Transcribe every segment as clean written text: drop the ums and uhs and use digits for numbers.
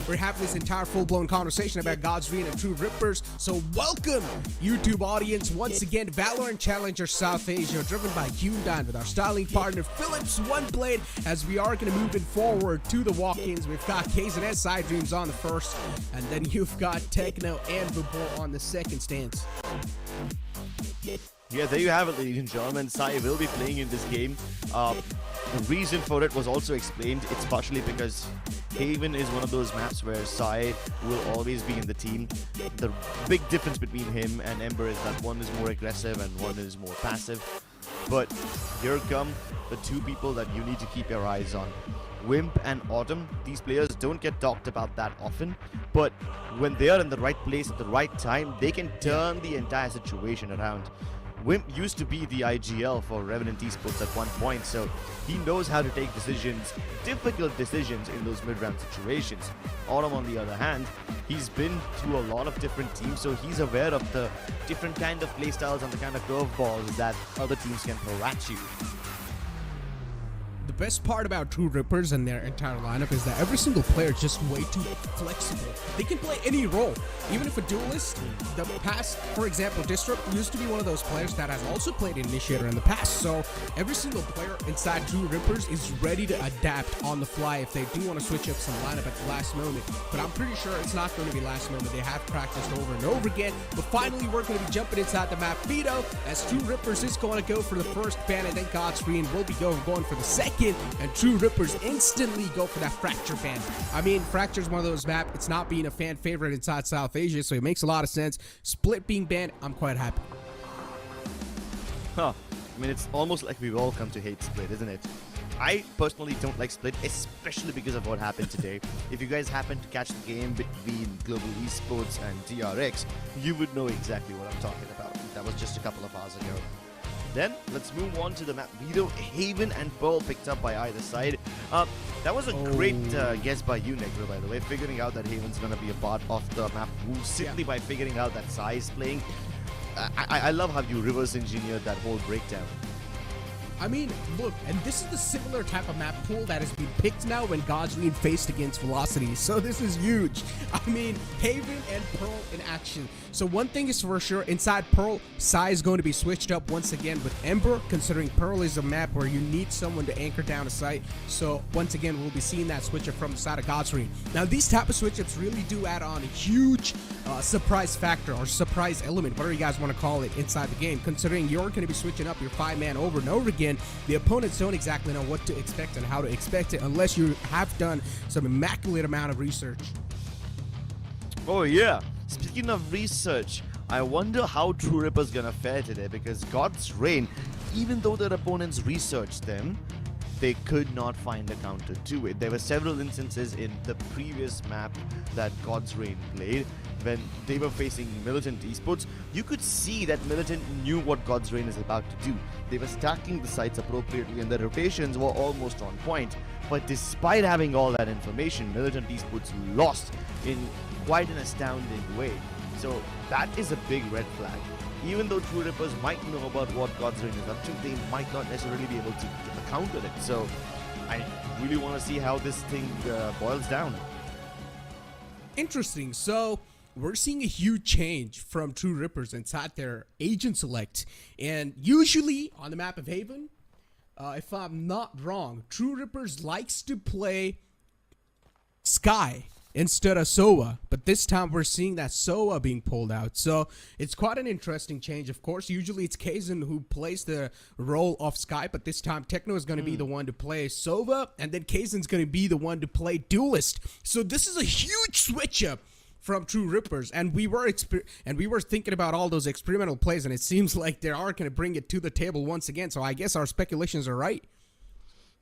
We're having this entire full-blown conversation about God's Reign and True Rippers. So welcome, YouTube audience, once again, Valorant Challenger South Asia, driven by Hyundai with our styling partner Philips One Blade. As we are going to move it forward to the walk-ins, we've got K's and SI Dreams on the first, and then you've got Techno and Bubo on the second stance. Yeah, there you have it, ladies and gentlemen. Sai will be playing in this game. The reason for it was also explained. It's partially because Haven is one of those maps where Sai will always be in the team. The big difference between him and Ember is that one is more aggressive and one is more passive. But here come the two people that you need to keep your eyes on. Wimp and Autumn, these players don't get talked about that often, but when they are in the right place at the right time, they can turn the entire situation around. Wimp used to be the IGL for MLT Esports at one point, so he knows how to take decisions, difficult decisions in those mid-round situations. Autumn, on the other hand, he's been through a lot of different teams, so he's aware of the different kind of playstyles and the kind of curveballs that other teams can throw at you. The best part about True Rippers and their entire lineup is that every single player is just way too flexible. They can play any role. Even if a duelist, the past, for example, Disrupt used to be one of those players that has also played Initiator in the past. So every single player inside True Rippers is ready to adapt on the fly if they do want to switch up some lineup at the last moment. But I'm pretty sure it's not going to be last moment. They have practiced over and over again. But finally, we're going to be jumping inside the map Vito, as True Rippers is going to go for the first ban, and then Godscreen will be going for the second. And True Rippers instantly go for that Fracture ban. I mean, Fracture's one of those maps, it's not being a fan favorite inside South Asia, so it makes a lot of sense. Split being banned, I'm quite happy. Huh. I mean, it's almost like we've all come to hate Split, isn't it? I personally don't like Split, especially because of what happened today. If you guys happen to catch the game between Global Esports and TRX, you would know exactly what I'm talking about. That was just a couple of hours ago. Then, let's move on to the map. Vito, Haven, and Pearl picked up by either side. That was a great guess by you, Negro, by the way, figuring out that Haven's going to be a part of the map simply by figuring out that Sai is playing. I love how you reverse engineered that whole breakdown. I mean, look, and this is the similar type of map pool that has been picked now when Godscreen faced against Velocity. So this is huge. I mean, Haven and Pearl in action. So one thing is for sure, inside Pearl, Sai is going to be switched up once again with Ember, considering Pearl is a map where you need someone to anchor down a site. So once again, we'll be seeing that switch up from the side of Godscreen. Now, these type of switch ups really do add on a huge surprise factor or surprise element, whatever you guys want to call it, inside the game, considering you're going to be switching up your 5-man over and over again. The opponents don't exactly know what to expect and how to expect it unless you have done some immaculate amount of research. Oh yeah, speaking of research, I wonder how True Ripper's gonna fare today, because God's Reign, even though their opponents researched them, they could not find a counter to it. There were several instances in the previous map that God's Reign played when they were facing Militant Esports. You could see that Militant knew what God's Reign is about to do. They were stacking the sites appropriately and their rotations were almost on point. But despite having all that information, Militant Esports lost in quite an astounding way. So that is a big red flag. Even though True Rippers might know about what God's Reign is up to, they might not necessarily be able to counter it. So I really want to see how this thing boils down. Interesting. So we're seeing a huge change from True Rippers inside their agent select. And usually on the map of Haven, if I'm not wrong, True Rippers likes to play Sky instead of Soa, but this time we're seeing that Soa being pulled out. So it's quite an interesting change. Of course, usually it's Kaizen who plays the role of Sky, but this time Techno is going to be the one to play Sova, and then Kaizen's going to be the one to play Duelist. So this is a huge switch up from True Rippers, and we were thinking about all those experimental plays, and it seems like they are going to bring it to the table once again. So I guess our speculations are right.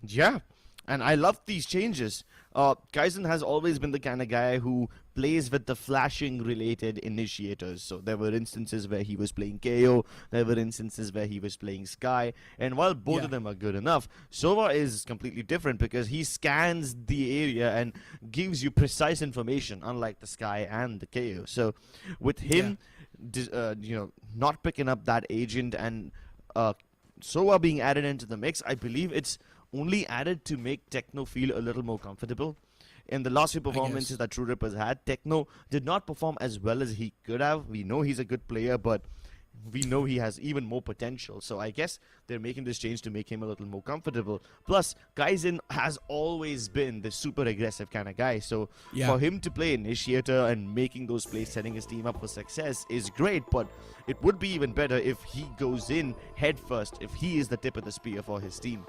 Yeah, and I love these changes. Kaizen has always been the kind of guy who plays with the flashing related initiators. So there were instances where he was playing KO, there were instances where he was playing Sky, and while both of them are good enough, Sova is completely different because he scans the area and gives you precise information, unlike the Sky and the KO. So with him, not picking up that agent and Sova being added into the mix, I believe it's only added to make Techno feel a little more comfortable. In the last few performances that True Rippers had, Techno did not perform as well as he could have. We know he's a good player, but we know he has even more potential. So I guess they're making this change to make him a little more comfortable. Plus, Kaizen has always been the super aggressive kind of guy. So for him to play Initiator and making those plays, setting his team up for success is great. But it would be even better if he goes in head first, if he is the tip of the spear for his team.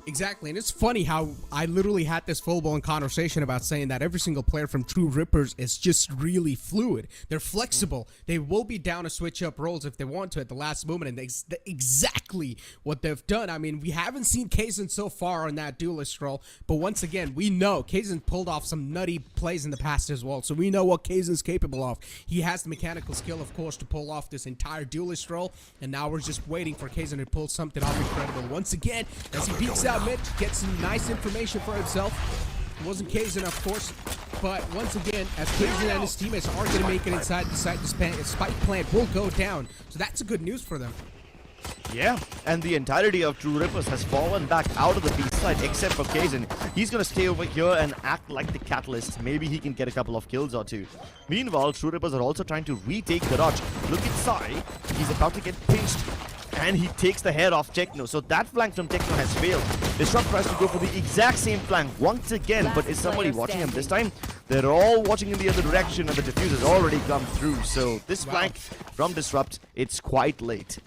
Exactly, and it's funny how I literally had this full-blown conversation about saying that every single player from True Rippers is just really fluid. They're flexible. They will be down to switch up roles if they want to at the last moment, and that's exactly what they've done. I mean, we haven't seen Kaizen so far on that duelist role, but once again, we know Kaizen pulled off some nutty plays in the past as well, so we know what Kaizen's capable of. He has the mechanical skill, of course, to pull off this entire duelist role, and now we're just waiting for Kaizen to pull something off incredible once again as he peeks out mid, gets some nice information for himself. It wasn't Kaizen, of course, but once again, as Kaizen and his teammates are going to make it inside the site, the spike plant will go down. So that's a good news for them. Yeah, and the entirety of True Rippers has fallen back out of the B side except for Kaizen. He's gonna stay over here and act like the catalyst. Maybe he can get a couple of kills or two. Meanwhile, True Rippers are also trying to retake the dodge. Look at Sai. He's about to get pinched. And he takes the head off Techno. So that flank from Techno has failed. Disrupt tries to go for the exact same flank once again. But is somebody watching him this time? They're all watching in the other direction and the defuse has already come through. So this flank from Disrupt, it's quite late.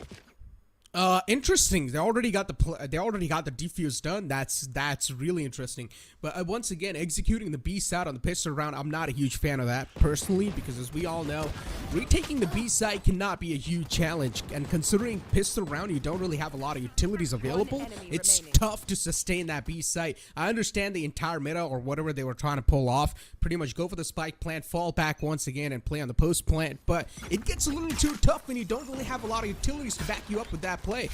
Interesting. They already got the defuse done. That's really interesting. But once again, executing the B side on the pistol round, I'm not a huge fan of that personally, because as we all know, retaking the B side cannot be a huge challenge. And considering pistol round, you don't really have a lot of utilities available. It's tough to sustain that B side. I understand the entire meta or whatever they were trying to pull off. Pretty much go for the spike plant, fall back once again, and play on the post plant. But it gets a little too tough when you don't really have a lot of utilities to back you up with that play.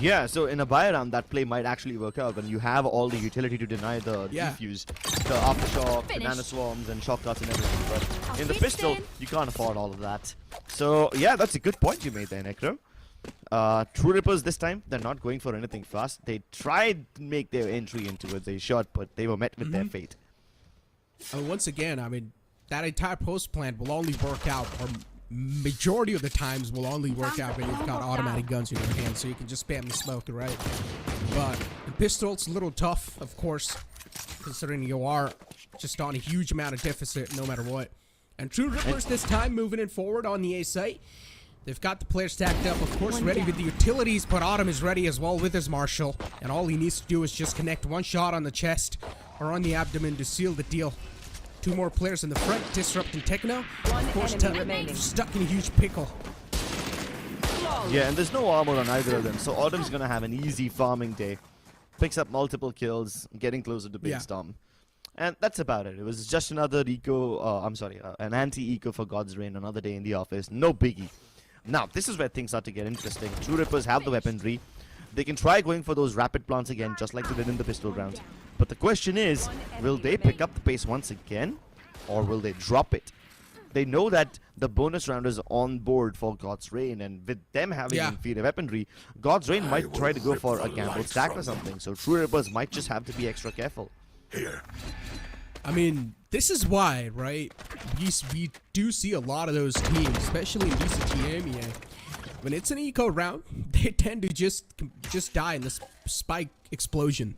Yeah, so in a buy round, that play might actually work out when you have all the utility to deny the defuse, the aftershock, the nanoswarms, and shock darts and everything. But in the pistol, you can't afford all of that. So yeah, that's a good point you made there, Necro. True Rippers this time, they're not going for anything fast. They tried to make their entry into it, they shot, but they were met with their fate. Once again, I mean, that entire post plant will only work out, or majority of the times will only work out when you've got automatic guns in your hand, so you can just spam the smoke, right? But the pistol's a little tough, of course, considering you are just on a huge amount of deficit no matter what. And True Rippers this time moving it forward on the A site. They've got the players stacked up, of course, ready with the utilities, but Autumn is ready as well with his Marshall. And all he needs to do is just connect one shot on the chest or on the abdomen to seal the deal. Two more players in the front, Disrupt and Techno. Of course, stuck in a huge pickle. Yeah, and there's no armor on either of them, so Autumn's gonna have an easy farming day. Picks up multiple kills, getting closer to Big Storm. And that's about it. It was just another an anti-eco for God's Reign, another day in the office. No biggie. Now, this is where things start to get interesting. True Rippers have the weaponry. They can try going for those rapid plants again, just like they did in the pistol round. But the question is, will they pick up the pace once again, or will they drop it? They know that the bonus round is on board for God's Reign, and with them having inferior weaponry, God's Reign might try to go for a gamble stack or something, so True Rippers might just have to be extra careful. Here. I mean, this is why, right? We do see a lot of those teams, especially in BCTM, when it's an eco round, they tend to just die in this spike explosion.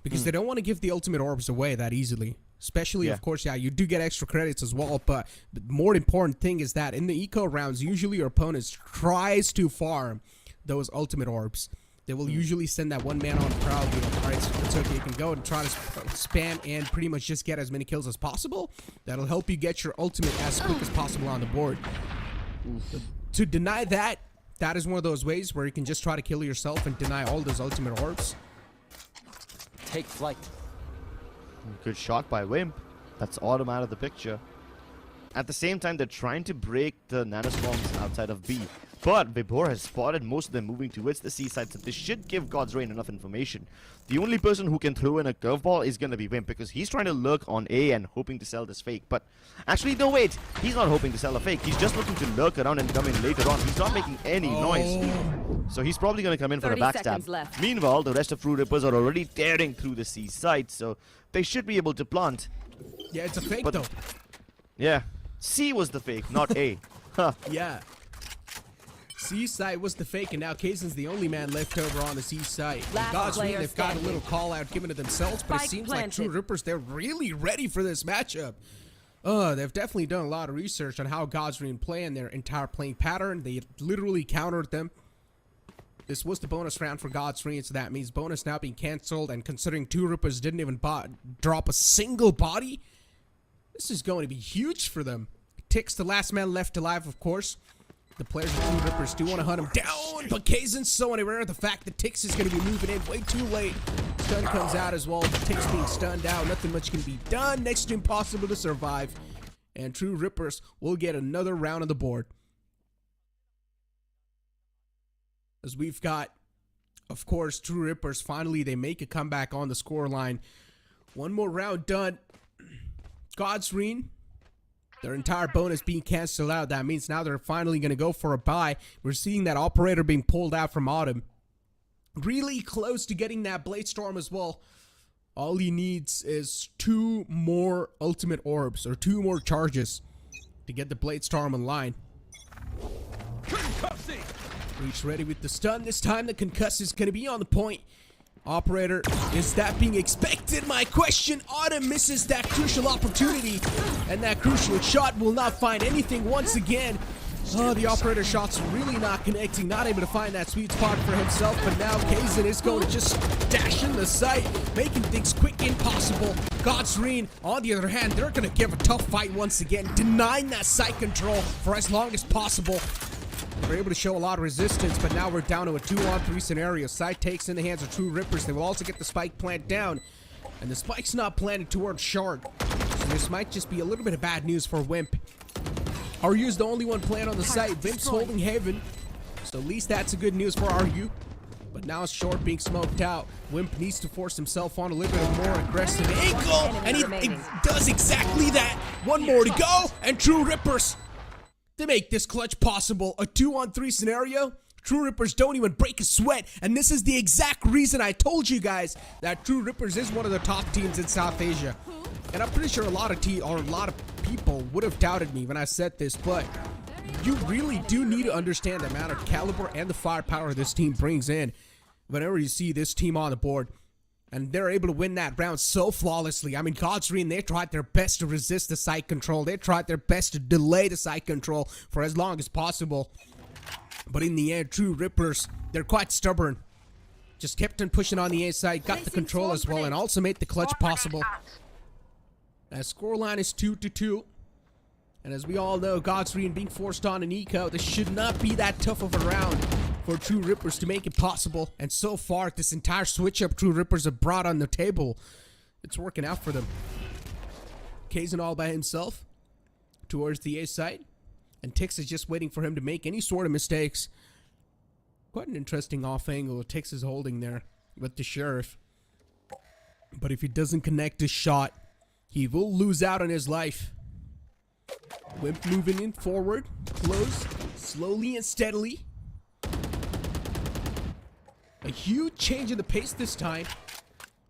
Because they don't want to give the ultimate orbs away that easily. Especially, of course, you do get extra credits as well, but the more important thing is that in the eco rounds, usually your opponent tries to farm those ultimate orbs. They will usually send that one man on the crowd, alright, so it's okay, you can go and try to spam and pretty much just get as many kills as possible. That'll help you get your ultimate as quick as possible on the board. To deny that, that is one of those ways where you can just try to kill yourself and deny all those ultimate orbs. Take flight. Good shot by Wimp. That's Autumn out of the picture. At the same time, they're trying to break the nanoswarms outside of B. But Vibor has spotted most of them moving towards the C side, so this should give God's Reign enough information. The only person who can throw in a curveball is going to be Wimp, because he's trying to lurk on A and hoping to sell this fake. But actually, no, wait. He's not hoping to sell a fake. He's just looking to lurk around and come in later on. He's not making any noise. So he's probably going to come in for a backstab. Meanwhile, the rest of True Rippers are already tearing through the C side, so they should be able to plant. Yeah, it's a fake, though. Yeah. C was the fake, not A. Huh. Yeah. C side was the fake, and now Kaizen's the only man left over on the C side. God's Reign, they've got a little call out given to themselves, but it seems like True Rippers, they're really ready for this matchup. They've definitely done a lot of research on how God's Reign play and their entire playing pattern. They literally countered them. This was the bonus round for God's, so that means bonus now being cancelled, and considering two Rippers didn't even drop a single body, this is going to be huge for them. Ticks the last man left alive, of course. The players of two Rippers do want to hunt him down, but Kaizen's so unaware of the fact that Tix is going to be moving in way too late. Stun comes out as well, but Tix being stunned out, nothing much can be done. Next to impossible to survive, and true Rippers will get another round on the board. As we've got, of course, true Rippers, finally they make a comeback on the scoreline. One more round done. God's, their entire bonus being canceled out. That means now they're finally going to go for a buy. We're seeing that operator being pulled out from Autumn. Really close to getting that Blade Storm as well. All he needs is 2 more ultimate orbs, or 2 more charges to get the Blade Storm online. Reach ready with the stun. This time the concuss is going to be on the point. Operator, is that being expected? My question. Autumn misses that crucial opportunity, and that crucial shot will not find anything once again. Oh, the operator shot's really not connecting, not able to find that sweet spot for himself, but now Kaizen is going to just dash in the site, making things quick and possible. God's, on the other hand, they're going to give a tough fight once again, denying that site control for as long as possible. We're able to show a lot of resistance, but now we're down to a 2-on-3 scenario. Side takes in the hands of true Rippers. They will also get the spike plant down, and the spike's not planted towards Shard. So this might just be a little bit of bad news for Wimp. RU's the only one playing on the site. Wimp's holding Heaven, so at least that's a good news for RU. But now Short being smoked out. Wimp needs to force himself on a little bit more aggressive angle, and he does exactly that. One more to go, and true Rippers, to make this clutch possible, a 2-on-3 scenario. True Rippers don't even break a sweat, and this is the exact reason I told you guys that True Rippers is one of the top teams in South Asia. And I'm pretty sure a lot of people would have doubted me when I said this, but you really do need to understand the amount of caliber and the firepower this team brings in whenever you see this team on the board. And they're able to win that round so flawlessly. I mean, God's, they tried their best to resist the site control. They tried their best to delay the site control for as long as possible. But in the end, True Rippers, they're quite stubborn. Just kept on pushing on the A side, got the control as well, and also made the clutch possible. As scoreline is 2-2. And as we all know, God's being forced on an eco. This should not be that tough of a round for True Rippers to make it possible. And so far, this entire switch up True Rippers have brought on the table, it's working out for them. Kaizen all by himself towards the A site, and Tix is just waiting for him to make any sort of mistakes. Quite an interesting off angle Tix is holding there with the Sheriff. But if he doesn't connect his shot, he will lose out on his life. Wimp moving in forward, close, slowly and steadily. A huge change in the pace this time,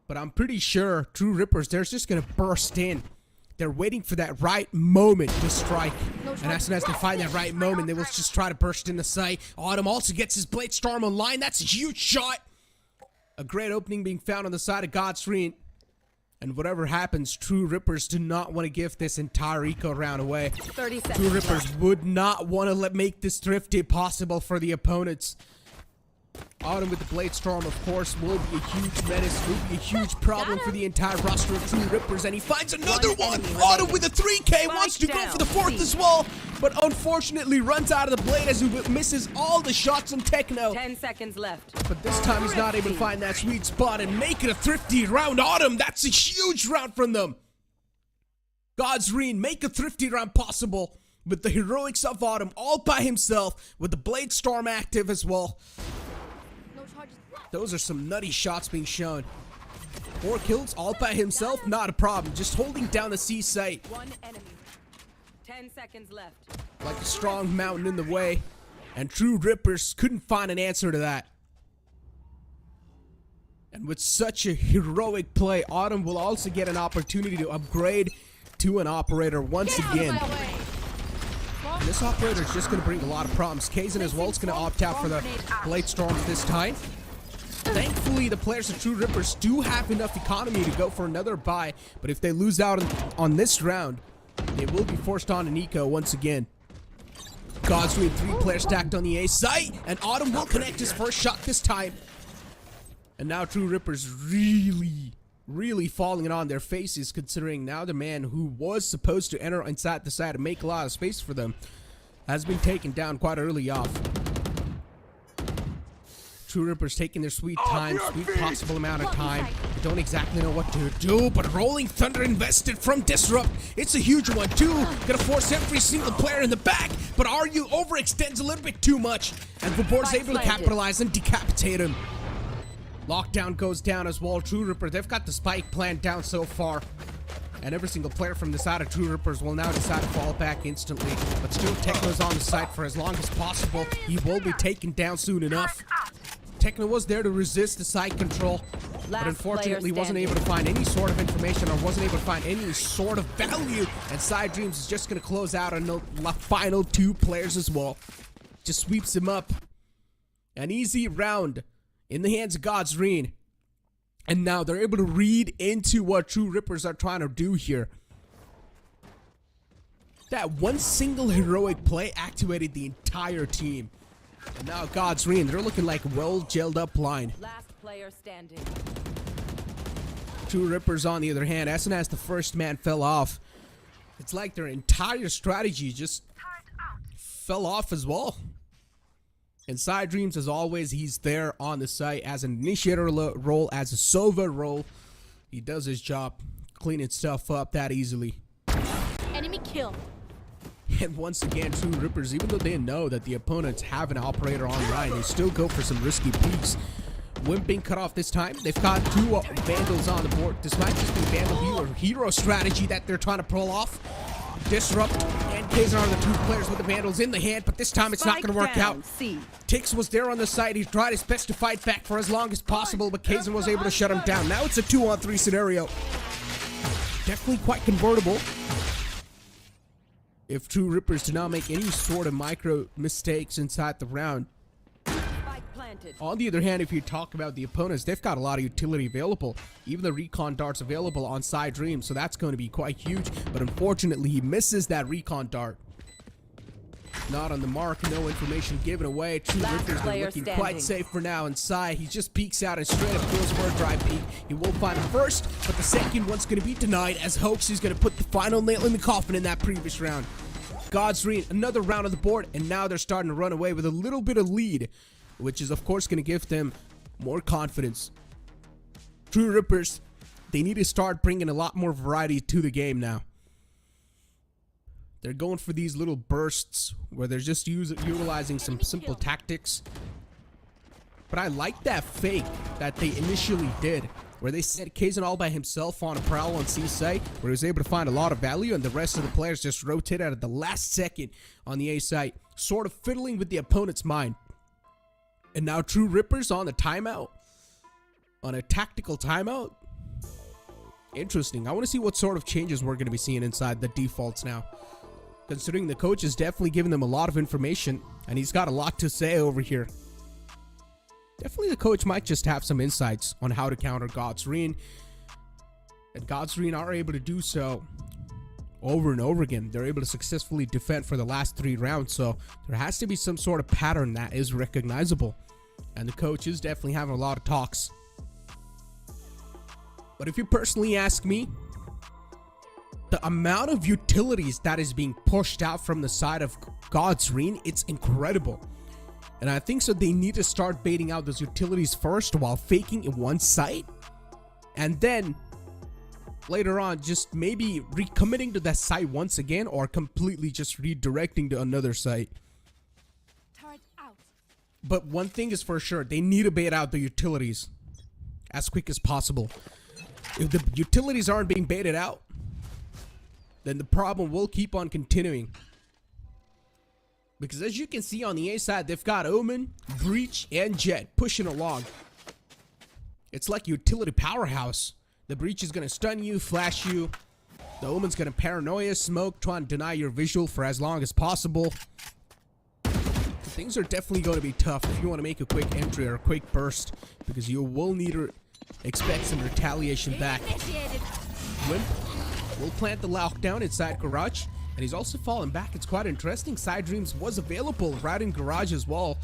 but I'm pretty sure True Rippers, they're just gonna burst in. They're waiting for that right moment to strike, and as soon as they find that right moment, they will just try to burst in the site. Autumn also gets his Blade Storm online. That's a huge shot. A great opening being found on the side of God's, and whatever happens, True Rippers do not want to give this entire eco round away. 30 seconds. True Rippers would not want to make this thrifty possible for the opponents. Autumn with the Blade Storm, of course, will be a huge menace, will be a huge problem for the entire roster of True Rippers, and he finds another one! Autumn with a 3K, wants to go for the 4th as well, but unfortunately runs out of the blade as he misses all the shots on Techno. 10 seconds left. But this time he's not able to find that sweet spot and make it a thrifty round. Autumn, that's a huge round from them. God's, make a thrifty round possible with the heroics of Autumn all by himself, with the Blade Storm active as well. Those are some nutty shots being shown. 4 kills all by himself, not a problem. Just holding down the C site. 1 enemy. 10 seconds left. Like a strong mountain in the way. And True Rippers couldn't find an answer to that. And with such a heroic play, Autumn will also get an opportunity to upgrade to an operator once again. And this operator is just going to bring a lot of problems. Kaizen as well is going to opt out for the Blade Storm this time. Thankfully, the players of True Rippers do have enough economy to go for another buy, but if they lose out on this round, they will be forced on an eco once again. God's Reed, 3 players stacked on the A site, and Autumn will connect his first shot this time. And now True Rippers really falling it on their faces, considering now the man who was supposed to enter inside the site and make a lot of space for them has been taken down quite early off. True Rippers taking their sweet time, sweet possible amount of time. Don't exactly know what to do, but Rolling Thunder invested from Disrupt. It's a huge one too. Gonna force every single player in the back, but Aryu overextends a little bit too much, and Vabor's able to capitalize and decapitate him. Lockdown goes down as well. True Ripper, they've got the spike planned down so far. And every single player from the side of True Rippers will now decide to fall back instantly. But still, Techno's on the site for as long as possible. He will be taken down soon enough. Techno was there to resist the side control, but unfortunately wasn't able to find any sort of information or wasn't able to find any sort of value. And Side Dreams is just going to close out on the final 2 players as well. Just sweeps him up. An easy round in the hands of God's Reign. And now they're able to read into what True Rippers are trying to do here. That one single heroic play activated the entire team. And now God's Reign, they're looking like well gelled up line. Last player standing. True Rippers on the other hand, as soon as the first man fell off, it's like their entire strategy just fell off as well. And Side Dreams, as always, he's there on the site as an initiator role, as a Sova role. He does his job, cleaning stuff up that easily. Enemy kill. And once again, True Rippers, even though they know that the opponents have an operator online, they still go for some risky peeks. Wimp being cut off this time. They've got 2 Vandals on the board. This might just be Vandal hero strategy that they're trying to pull off. Disrupt and Kazan are the 2 players with the Vandals in the hand, but this time it's not going to work out. Tix was there on the side. He tried his best to fight back for as long as possible, but Kazan was able to shut him down. Now it's a 2-on-3 scenario. Definitely quite convertible. If True Rippers do not make any sort of micro mistakes inside the round. On the other hand, if you talk about the opponents, they've got a lot of utility available. Even the recon darts available on Side Dream, so that's going to be quite huge. But unfortunately, he misses that recon dart. Not on the mark, no information given away. True Rippers are looking quite safe for now inside. He just peeks out and straight up goes for a dry peek. He will find the first, but the second one's going to be denied as Hoax is going to put the final nail in the coffin in that previous round. God's Reign, another round on the board, and now they're starting to run away with a little bit of lead, which is of course going to give them more confidence. True Rippers, they need to start bringing a lot more variety to the game now. They're going for these little bursts where they're just utilizing some simple tactics. But I like that fake that they initially did, where they sent Kazan all by himself on a prowl on C site, where he was able to find a lot of value, and the rest of the players just rotate out at the last second on the A site, sort of fiddling with the opponent's mind. And now True Rippers on the timeout, on a tactical timeout. Interesting. I want to see what sort of changes we're going to be seeing inside the defaults now, considering the coach is definitely giving them a lot of information, and he's got a lot to say over here. Definitely the coach might just have some insights on how to counter God's Reign. And God's Reign are able to do so over and over again. They're able to successfully defend for the last 3 rounds. So there has to be some sort of pattern that is recognizable. And the coach is definitely having a lot of talks. But if you personally ask me, the amount of utilities that is being pushed out from the side of God's Reign, it's incredible. And I think so they need to start baiting out those utilities first while faking in one site. And then later on, just maybe recommitting to that site once again, or completely just redirecting to another site. But one thing is for sure, they need to bait out the utilities as quick as possible. If the utilities aren't being baited out, then the problem will keep on continuing. Because as you can see on the A side, they've got Omen, Breach, and Jet pushing along. It's like utility powerhouse. The Breach is going to stun you, flash you. The Omen's going to paranoia, smoke, try and deny your visual for as long as possible. Things are definitely going to be tough if you want to make a quick entry or a quick burst, because you will need to expect some retaliation back. Wimp will plant the lockdown inside Garage. And he's also fallen back. It's quite interesting. Side Dreams was available right in garage as well.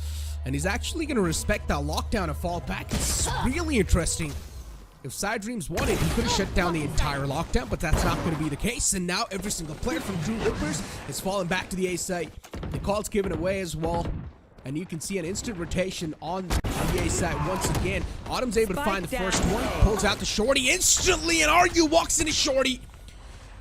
And he's actually going to respect that lockdown and fall back. It's really interesting. If Side Dreams wanted, he could have shut down the entire lockdown, but that's not going to be the case. And now every single player from True Rippers is falling back to the A site. The call's given away as well. And you can see an instant rotation on the A side once again. Autumn's able to find the first one. Pulls out the shorty instantly, and RU walks into shorty.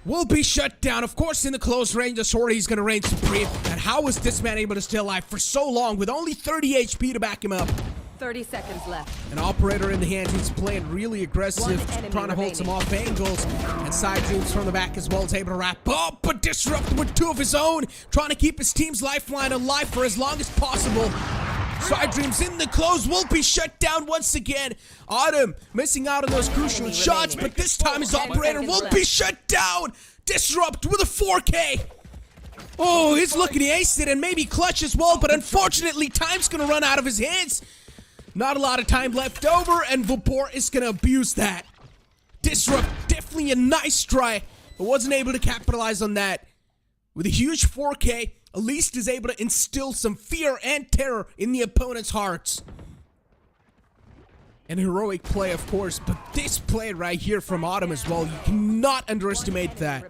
Will be shut down. Of course, in the close range, the shorty is going to reign supreme. And how was this man able to stay alive for so long with only 30 HP to back him up? 30 seconds left. An operator in the hands. He's playing really aggressive, trying to hold some off angles. And Side Dreams from the back as well is able to wrap up, but disrupted with 2 of his own, trying to keep his team's lifeline alive for as long as possible. Side Dreams in the close will be shut down once again. Autumn missing out on those crucial shots, but this time his operator will be shut down. Disrupt with a 4K. Oh, he's looking to ace it and maybe clutch as well, but unfortunately time's gonna run out of his hands. Not a lot of time left over, and Vapor is gonna abuse that. Disrupt, definitely a nice try, but wasn't able to capitalize on that. With a huge 4K, at least is able to instill some fear and terror in the opponent's hearts. An heroic play, of course, but this play right here from Autumn as well, you cannot underestimate that.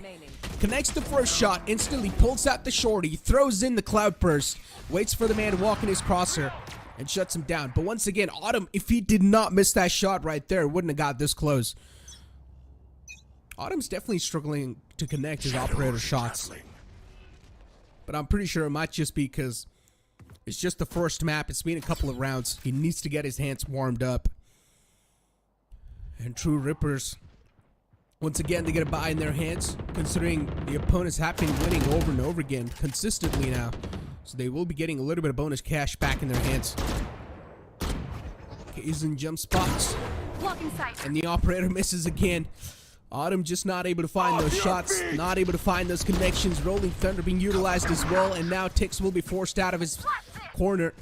Connects the first shot, instantly pulls out the shorty, throws in the cloud burst, waits for the man to walk in his crosshair, and shuts him down. But once again, Autumn, if he did not miss that shot right there, wouldn't have got this close. Autumn's definitely struggling to connect his operator shots. But I'm pretty sure it might just be because it's just the first map. It's been a couple of rounds. He needs to get his hands warmed up. And True Rippers, once again, they get a buy in their hands, considering the opponents have been winning over and over again consistently now. So they will be getting a little bit of bonus cash back in their hands. Kaizen jump spots. And the operator misses again. Autumn just not able to find those shots, not able to find those connections. Rolling Thunder being utilized as well, and now Tix will be forced out of his corner.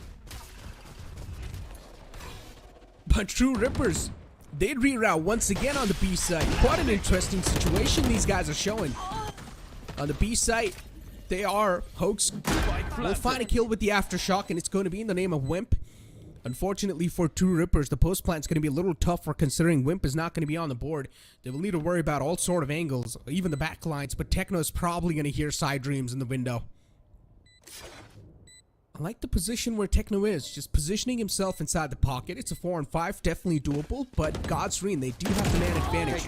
But True Rippers, they reroute once again on the B side. Quite an interesting situation these guys are showing. On the B side, they are Hoax will find a kill with the Aftershock, and it's going to be in the name of Wimp. Unfortunately for True Rippers, the post plant is going to be a little tougher considering Wimp is not going to be on the board. They will need to worry about all sort of angles, even the back lines, but Techno is probably going to hear Side Dreams in the window. I like the position where Techno is, just positioning himself inside the pocket. It's a 4-on-5, definitely doable, but God's Green, they do have the man advantage.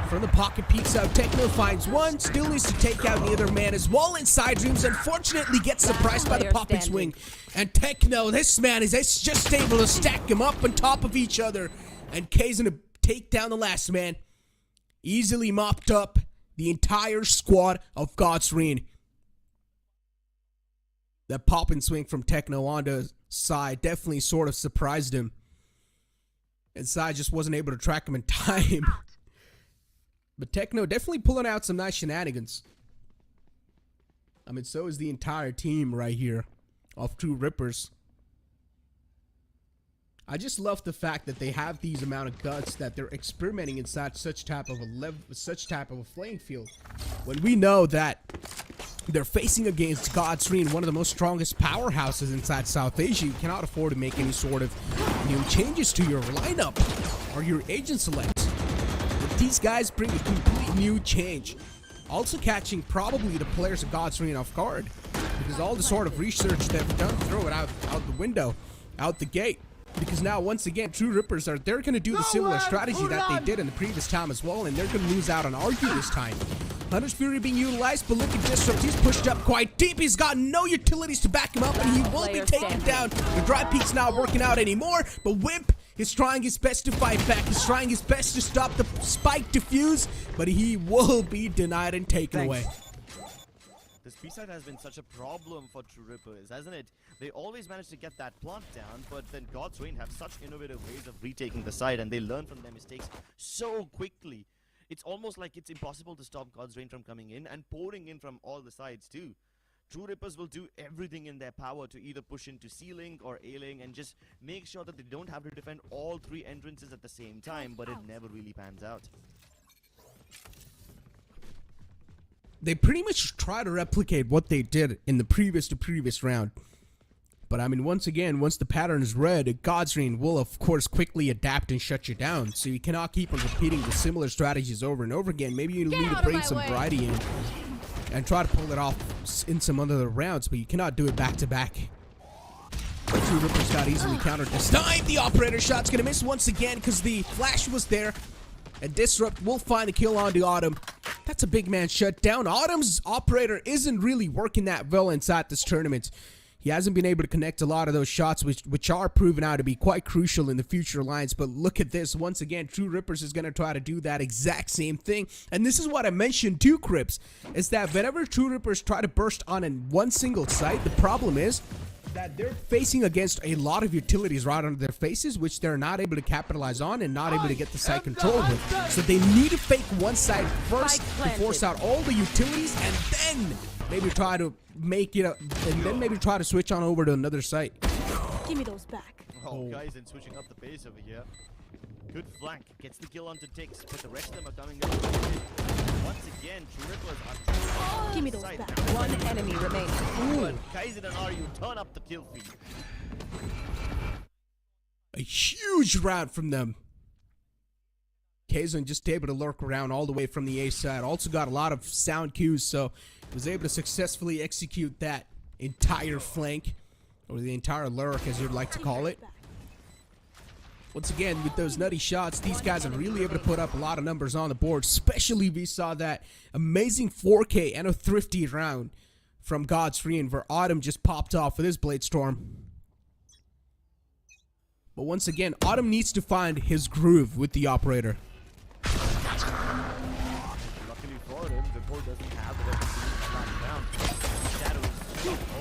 From the pocket, peeks out, Techno finds one, still needs to take out the other man as well, and Side Dreams unfortunately gets surprised by the pop and swing. And Techno, this man is just able to stack him up on top of each other, and K's gonna take down the last man. Easily mopped up the entire squad of God's Green. That pop and swing from Techno onto Sai definitely sort of surprised him. And Sai just wasn't able to track him in time. But Techno definitely pulling out some nice shenanigans. I mean, so is the entire team right here of True Rippers. I just love the fact that they have these amount of guts, that they're experimenting inside such type of a playing field. When we know that they're facing against God's Green, one of the most strongest powerhouses inside South Asia, you cannot afford to make any sort of new changes to your lineup or your agent select. But these guys bring a complete new change. Also catching probably the players of God's Green off guard, because all the sort of research they've done, throw it out the window, out the gate. Because now, once again, True Rippers they're going to do the similar strategy that they did in the previous time as well, and they're going to lose out on Argue this time. Hunter's Fury being utilized, but look at Disrupt. He's pushed up quite deep. He's got no utilities to back him up, and he will be taken down. The dry peek's not working out anymore, but Wimp is trying his best to fight back. He's trying his best to stop the spike defuse, but he will be denied and taken away. This B-side has been such a problem for True Rippers, hasn't it? They always manage to get that plant down, but then God's Reign have such innovative ways of retaking the side, and they learn from their mistakes so quickly. It's almost like it's impossible to stop God's Reign from coming in and pouring in from all the sides too. True Rippers will do everything in their power to either push into C-Link or A-Link and just make sure that they don't have to defend all three entrances at the same time, but it never really pans out. they pretty much try to replicate what they did in the previous round. But I mean, once again, once the pattern is read, Godsreign will of course quickly adapt and shut you down. So you cannot keep on repeating the similar strategies over and over again. Maybe you need to bring some variety in and try to pull it off in some other rounds, but you cannot do it back to back. Two Rippers got easily countered this time. The operator shot's gonna miss once again because the flash was there. And Disrupt will find a kill onto Autumn. That's a big man shutdown. Autumn's operator isn't really working that well inside this tournament. He hasn't been able to connect a lot of those shots, which are proven out to be quite crucial in the future lines. But look at this. Once again, True Rippers is going to try to do that exact same thing. And this is what I mentioned too, Crips, is that whenever True Rippers try to burst on in one single site, the problem is that they're facing against a lot of utilities right under their faces, which they're not able to capitalize on and not able to get the site control with. So they need to fake one side first to force out all the utilities, and then maybe try to make it up, and then maybe try to switch on over to another site. Give me those back. Oh, guys, and switching up the pace over here. Good flank, gets the kill onto Tix, but the rest of them are coming up. Once again, True Rippers are Give me those back. One enemy remaining. but Kaizen and Aryu turn up the kill feed. A huge round from them. Kaizen just able to lurk around all the way from the A side. Also got a lot of sound cues, so was able to successfully execute that entire flank, or the entire lurk as you'd like to call it. Once again, with those nutty shots, these guys are really able to put up a lot of numbers on the board. Especially we saw that amazing 4K and a thrifty round from Godsreign where Autumn just popped off with his Blade Storm. But once again, Autumn needs to find his groove with the operator. Luckily for him, Vipor doesn't have it down. Shadows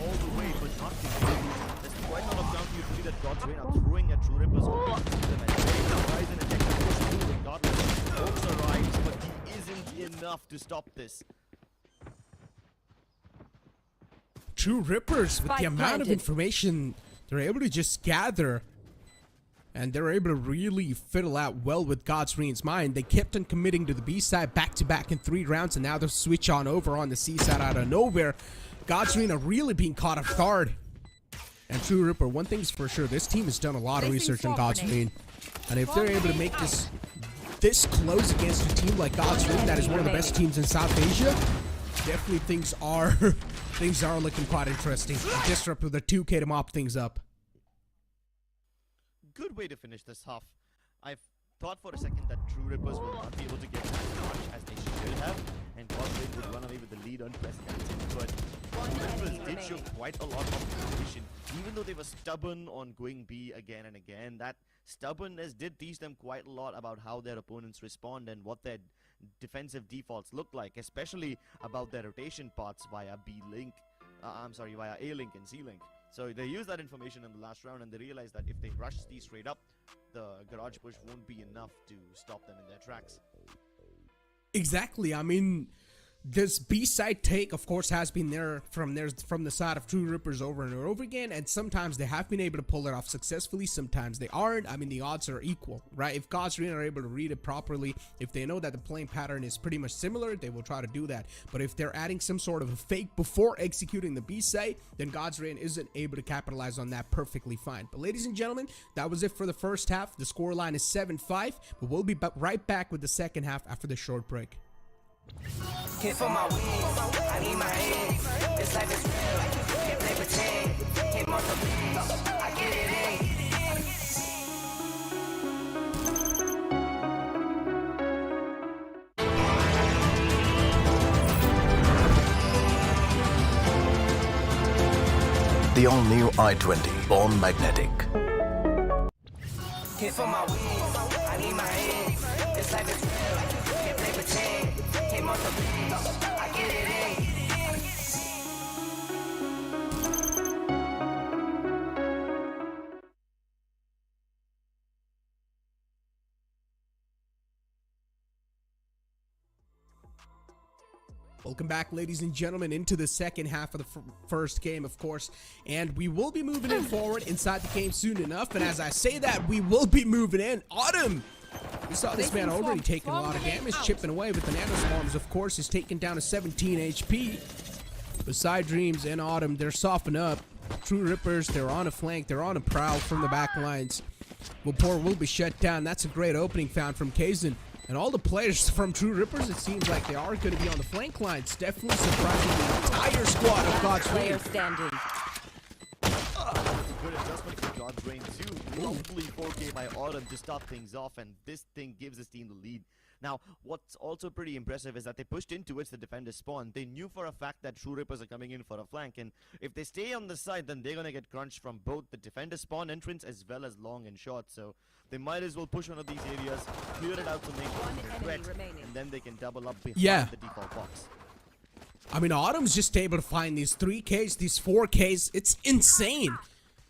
all the way, but not completely. There's quite a lot of counter utility that Godsreign are throwing at True Rippers. Horizon and Dex push through and Godlike also arrives, but he isn't enough to stop this. True Rippers, with the Spike amount of planted. information they're able to just gather, and they're able to really fiddle out well with Godsreign's mind. They kept on committing to the B side back-to-back in 3 rounds, and now they switch on over on the C side out of nowhere. Godsreign are really being caught off guard. And True Ripper, one thing's for sure, this team has done a lot of research on Godsreign. And if they're able to make this close against a team like Godsreign, that is one of the best teams in South Asia, definitely things are looking quite interesting. Disrupt with a 2K to mop things up. Good way to finish this half. I've thought for a second that True Rippers will not be able to get as much as they should have, and Godlike would run away with the lead on Press Captain, but True Rippers did show quite a lot of competition. Even though they were stubborn on going B again and again, that stubbornness did teach them quite a lot about how their opponents respond and what their defensive defaults look like, especially about their rotation paths via via A link and C link. So they used that information in the last round, and they realized that if they rush these straight up, the garage push won't be enough to stop them in their tracks. Exactly. I mean, this B-side take, of course, has been there from the side of True Rippers over and over again, and sometimes they have been able to pull it off successfully, sometimes they aren't. I mean, the odds are equal, right? If Godsreign are able to read it properly, if they know that the playing pattern is pretty much similar, they will try to do that. But if they're adding some sort of a fake before executing the B-side, then Godsreign isn't able to capitalize on that perfectly fine. But ladies and gentlemen, that was it for the first half. The scoreline is 7-5, but we'll be right back with the second half after the short break. Hit for my wins, I need my hands. This life is real, can't play pretend. Hit on the beats, I get it in. The all-new i20 Born Magnetic. Hit for my wins, I need my hands. This life is real, can't play pretend. Hit on the beats, I get it in. Welcome back, ladies and gentlemen, into the second half of the first game, of course, and we will be moving in forward inside the game soon enough. And as I say that, we will be moving in. Autumn We saw this man already taking a lot of damage, chipping away with the nano swarms. Of course, is taken down to 17 HP. Beside Dreams and Autumn, they're softened up. True Rippers, they're on a flank, they're on a prowl from the back lines. Vapor will be shut down. That's a great opening found from Kazan. And all the players from True Rippers, it seems like they are going to be on the flank lines. Definitely surprising the entire squad of God's Player Reign. standing. Good adjustment for God's Reign too. Lovely 4K by Autumn to start things off, and this thing gives his team the lead. Now, what's also pretty impressive is that they pushed in towards the defender's spawn. They knew for a fact that True Rippers are coming in for a flank, and if they stay on the side, then they're going to get crunched from both the defender's spawn entrance as well as long and short. So they might as well push one of these areas, clear it out to make one threat, and then they can double up behind the default box. I mean, Autumn's just able to find these 3Ks, these 4Ks. It's insane.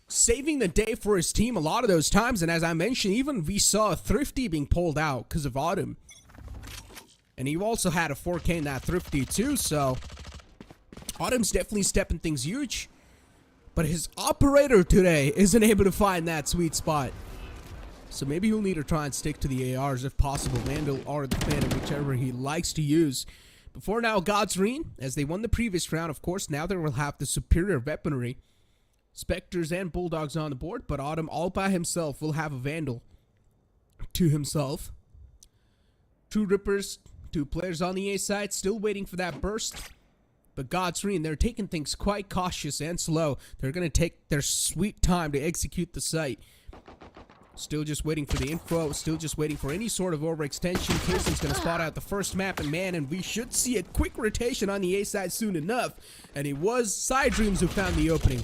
Saving the day for his team a lot of those times, and as I mentioned, even we saw Thrifty being pulled out because of Autumn. And he also had a 4K in that Thrifty too, so Autumn's definitely stepping things huge. But his operator today isn't able to find that sweet spot. So maybe he'll need to try and stick to the ARs if possible, Vandal or the Phantom, whichever he likes to use. But for now, God's Reign, as they won the previous round, of course, now they will have the superior weaponry. Spectres and Bulldogs on the board, but Autumn all by himself will have a Vandal to himself. True Rippers, 2 players on the A side, still waiting for that burst. But God's Reign, they're taking things quite cautious and slow. They're going to take their sweet time to execute the site. Still just waiting for the info, still just waiting for any sort of overextension. Kirsten's going to spot out the first map, and we should see a quick rotation on the A side soon enough. And it was Side Dreams who found the opening.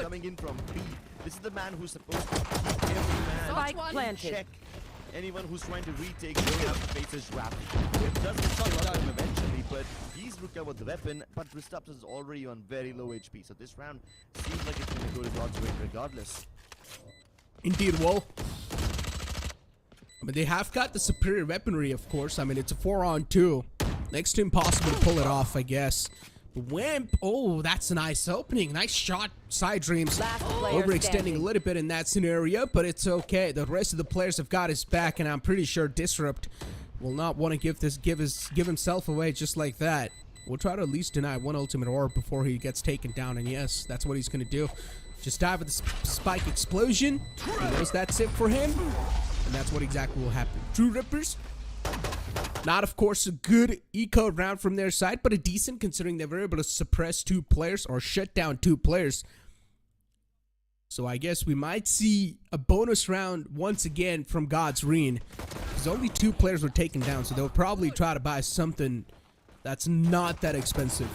Coming in from B. This is the man who's supposed to keep every man Spike planted. check. Anyone who's trying to retake will have to face his wrap. It doesn't kill him eventually, but he's recovered the weapon, but Ristaps is already on very low HP, so this round seems like it's going to go to God's Reign regardless. Indeed, well. But they have got the superior weaponry, of course. I mean, it's a 4-on-2. Next to impossible to pull it off, I guess. Wimp, oh, that's a nice opening. Nice shot, Side Dreams. Overextending a little bit in that scenario, but it's okay. The rest of the players have got his back, and I'm pretty sure Disrupt will not want to give himself away just like that. We'll try to at least deny one ultimate orb before he gets taken down, and yes, that's what he's going to do. Just dive with the spike explosion. He knows that's it for him, and that's what exactly will happen. True Rippers. Not, of course, a good eco round from their side, but a decent considering they were able to suppress 2 players or shut down 2 players. So I guess we might see a bonus round once again from God's Reign. Because only 2 players were taken down, so they'll probably try to buy something that's not that expensive.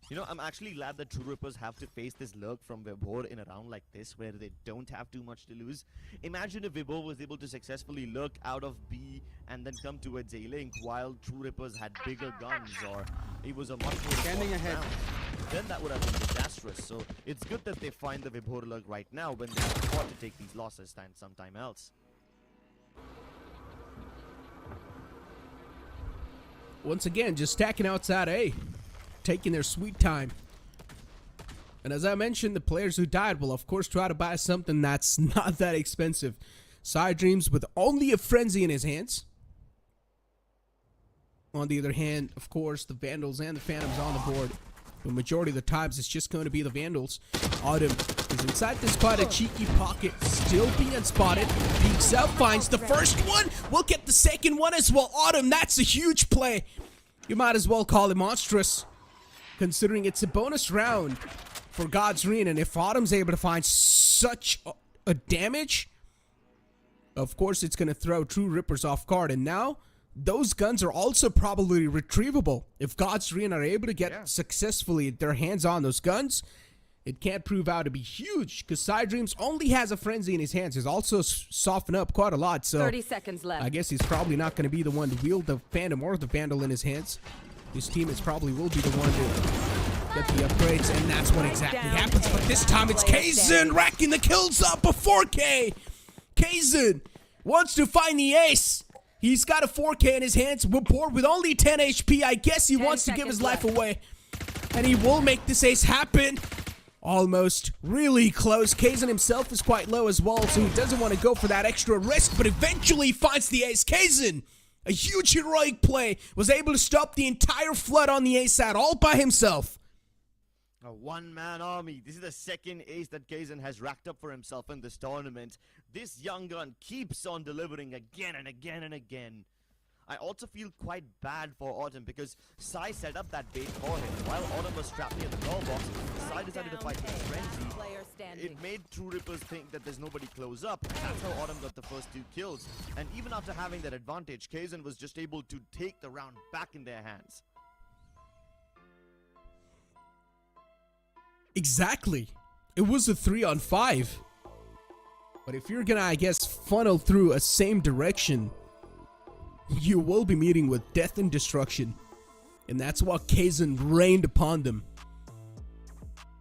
You know, I'm actually glad that True Rippers have to face this lurk from Vibor in a round like this where they don't have too much to lose. Imagine if Vibor was able to successfully lurk out of B and then come towards A-Link while True Rippers had bigger guns, or it was a much more Standing ahead. round. Then that would have been disastrous. So it's good that they find the Vibor lurk right now when they can afford to take these losses than sometime else. Once again, just stacking outside A. Taking their sweet time. And as I mentioned, the players who died will of course try to buy something that's not that expensive. Side Dreams with only a frenzy in his hands. On the other hand, of course, the Vandals and the Phantoms on the board. The majority of the times it's just going to be the Vandals. Autumn is inside this quite a cheeky pocket, still being unspotted. Peeks out, finds the first one. We'll get the second one as well. Autumn, that's a huge play. You might as well call it monstrous, considering it's a bonus round for God's Reign, and if Autumn's able to find such a damage, of course it's going to throw True Rippers off guard. And now those guns are also probably retrievable. If God's Reign are able to get successfully their hands on those guns, it can't prove out to be huge, because Side Dreams only has a frenzy in his hands. He's also softened up quite a lot, so 30 seconds left. I guess he's probably not going to be the one to wield the Phantom or the Vandal in his hands. His teammates probably will be the one to get the upgrades, and that's what exactly happens. But this time it's Kazan racking the kills up, a 4K. Kazan wants to find the ace. He's got a 4K in his hands. We're bored with only 10 HP. I guess he wants to give his life away, and he will make this ace happen. Almost really close. Kazan himself is quite low as well, so he doesn't want to go for that extra risk, but eventually finds the ace. Kazan, a huge heroic play, was able to stop the entire flood on the ace side all by himself. A one-man army. This is the second ace that Kazan has racked up for himself in this tournament. This young gun keeps on delivering again and again and again. I also feel quite bad for Autumn because Sai set up that bait for him. While Autumn was trapped near the call box, Sai decided to fight with Frenzy. Player standing. It made True Rippers think that there's nobody close up. That's how Autumn got the first 2 kills. And even after having that advantage, Kazan was just able to take the round back in their hands. Exactly. It was a 3-on-5. But if you're gonna, I guess, funnel through a same direction, you will be meeting with death and destruction. And that's what Kazan rained upon them.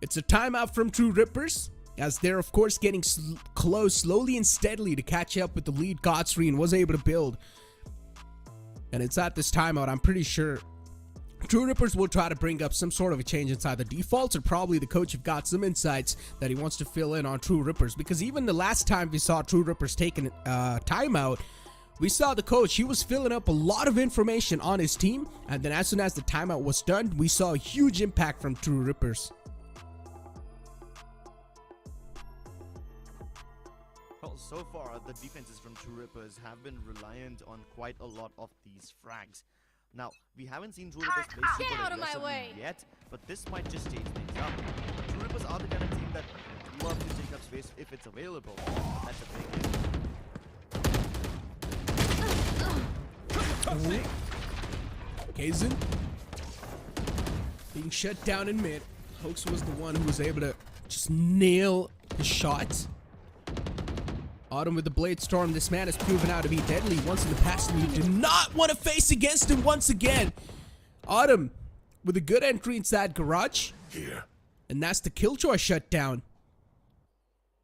It's a timeout from True Rippers, as they're of course getting close slowly and steadily to catch up with the lead Godsreen was able to build. And it's at this timeout, I'm pretty sure True Rippers will try to bring up some sort of a change inside the defaults, or probably the coach have got some insights that he wants to fill in on True Rippers. Because even the last time we saw True Rippers taking timeout, we saw the coach, he was filling up a lot of information on his team, and then as soon as the timeout was done, we saw a huge impact from True Rippers. Well, so far, the defenses from True Rippers have been reliant on quite a lot of these frags. Now, we haven't seen True Rippers play super aggressively yet, but this might just change things up. But True Rippers are the kind of team that love to take up space if it's available. That's a big hit. Kazan being shut down in mid. Hoax was the one who was able to just nail the shot. Autumn with the Blade Storm. This man has proven out to be deadly once in the past, and you do not want to face against him once again. Autumn with a good entry inside garage. Here. And that's the Killjoy shutdown.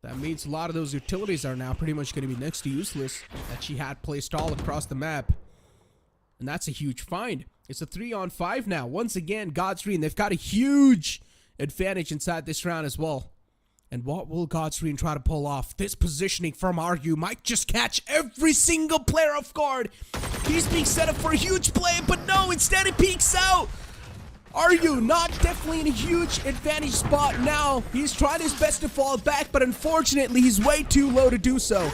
That means a lot of those utilities are now pretty much going to be next to useless that she had placed all across the map. And that's a huge find. It's a 3-on-5 now. Once again, Godsreen, they've got a huge advantage inside this round as well. And what will Godsreen try to pull off? This positioning from Argue might just catch every single player off guard. He's being set up for a huge play, but no, instead he peeks out. Argue not definitely in a huge advantage spot now. He's tried his best to fall back, but unfortunately he's way too low to do so.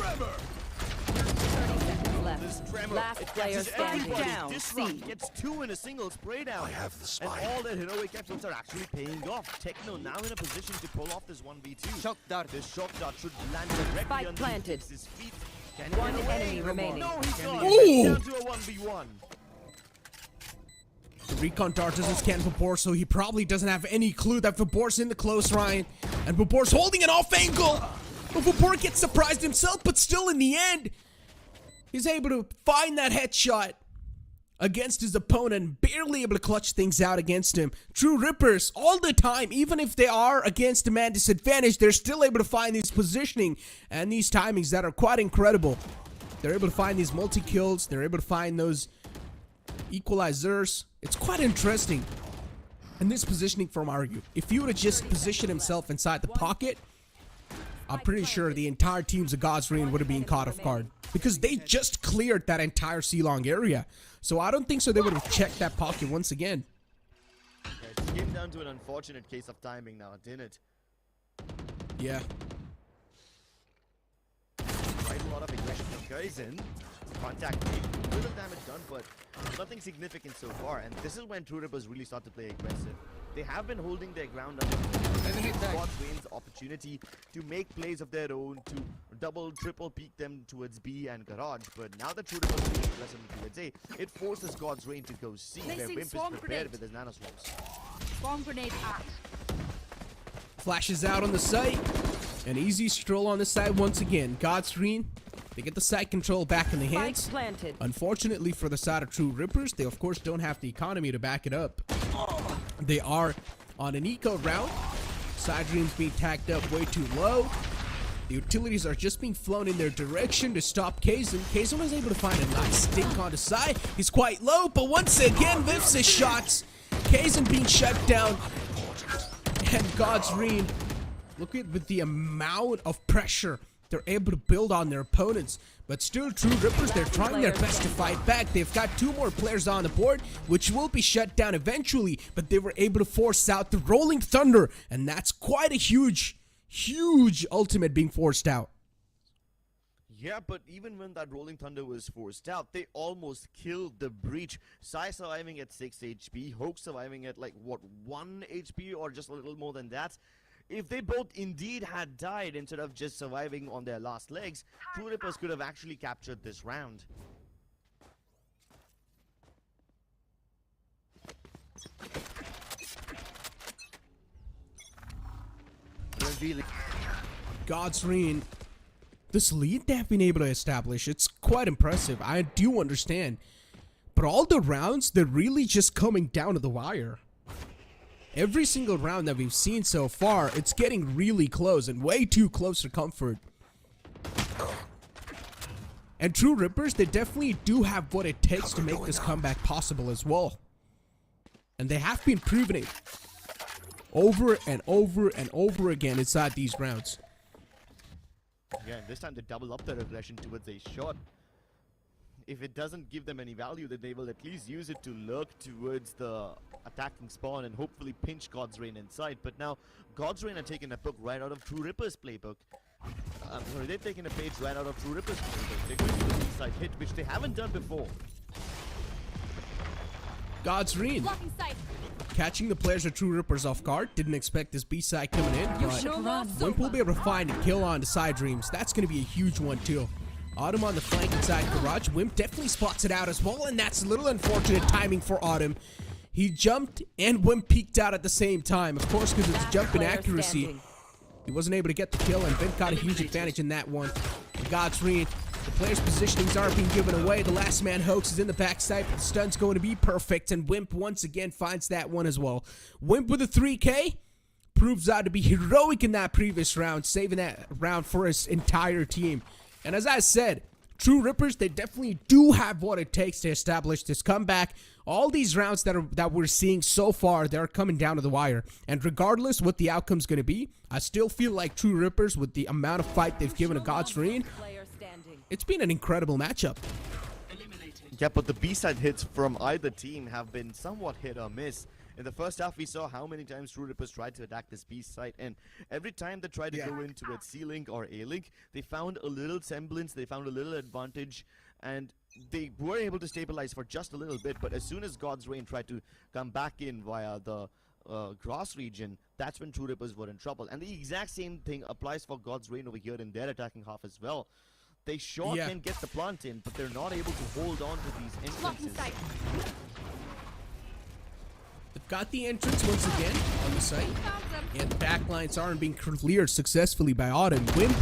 Last player standing. Down. Disrupt gets 2 in a single spray down. I have the spy. And all their heroic efforts are actually paying off. Techno now in a position to pull off this 1v2. Shock dart. This shock dart should land directly Spike on planted. his feet. Can he One get away? enemy remaining. No, he's not. Ooh. Down to a 1v1. The recon dart doesn't scan Vapor, so he probably doesn't have any clue that Vapor's in the close, Ryan. And Vapor's holding an off angle. But Vapor gets surprised himself, but still in the end, he's able to find that headshot against his opponent, barely able to clutch things out against him. True Rippers, all the time, even if they are against a man disadvantage, they're still able to find these positioning and these timings that are quite incredible. They're able to find these multi-kills, they're able to find those equalizers. It's quite interesting. And this positioning from Argue, if he would have just positioned himself inside the pocket, I'm pretty sure the entire teams of Godsreen would have been caught off guard, because they just cleared that entire C-long area. So I don't think so they would have checked that pocket once again. Yeah, it came down to an unfortunate case of timing now, didn't it? Yeah. Quite a lot of aggression from Kaizen. Contact made, a little damage done, but nothing significant so far. And this is when True Rippers really start to play aggressive. They have been holding their ground under Godsreen's opportunity to make plays of their own, to double, triple peek them towards B and Garage. But now that True Rippers are playing aggressively towards A, it forces Godsreen to go C, where Placing Wimp is swarm prepared grenade. with his nanoswarms. Bomb grenade out. Flashes out on the site. An easy stroll on the side once again. Godsreen, they get the site control back in the Spike hands. planted. Unfortunately for the side of True Rippers, they of course don't have the economy to back it up. They are on an eco route. Side Dreams being tagged up way too low. The utilities are just being flown in their direction to stop Kazan. Kazan was able to find a nice stink on the side. He's quite low, but once again, whiffs his shots. Kazan being shut down. And Godsreen Look at with the amount of pressure they're able to build on their opponents. But still, True Rippers, they're trying their best to fight back. They've got 2 more players on the board, which will be shut down eventually. But they were able to force out the Rolling Thunder. And that's quite a huge ultimate being forced out. Yeah, but even when that Rolling Thunder was forced out, they almost killed the Breach. Sai surviving at 6 HP, Hoke surviving at like, what, 1 HP or just a little more than that. If they both indeed had died instead of just surviving on their last legs, True Rippers could have actually captured this round. God's Reign, this lead they've been able to establish, it's quite impressive. I do understand. But all the rounds, they're really just coming down to the wire. Every single round that we've seen so far, it's getting really close and way too close for comfort. And True Rippers, they definitely do have what it takes to make this comeback possible as well. And they have been proving it over and over and over again inside these rounds. Yeah, and this time they double up their aggression towards a shot. If it doesn't give them any value, then they will at least use it to lurk towards the attacking spawn and hopefully pinch God's Reign inside. But now, God's Reign are taking a book right out of True Ripper's playbook. Sorry, they've taken a page right out of True Ripper's playbook. They're going to do the B-side hit, which they haven't done before. God's Reign catching the players of True Rippers off guard. Didn't expect this B-side coming in, but Wimp will be able to find a kill on the side dreams. That's going to be a huge one too. Autumn on the flank inside Garage. Wimp definitely spots it out as well, and that's a little unfortunate timing for Autumn. He jumped and Wimp peeked out at the same time. Of course, because it's jump and accuracy. He wasn't able to get the kill, and Wimp got a huge advantage in that one. God's Reign, the players' positionings aren't being given away. The last man hoax is in the backside, but the stun's going to be perfect, and Wimp once again finds that one as well. Wimp with a 3K proves out to be heroic in that previous round, saving that round for his entire team. And as I said, True Rippers, they definitely do have what it takes to establish this comeback. All these rounds that we're seeing so far, they're coming down to the wire. And regardless what the outcome's going to be, I still feel like True Rippers, with the amount of fight they've given to God's Reign, it's been an incredible matchup. Yeah, but the B-side hits from either team have been somewhat hit or miss. In the first half, we saw how many times True Rippers tried to attack this B site, and every time they tried to go into its C-Link or A-Link, they found a little semblance, they found a little advantage, and they were able to stabilize for just a little bit. But as soon as God's Reign tried to come back in via the grass region, that's when True Rippers were in trouble. And the exact same thing applies for God's Reign over here in their attacking half as well. They sure can get the plant in, but they're not able to hold on to these entrances. They've got the entrance once again on the site, and the backlines aren't being cleared successfully by Autumn. Wimp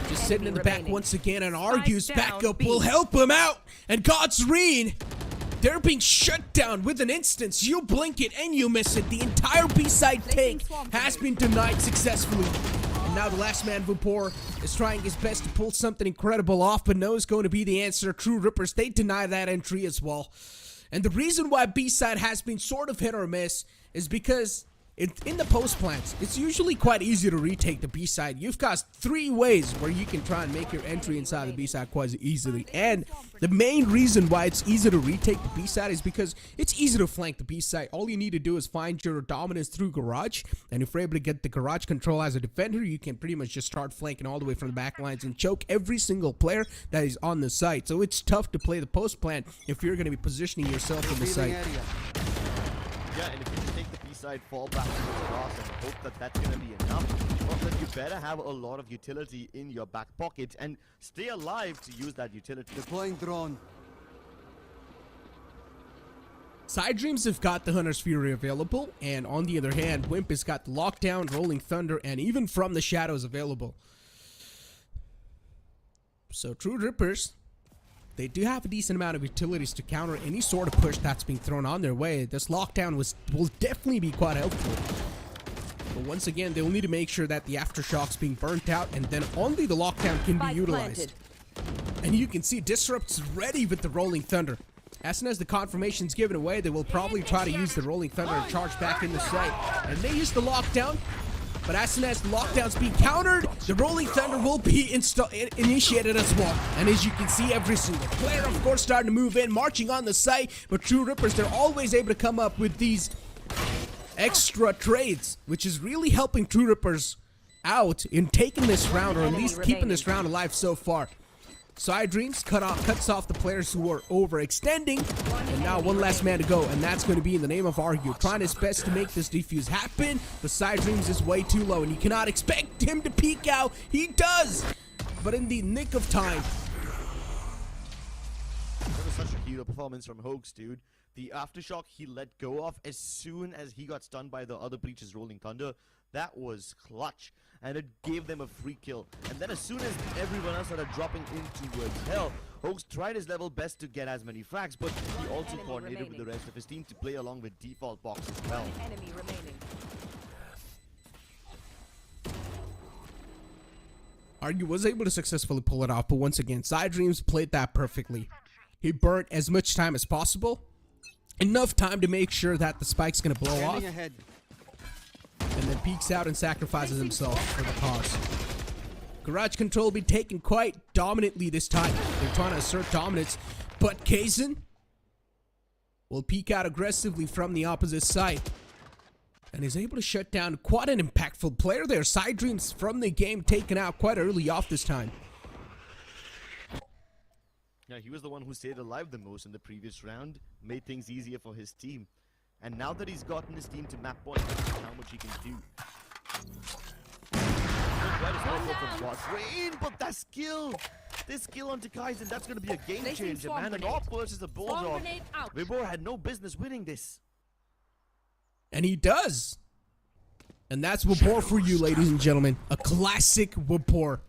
just sitting in the back once again, and argues backup will help him out. And God's Reign, they're being shut down with an instance. You blink it and you miss it. The entire B-side take has been denied successfully. And now the last man, Vupor, is trying his best to pull something incredible off, but no is going to be the answer. True Rippers, they deny that entry as well. And the reason why B-side has been sort of hit or miss is because in the post plants, it's usually quite easy to retake the B-side. You've got 3 ways where you can try and make your entry inside the B-side quite easily. And the main reason why it's easy to retake the B-side is because it's easy to flank the B-side. All you need to do is find your dominance through Garage. And if you're able to get the Garage control as a defender, you can pretty much just start flanking all the way from the back lines and choke every single player that is on the site. So it's tough to play the post plant if you're going to be positioning yourself in the site. Yeah, and if you just take the B-side, fall back to the cross and hope that that's going to be enough, well, then you better have a lot of utility in your back pocket and stay alive to use that utility. Deploying drone. Side Dreams have got the Hunter's Fury available, and on the other hand, Wimp has got the Lockdown, Rolling Thunder, and even From the Shadows available. So True Rippers, they do have a decent amount of utilities to counter any sort of push that's being thrown on their way. This lockdown will definitely be quite helpful. But once again, they'll need to make sure that the aftershocks being burnt out, and then only the lockdown can be utilized. And you can see Disrupt's ready with the Rolling Thunder. As soon as the confirmation's given away, they will probably try to use the Rolling Thunder and charge back in the site. And they use the lockdown. But as soon as the lockdown's being countered, the Rolling Thunder will be initiated as well. And as you can see, every single player, of course, starting to move in, marching on the site. But True Rippers, they're always able to come up with these extra trades, which is really helping True Rippers out in taking this round, or at least keeping this round alive so far. Side Dreams cuts off the players who are overextending, and now one last man to go, and that's going to be in the name of Argue, trying his best to make this defuse happen. But Side Dreams is way too low, and you cannot expect him to peek out. He does, but in the nick of time. That was such a hero performance from Hoax, dude. The aftershock he let go of as soon as he got stunned by the other Breach's Rolling Thunder, that was clutch. And it gave them a free kill. And then as soon as everyone else started dropping in towards hell, Hoax tried his level best to get as many frags, but he also coordinated with the rest of his team to play along with default box as well. Enemy remaining. Argue was able to successfully pull it off, but once again, Side Dreams played that perfectly. He burnt as much time as possible, enough time to make sure that the spike's gonna blow off, and then peeks out and sacrifices himself for the cause. Garage Control be taken quite dominantly this time. They're trying to assert dominance, but Kazan will peek out aggressively from the opposite side, and is able to shut down quite an impactful player there. Side Dreams from the game taken out quite early off this time. Yeah, he was the one who stayed alive the most in the previous round, made things easier for his team. And now that he's gotten his team to map point, let's see how much he can do. But that skill! This skill onto Kaizen, that's going to be a game changer, man. And off versus the Bulldog. Vibor had no business winning this. And he does. And that's Vibor for you, ladies and gentlemen. A classic Vibor.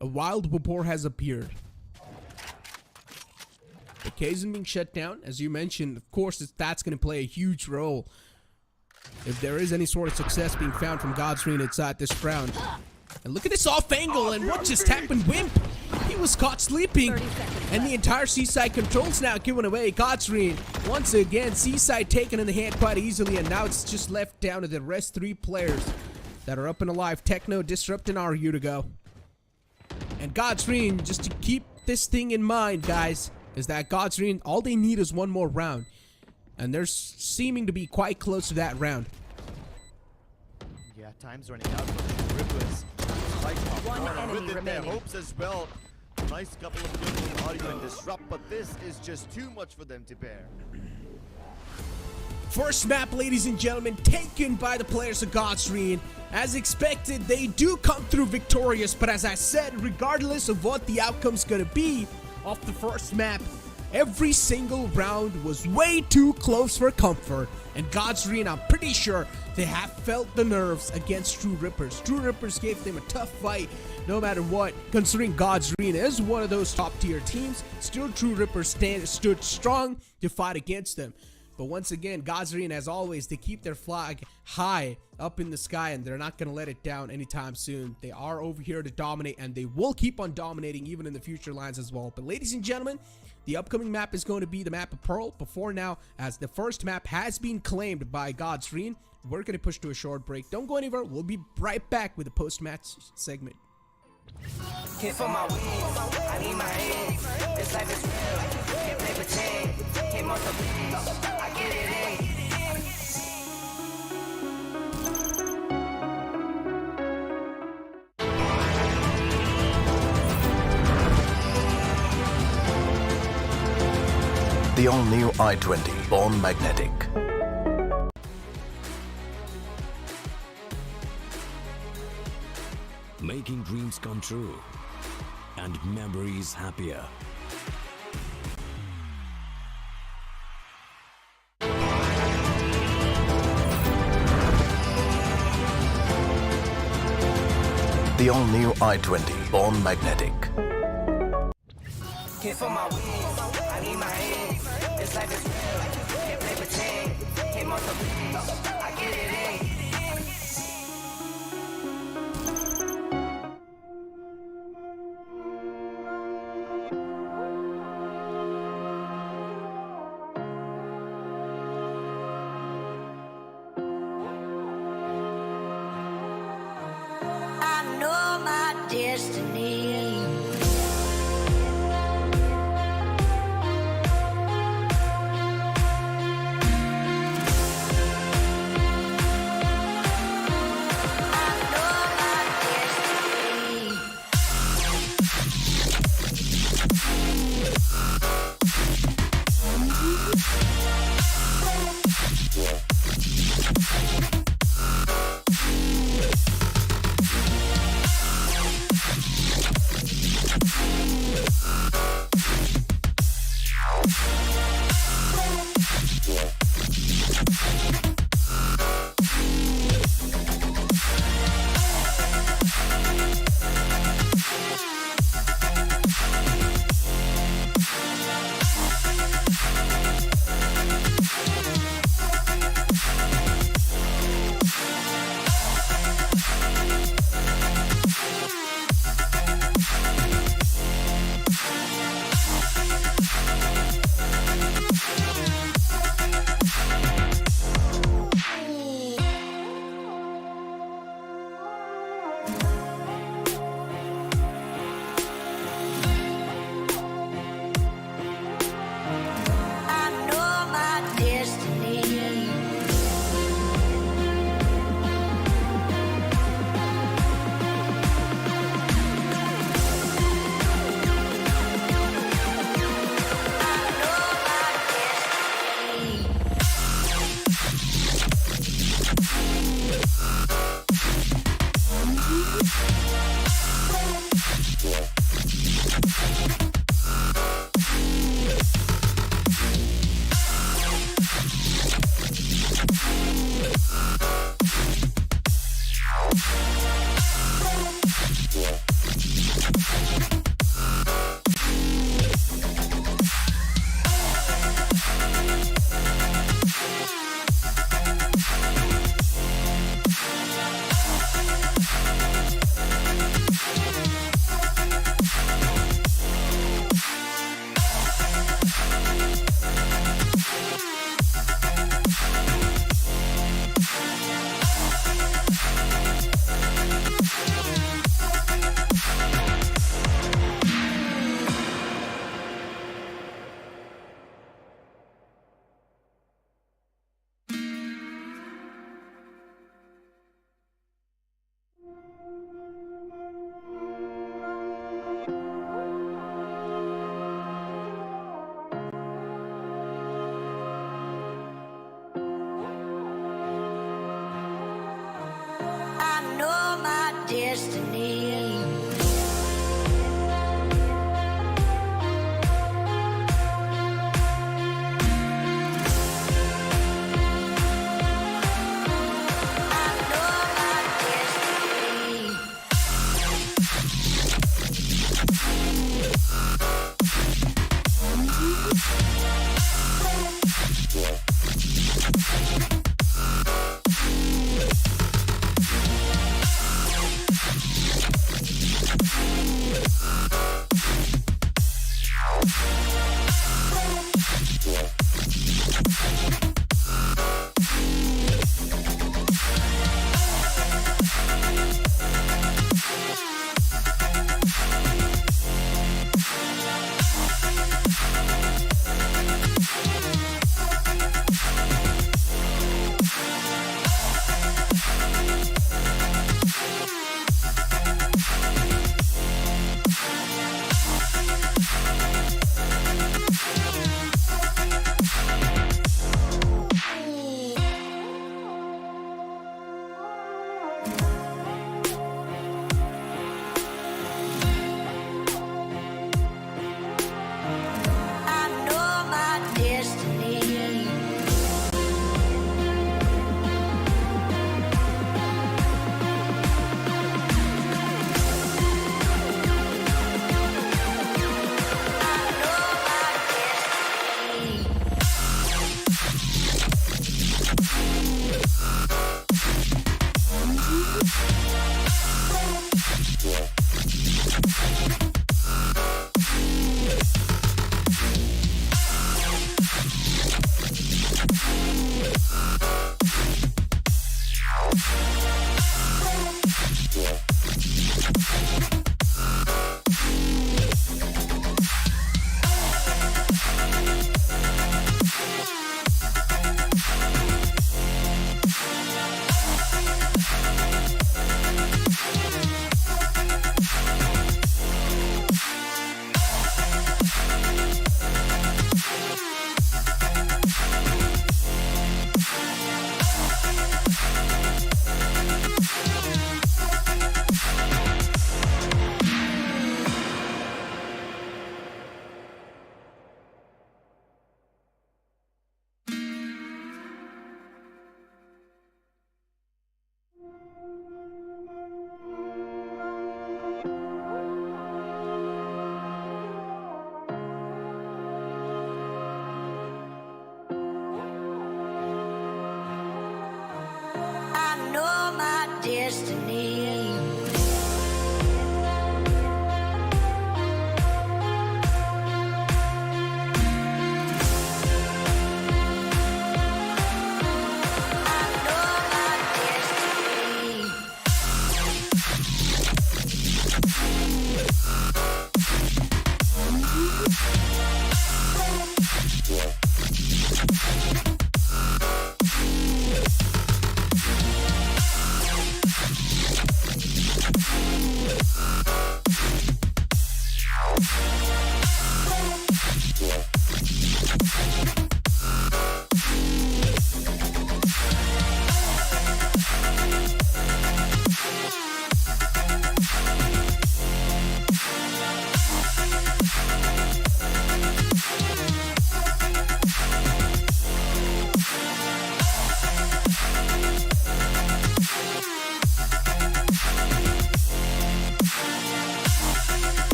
A wild Vibor has appeared. The Kazan being shut down, as you mentioned, of course, that's going to play a huge role if there is any sort of success being found from Godsreen inside this round. And look at this off angle, and what just happened? Wimp, he was caught sleeping, and the entire Seaside controls now given away. Godsreen, once again, Seaside taken in the hand quite easily, and now it's just left down to the rest 3 players that are up and alive. Techno, Disrupt, and Aryu to go. And Godsreen, just to keep this thing in mind, guys, is that Godsreen, all they need is one more round. And they're seeming to be quite close to that round. Yeah, time's running out for the Rippers. One enemy with it, remaining. their hopes as well. Nice couple of kills in Audio and Disrupt, but this is just too much for them to bear. First map, ladies and gentlemen, taken by the players of Godsreen. As expected, they do come through victorious, but as I said, regardless of what the outcome's gonna be off the first map, every single round was way too close for comfort. And Godsreen, I'm pretty sure they have felt the nerves against True Rippers. True Rippers gave them a tough fight no matter what. Considering Godsreen is one of those top tier teams, still True Rippers stood strong to fight against them. But once again, Godsreen, as always, they keep their flag high up in the sky, and they're not going to let it down anytime soon. They are over here to dominate, and they will keep on dominating even in the future lines as well. But ladies and gentlemen, the upcoming map is going to be the map of Pearl. Before now, as the first map has been claimed by Godsreen, we're going to push to a short break. Don't go anywhere. We'll be right back with the post-match segment. Hit for my wins, I need my hands. This life is real, can't play pretend. Came off the beach, I get it in. The all-new i20, born magnetic. Making dreams come true and memories happier. The all-new i20, born magnetic. Hit for my wins, I need my hands. This life is real, can't play pretend. Came off the beach, I get it in.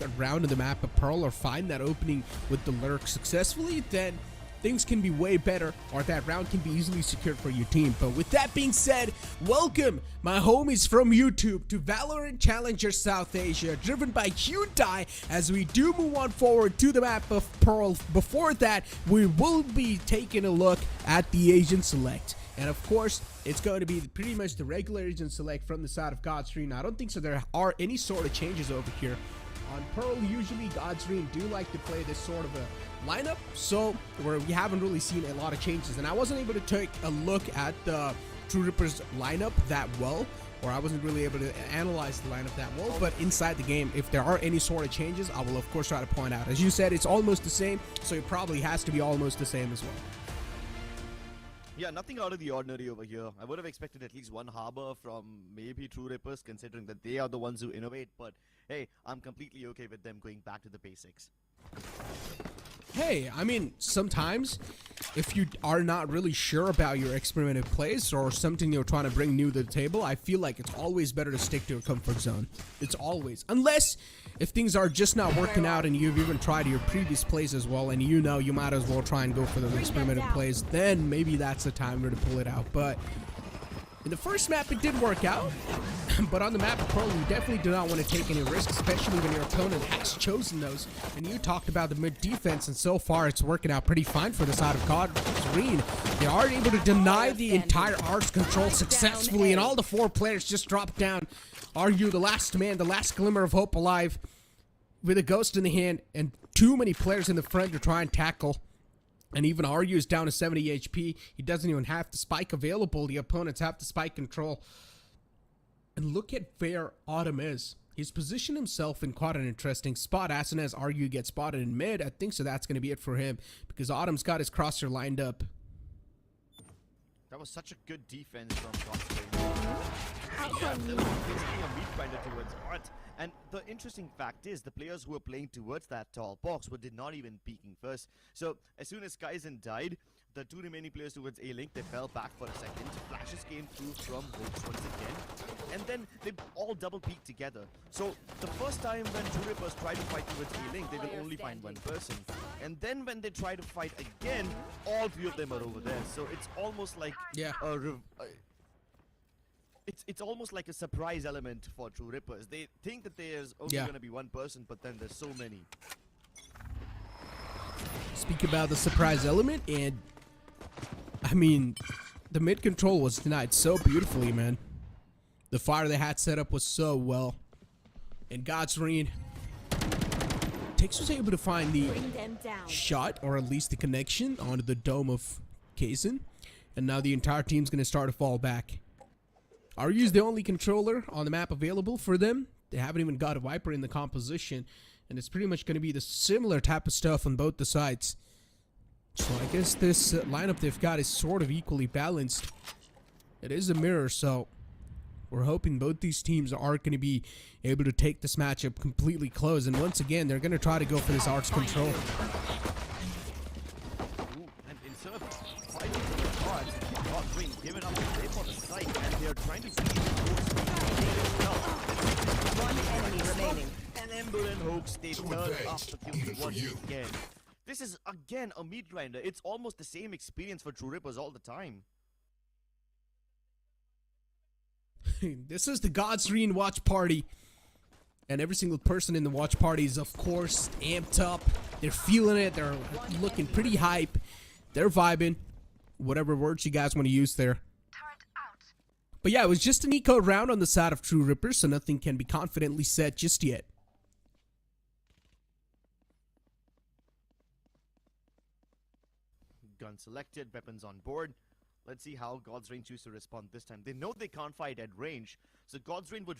lurk around in the map of Pearl or find that opening with the lurk successfully, then things can be way better, or that round can be easily secured for your team. But with that being said, welcome my homies from YouTube to Valorant Challenger South Asia, driven by Hyundai, as we do move on forward to the map of Pearl. Before that, we will be taking a look at the Asian Select. And of course, it's going to be pretty much the regular Asian Select from the side of Godstream. I don't think so there are any sort of changes over here. On Pearl, usually Godstream do like to play this sort of a lineup, so where we haven't really seen a lot of changes. And I wasn't able to take a look at the True Rippers lineup that well, or I wasn't really able to analyze the lineup that well, but inside the game, if there are any sort of changes, I will of course try to point out. As you said, it's almost the same, so it probably has to be almost the same as well. Yeah, nothing out of the ordinary over here. I would have expected at least one harbor from maybe True Rippers, considering that they are the ones who innovate, but hey, I'm completely okay with them going back to the basics. Hey, I mean, sometimes if you are not really sure about your experimental plays or something you're trying to bring new to the table, I feel like it's always better to stick to your comfort zone. It's always. Unless if things are just not working out and you've even tried your previous plays as well, and you know you might as well try and go for those experimental plays, then maybe that's the time to pull it out. But in the first map, it did work out, but on the map of Pearl, you definitely do not want to take any risks, especially when your opponent has chosen those. And you talked about the mid defense, and so far it's working out pretty fine for the side of Godreen. They are able to deny the entire arch control successfully, and all the 4 players just dropped down. Are you the last man, the last glimmer of hope alive, with a ghost in the hand, and too many players in the front to try and tackle? And even Aryu is down to 70 HP. He doesn't even have the spike available. The opponents have the spike control. And look at where Autumn is. He's positioned himself in quite an interesting spot. As soon as Aryu gets spotted in mid, I think so that's going to be it for him, because Autumn's got his crosshair lined up. That was such a good defense from Godstream. Yeah, they were basically a meat grinder towards Art. And the interesting fact is, the players who were playing towards that tall box did not even peeking first. So as soon as Kaizen died, the 2 remaining players towards A-Link, they fell back for a second. Flashes came through from Hooks once again. And then they all double peeked together. So the first time when True Rippers try to fight towards A-Link, they will only find one person. And then when they try to fight again, all 3 of them are over there. So it's almost like it's almost like a surprise element for True Rippers. They think that there's only going to be one person, but then there's so many. Speak about the surprise element, and I mean, the mid control was denied so beautifully, man. The fire they had set up was so well. And Godstream was able to find the shot, or at least the connection, onto the dome of Kaizen. And now the entire team's going to start to fall back. Aryu's the only controller on the map available for them. They haven't even got a Viper in the composition. And it's pretty much going to be the similar type of stuff on both the sides. So I guess this lineup they've got is sort of equally balanced. It is a mirror, so we're hoping both these teams are going to be able to take this matchup completely close. And once again, they're going to try to go for this arch control. And instead of fighting for the cards, Godwin giving up the play for the site, and they're trying to see One enemy remaining. And Ember and Hoax, they turn up the kill once again. This is again a meat grinder. It's almost the same experience for True Rippers all the time. This is the Godstream watch party. And every single person in the watch party is, of course, amped up. They're feeling it. They're looking pretty hype. They're vibing. Whatever words you guys want to use there. But yeah, it was just an eco round on the side of True Rippers, so nothing can be confidently said just yet. Gun selected, weapons on board. Let's see how God's Range choose to respond this time. They know they can't fight at range, so God's Range would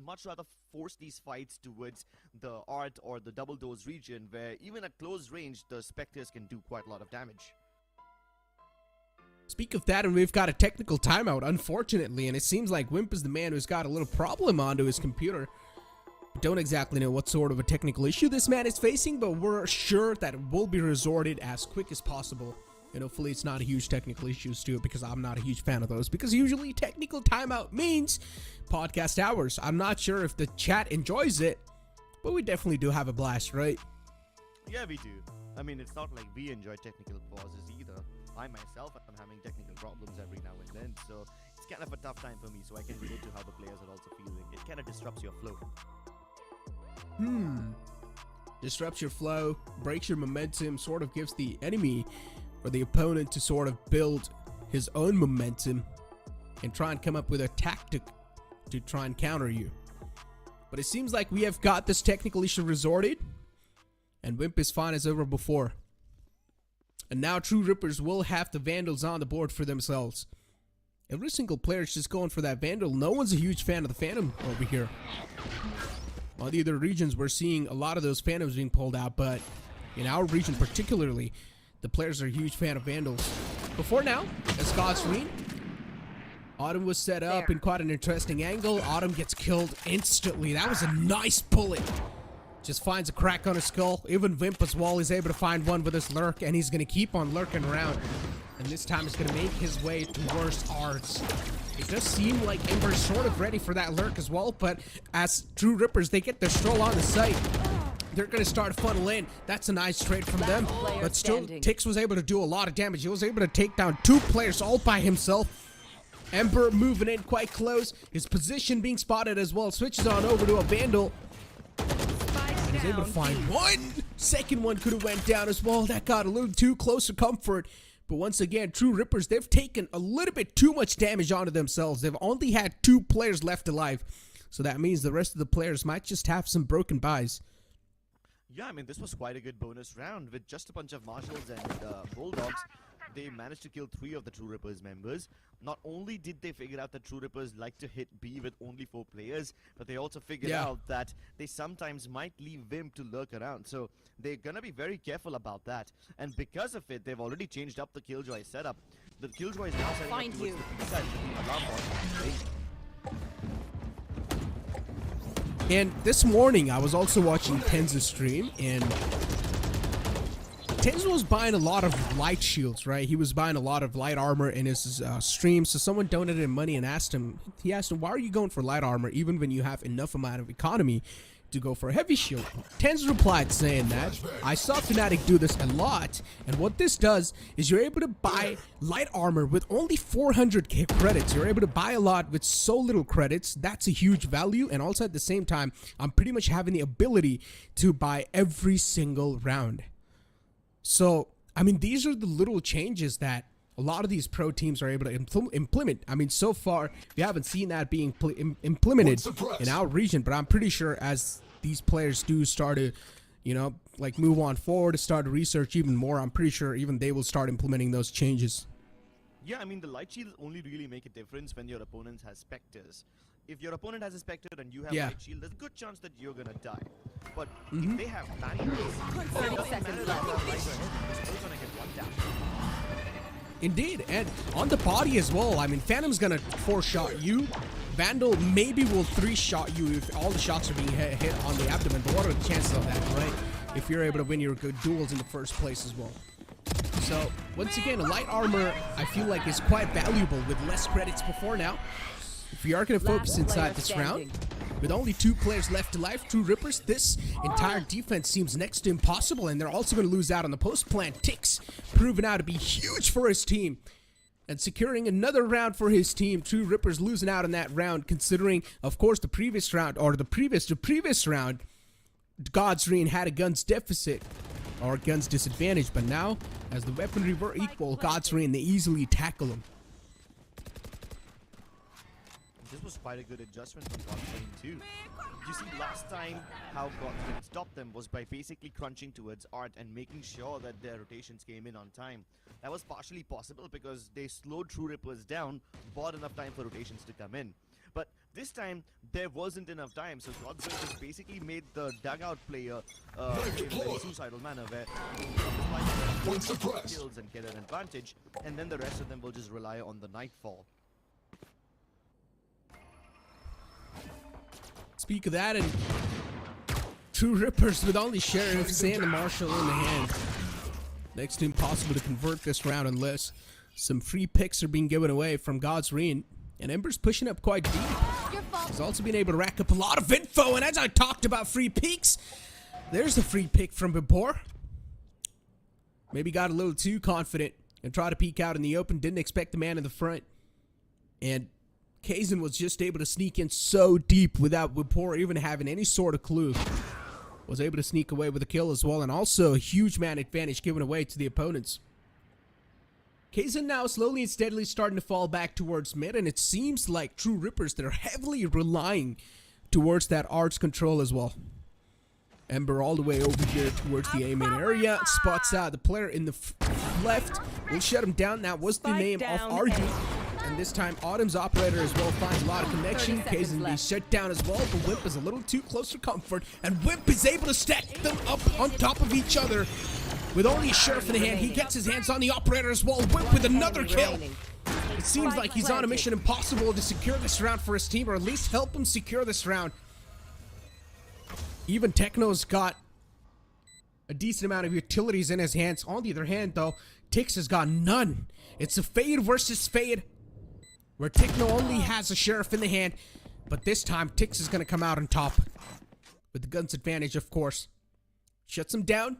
much rather force these fights towards the Art or the Double Doors region, where even at close range, the Spectres can do quite a lot of damage. Speak of that, and we've got a technical timeout, unfortunately, and it seems like Wimp is the man who's got a little problem onto his computer. We don't exactly know what sort of a technical issue this man is facing, but we're sure that it will be resorted as quick as possible. And hopefully it's not a huge technical issues to it, because I'm not a huge fan of those, because usually technical timeout means podcast hours. I'm not sure if the chat enjoys it, but we definitely do have a blast, right? Yeah, we do. I mean, it's not like we enjoy technical pauses either. I myself am having technical problems every now and then, so it's kind of a tough time for me, so I can relate to how the players are also feeling. It kind of disrupts your flow. Disrupts your flow, breaks your momentum, sort of gives the enemy or the opponent to sort of build his own momentum and try and come up with a tactic to try and counter you. But it seems like we have got this technical issue resorted, and Wimp is fine as ever before. And now True Rippers will have the Vandals on the board for themselves. Every single player is just going for that Vandal. No one's a huge fan of the Phantom over here. On the other regions, we're seeing a lot of those Phantoms being pulled out, but in our region particularly, the players are a huge fan of Vandals. Before now, as Godsreen, Autumn was set up in quite an interesting angle. Autumn gets killed instantly. That was a nice bullet. Just finds a crack on his skull. Even Vimp as well is able to find one with his lurk, and he's going to keep on lurking around. And this time he's going to make his way towards Arts. It does seem like Ember's sort of ready for that lurk as well, but as True Rippers, they get their stroll on the site. They're going to start funnel in. That's a nice trade from them. But still, Tix was able to do a lot of damage. He was able to take down 2 players all by himself. Ember moving in quite close. His position being spotted as well. Switches on over to a Vandal. He's able to find one. Second one could have went down as well. That got a little too close to comfort. But once again, True Rippers, they've taken a little bit too much damage onto themselves. They've only had 2 players left alive. So that means the rest of the players might just have some broken buys. Yeah, I mean, this was quite a good bonus round. With just a bunch of Marshals and Bulldogs, they managed to kill 3 of the True Rippers members. Not only did they figure out that True Rippers like to hit B with only 4 players, but they also figured out that they sometimes might leave Vim to lurk around. So they're gonna be very careful about that. And because of it, they've already changed up the Killjoy setup. The Killjoy is now setting up towards the B side with the alarm bot. And this morning, I was also watching Tenz's stream, and Tenz was buying a lot of light shields, right? He was buying a lot of light armor in his stream. So someone donated him money and asked him, why are you going for light armor even when you have enough amount of economy to go for a heavy shield? Tenz replied saying that, I saw Fnatic do this a lot, and what this does is you're able to buy light armor with only 400 credits. You're able to buy a lot with so little credits. That's a huge value, and also at the same time, I'm pretty much having the ability to buy every single round. So, I mean, these are the little changes that a lot of these pro teams are able to implement. I mean, so far, we haven't seen that being implemented in our region, but I'm pretty sure as these players do start to, you know, like move on forward, start to research even more, I'm pretty sure even they will start implementing those changes. Yeah, I mean, the light shields only really make a difference when your opponent has Spectres. If your opponent has a Spectre and you have light shield, there's a good chance that you're gonna die. But if they have barriers, 30 seconds left. You're still gonna get one down. Indeed, and on the body as well. I mean, Phantom's gonna 4-shot you. Vandal maybe will 3-shot you if all the shots are being hit on the abdomen. But what are the chances of that, right? If you're able to win your good duels in the first place as well. So, once again, a light armor, I feel like, is quite valuable with less credits before now. If we are going to focus inside this round, with only 2 players left alive, True Rippers, this entire defense seems next to impossible, and they're also going to lose out on the post plant. Tix proven out to be huge for his team, and securing another round for his team. True Rippers losing out on that round, considering, of course, the previous round, or the previous round, Godsreen had a guns deficit, or guns disadvantage, but now, as the weaponry were equal, Godsreen, they easily tackle him. This was quite a good adjustment from Godlike too. You see, last time how Godlike stopped them was by basically crunching towards Art and making sure that their rotations came in on time. That was partially possible because they slowed True Rippers down, bought enough time for rotations to come in. But this time, there wasn't enough time, so Godlike just basically made the dugout player in a very suicidal manner where kills and get an advantage, and then the rest of them will just rely on the Nightfall. Speak of that, and True Rippers with only Sheriff and the Marshal in the hand. Next to impossible to convert this round unless some free picks are being given away from Godsreen. And Ember's pushing up quite deep. Your fault. He's also been able to rack up a lot of info. And as I talked about free peeks, there's a free pick from Vapor. Maybe got a little too confident and tried to peek out in the open. Didn't expect the man in the front. And Kaizen was just able to sneak in so deep without Vapor even having any sort of clue. Was able to sneak away with a kill as well. And also a huge man advantage given away to the opponents. Kaizen now slowly and steadily starting to fall back towards mid, and it seems like True Rippers, they're heavily relying towards that arts control as well. Ember all the way over here towards the A main area, spots out the player in the left, will shut him down. That was the name of RG, and this time Autumn's operator as well finds a lot of connection. Kaizen be shut down as well, but Wimp is a little too close for comfort, and Wimp is able to stack them up on top of each other. With only a sheriff in the hand, he gets his hands on the operator as well. Wimp with another kill. It seems like he's on a mission impossible to secure this round for his team, or at least help him secure this round. Even Techno's got a decent amount of utilities in his hands. On the other hand, though, Tix has got none. It's a Fade versus Fade, where Techno only has a sheriff in the hand. But this time, Tix is going to come out on top. With the gun's advantage, of course. Shuts him down.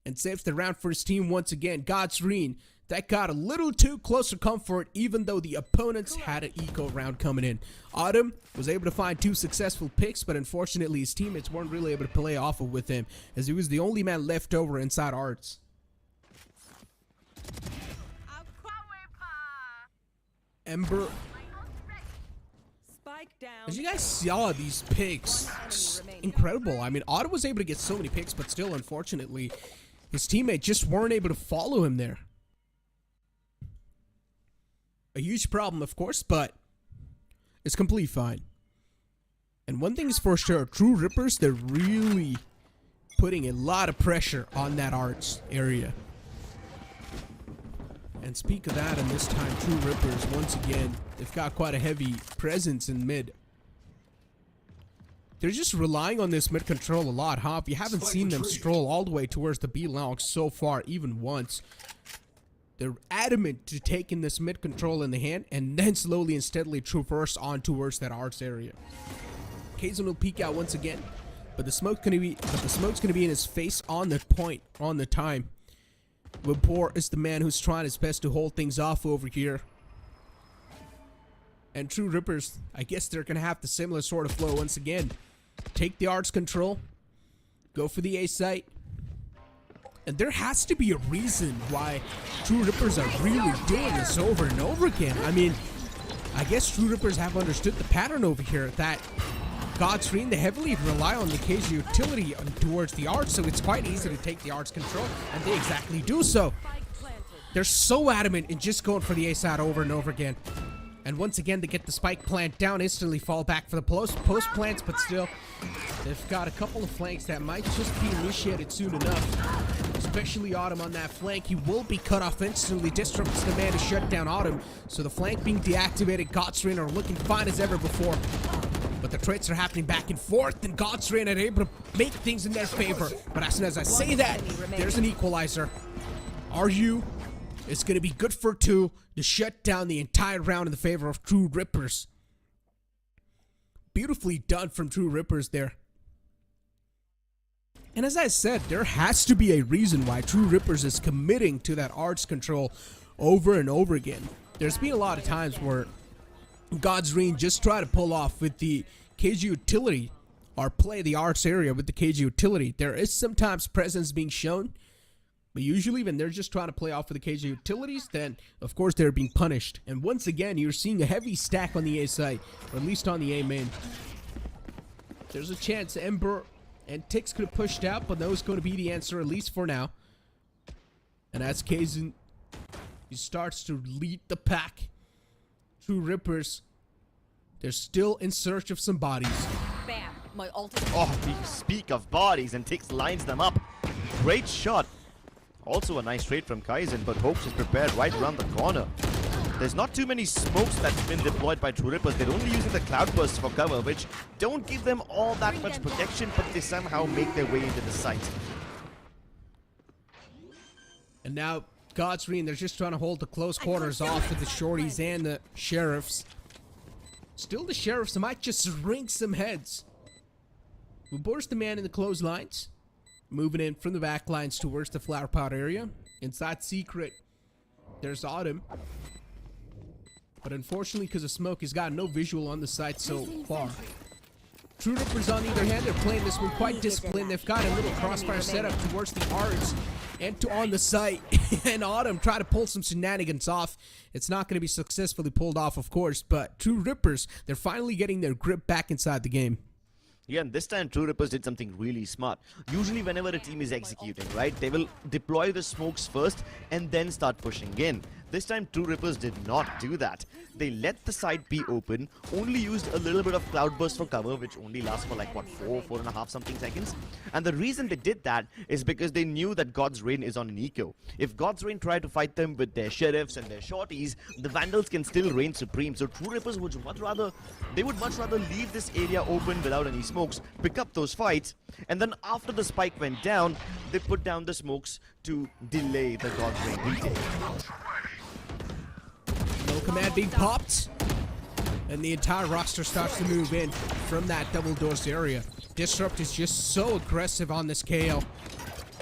And saves the round for his team once again. Godsreen, that got a little too close for comfort, even though the opponents had an eco round coming in. Autumn was able to find 2 successful picks, but unfortunately his teammates weren't really able to play off of with him, as he was the only man left over inside arts. Ember, as you guys saw these picks, it's incredible. I mean, Autumn was able to get so many picks, but still, unfortunately, his teammates just weren't able to follow him there. A huge problem, of course, but it's completely fine. And one thing is for sure, True Rippers, they're really putting a lot of pressure on that arts area. And speak of that, and this time True Rippers, once again, they've got quite a heavy presence in mid. They're just relying on this mid control a lot, huh? If you haven't seen them stroll all the way towards the B long so far, even once, they're adamant to taking this mid control in the hand and then slowly and steadily traverse on towards that arts area. Kaizen will peek out once again, but the smoke's gonna be in his face on the point, on the time. Vapor is the man who's trying his best to hold things off over here. And True Rippers, I guess they're gonna have the similar sort of flow once again. Take the arts control, go for the A site, and there has to be a reason why True Rippers are really doing this over and over again. I mean, I guess True Rippers have understood the pattern over here that Godsreen, they heavily rely on the KG utility towards the arts, so it's quite easy to take the arts control, and they exactly do so. They're so adamant in just going for the A side over and over again. And once again, they get the spike plant down, instantly fall back for the post plants, but still, they've got a couple of flanks that might just be initiated soon enough. Especially Autumn on that flank. He will be cut off instantly. Disrupts the man to shut down Autumn. So the flank being deactivated, Godsreen are looking fine as ever before. But the trades are happening back and forth, and Godsreen are able to make things in their favor. But as soon as I say that, there's an equalizer. RU is going to be good for 2 to shut down the entire round in the favor of True Rippers. Beautifully done from True Rippers there. And as I said, there has to be a reason why True Rippers is committing to that arts control over and over again. There's been a lot of times where Godsreen just try to pull off with the KG utility or play the arts area with the KG utility. There is sometimes presence being shown, but usually when they're just trying to play off with the KG utilities, then of course they're being punished. And once again, you're seeing a heavy stack on the A site, or at least on the A main. There's a chance Ember and Tix could have pushed out, but that was going to be the answer, at least for now. And as Kaizen, he starts to lead the pack. True Rippers, they're still in search of some bodies. Bam. My ultimate. Oh, we speak of bodies, and Tix lines them up. Great shot. Also a nice trade from Kaizen, but Hopes is prepared right around the corner. There's not too many smokes that's been deployed by True Rippers. They're only using the cloudbursts for cover, which don't give them all that much protection, but they somehow make their way into the site. And now Godsreen, they're just trying to hold the close quarters off with the shorties and the sheriffs. Still, the Sheriffs might just ring some heads. We burst the man in the clotheslines. Moving in from the back lines towards the flower pot area. Inside secret, there's Autumn. But unfortunately, because of smoke, he's got no visual on the site so far. True Rippers, on the other hand, they're playing this one quite disciplined. They've got a little crossfire setup towards the arts and on the site. And Autumn try to pull some shenanigans off. It's not going to be successfully pulled off, of course. But True Rippers, they're finally getting their grip back inside the game. Yeah, and this time True Rippers did something really smart. Usually whenever a team is executing, right, they will deploy the smokes first and then start pushing in. This time True Rippers did not do that. They let the site be open, only used a little bit of cloudburst for cover, which only lasts for like what, 4.5 something seconds. And the reason they did that is because they knew that God's Reign is on an eco. If God's Reign tried to fight them with their sheriffs and their shorties, the Vandals can still reign supreme. So True Rippers would much rather leave this area open without any smokes, pick up those fights, and then after the spike went down, they put down the smokes to delay the God's Reign retake. No command being popped, and the entire roster starts to move in from that double doors area. Disrupt is just so aggressive on this KO.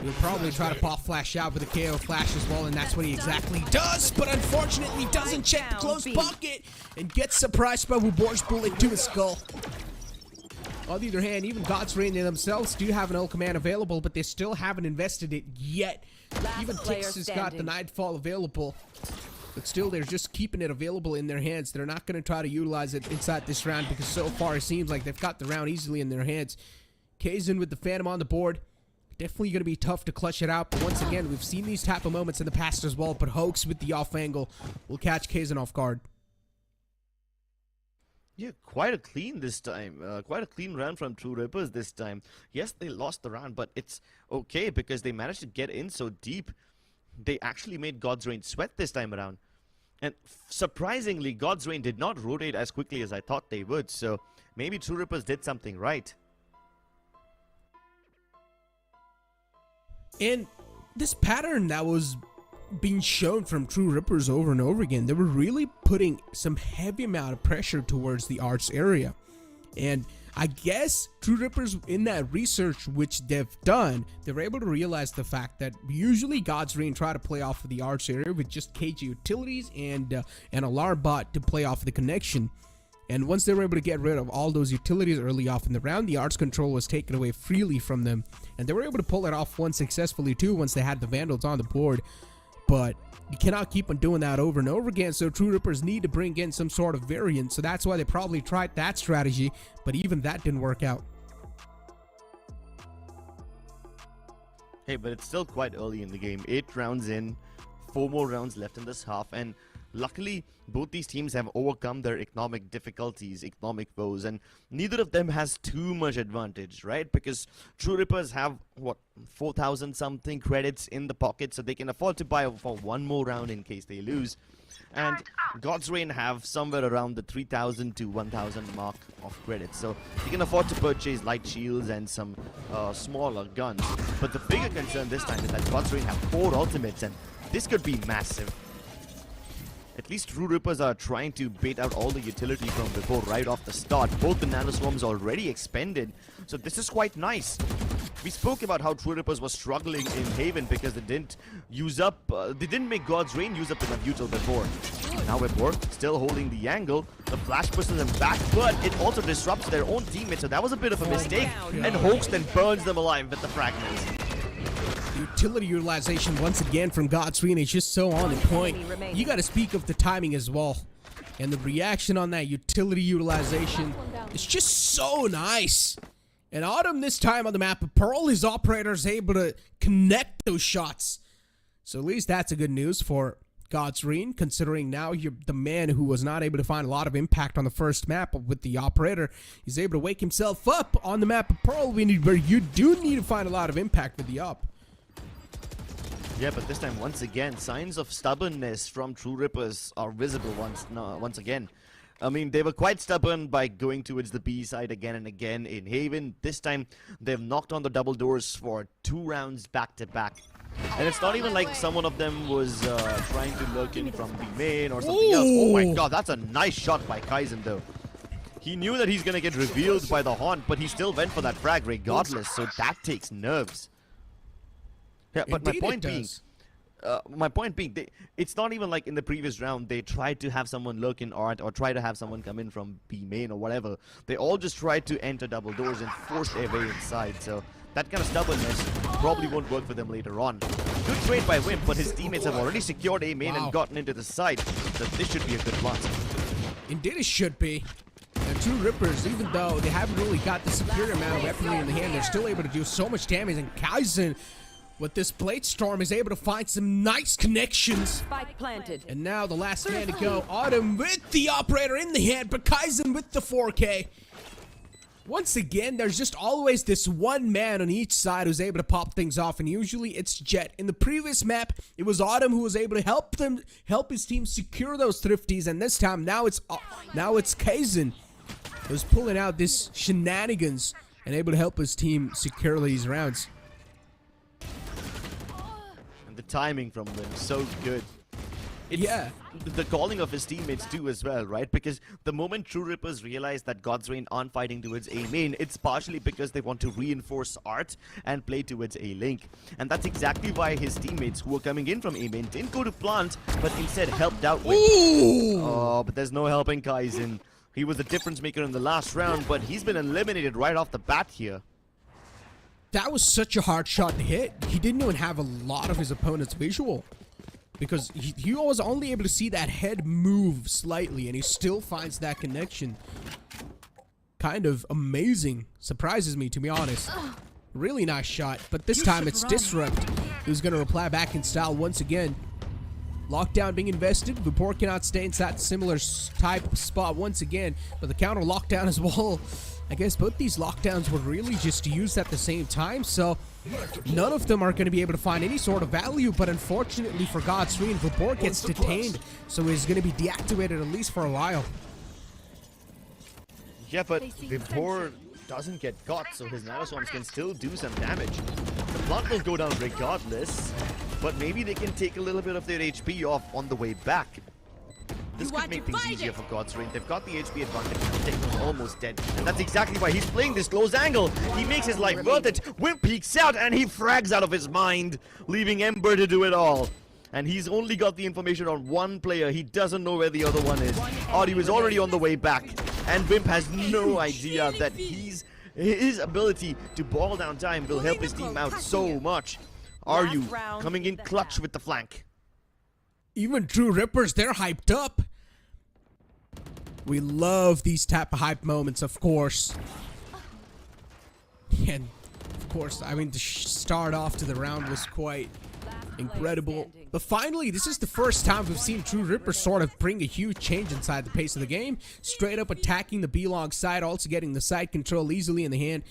He'll probably try to pop flash out with a KO flash as well, and that's what he exactly does, but unfortunately doesn't check the close pocket and gets surprised by Wubor's bullet to his skull. On the other hand, even God's Reign themselves do have an ult command available, but they still haven't invested it yet. Even Tix has got the Nightfall available. But still, they're just keeping it available in their hands. They're not going to try to utilize it inside this round because so far it seems like they've got the round easily in their hands. Kazin with the Phantom on the board. Definitely going to be tough to clutch it out. But once again, we've seen these type of moments in the past as well. But Hoax with the off angle will catch Kazin off guard. Yeah, quite a clean this time. Quite a clean round from True Rippers this time. Yes, they lost the round, but it's okay because they managed to get in so deep. They actually made God's Reign sweat this time around. And surprisingly, God's Reign did not rotate as quickly as I thought they would. So maybe True Rippers did something right. And this pattern that was being shown from True Rippers over and over again, they were really putting some heavy amount of pressure towards the arts area. And I guess True Rippers, in that research which they've done, they were able to realize the fact that usually God's Reign try to play off of the arts area with just KG utilities and an alarm bot to play off of the connection. And once they were able to get rid of all those utilities early off in the round, the arts control was taken away freely from them. And they were able to pull it off once successfully too, once they had the Vandals on the board. But you cannot keep on doing that over and over again, so True Rippers need to bring in some sort of variant. So that's why they probably tried that strategy, but even that didn't work out. Hey, but it's still quite early in the game. 8 rounds in, 4 more rounds left in this half, and luckily both these teams have overcome their economic difficulties, economic woes, and neither of them has too much advantage, right? Because True Rippers have, what, 4,000 something credits in the pocket, so they can afford to buy for one more round in case they lose. And God's Reign have somewhere around the 3,000 to 1,000 mark of credits, so they can afford to purchase light shields and some smaller guns. But the bigger concern this time is that God's Reign have 4 ultimates, and this could be massive. At least True Rippers are trying to bait out all the utility from before right off the start. Both the nanoswarms already expended, so this is quite nice. We spoke about how True Rippers was struggling in Haven because they didn't use up, they didn't make God's Reign use up enough util before. Now Whipper still holding the angle. The flash pushes them back, but it also disrupts their own teammates, so that was a bit of a mistake. And Hoax then burns them alive with the fragments. Utility utilization once again from God's Reign is just so on point. You got to speak of the timing as well. And the reaction on that utility utilization is just so nice. And Autumn this time on the map of Pearl, his operator is able to connect those shots. So at least that's a good news for God's Reign, considering now you're the man who was not able to find a lot of impact on the first map with the operator. He's able to wake himself up on the map of Pearl where you do need to find a lot of impact with the op. Yeah, but this time, once again, signs of stubbornness from True Rippers are visible once again. I mean, they were quite stubborn by going towards the B side again and again in Haven. This time, they've knocked on the double doors for 2 rounds back to back. And it's not even like someone of them was trying to lurk in from the main or something else. Oh my god, that's a nice shot by Kaizen though. He knew that he's gonna get revealed by the haunt, but he still went for that frag regardless, so that takes nerves. Yeah, but Indeed my point being, it's not even like in the previous round they tried to have someone lurk in art or try to have someone come in from B main or whatever. They all just tried to enter double doors and force their way inside, so that kind of stubbornness probably won't work for them later on. Good trade by Wimp, but his teammates have already secured A main and gotten into the side, so this should be a good plant. Indeed it should be. And True Rippers, even though they haven't really got the superior amount of weaponry in the hand, they're still able to do so much damage. And Kaizen, with this Blade Storm, is able to find some nice connections. Spike planted. And now the last man to go, Autumn with the operator in the hand, but Kaizen with the 4K. Once again, there's just always this one man on each side who's able to pop things off, and usually it's Jet. In the previous map, it was Autumn who was able to help his team secure those thrifties, and this time now it's Kaizen who's pulling out this shenanigans and able to help his team secure these rounds. And the timing from them so good. Yeah. The calling of his teammates too as well, right? Because the moment True Rippers realize that God's Reign aren't fighting towards A main, it's partially because they want to reinforce Art and play towards A link. And that's exactly why his teammates who were coming in from A main didn't go to plant, but instead helped out with... Oh, but there's no helping Kaizen. He was the difference maker in the last round, but he's been eliminated right off the bat here. That was such a hard shot to hit. He didn't even have a lot of his opponent's visual, because he was only able to see that head move slightly, and he still finds that connection. Kind of amazing. Surprises me, to be honest. Really nice shot, but this time it's Disrupt who's going to reply back in style once again. Lockdown being invested. Vapor cannot stay inside similar type spot once again, but the counter lockdown as well. I guess both these lockdowns were really just used at the same time, so none of them are going to be able to find any sort of value, but unfortunately for God's Reign, Vapor gets detained, so he's going to be deactivated at least for a while. Yeah, but Vapor doesn't get caught, so his Nanoswarms can still do some damage. The plant will go down regardless, but maybe they can take a little bit of their HP off on the way back. This could make things easier for God's Reign. They've got the HP advantage. They're almost dead. And that's exactly why he's playing this close angle. He makes his life worth it. Wimp peeks out and he frags out of his mind, leaving Ember to do it all. And he's only got the information on one player. He doesn't know where the other one is. Audi was already on the way back. And Wimp has no idea that his ability to ball down time will help his team out so much. Are you coming in clutch with the flank? Even True Rippers, they're hyped up. We love these type of hype moments, of course. And, of course, I mean, the start off to the round was quite incredible. But finally, this is the first time we've seen True Rippers sort of bring a huge change inside the pace of the game. Straight up attacking the B-long side, also getting the side control easily in the hand.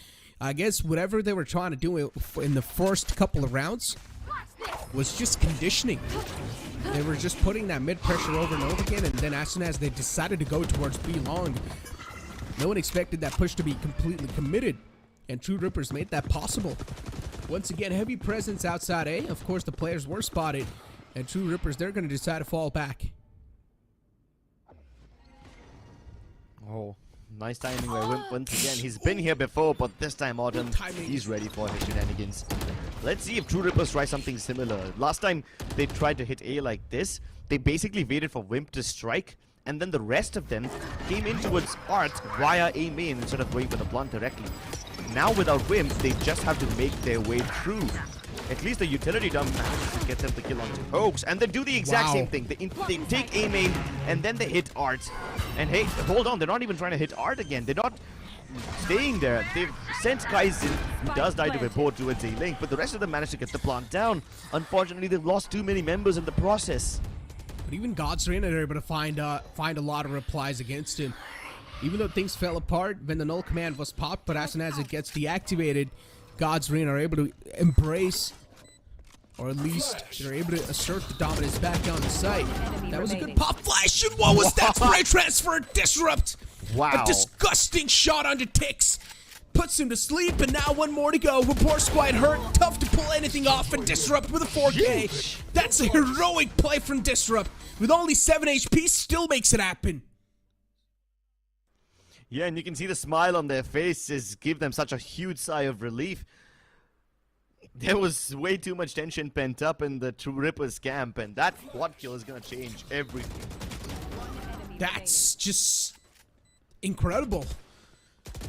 I guess whatever they were trying to do in the first couple of rounds was just conditioning. They were just putting that mid pressure over and over again, and then as soon as they decided to go towards B long, no one expected that push to be completely committed, and True Rippers made that possible. Once again, heavy presence outside A. Of course, the players were spotted, and True Rippers, they're going to decide to fall back. Oh, nice timing by Wimp once again. He's been here before, but this time Autumn, he's ready for his shenanigans. Let's see if True Rippers try something similar. Last time they tried to hit A like this, they basically waited for Wimp to strike, and then the rest of them came in towards Art via A main instead of going for the plant directly. Now without Wimp, they just have to make their way through. At least the utility dump manages to get them the kill onto Hoax, and they do the exact same thing. They take A main, and then they hit Art. And hey, hold on, they're not even trying to hit Art again. They're not staying there. They've sent Kaizen, who does die to Vapor towards A link, but the rest of them managed to get the plant down. Unfortunately, they've lost too many members in the process. But even God's Reign are able to find a lot of replies against him. Even though things fell apart when the null command was popped, but as soon as it gets deactivated, God's Reign are able to embrace, or at least they're able to assert the dominance back on the site. That was a good pop flash, and what was that? Spray transfer, Disrupt! Wow. A disgusting shot onto Tix. Puts him to sleep, and now one more to go. Vapor's quite hurt. Tough to pull anything off, and Disrupt with a 4K. Sheesh. That's a heroic play from Disrupt. With only 7 HP, still makes it happen. Yeah, and you can see the smile on their faces give them such a huge sigh of relief. There was way too much tension pent up in the True Rippers camp, and that quad kill is gonna change everything. That's just incredible.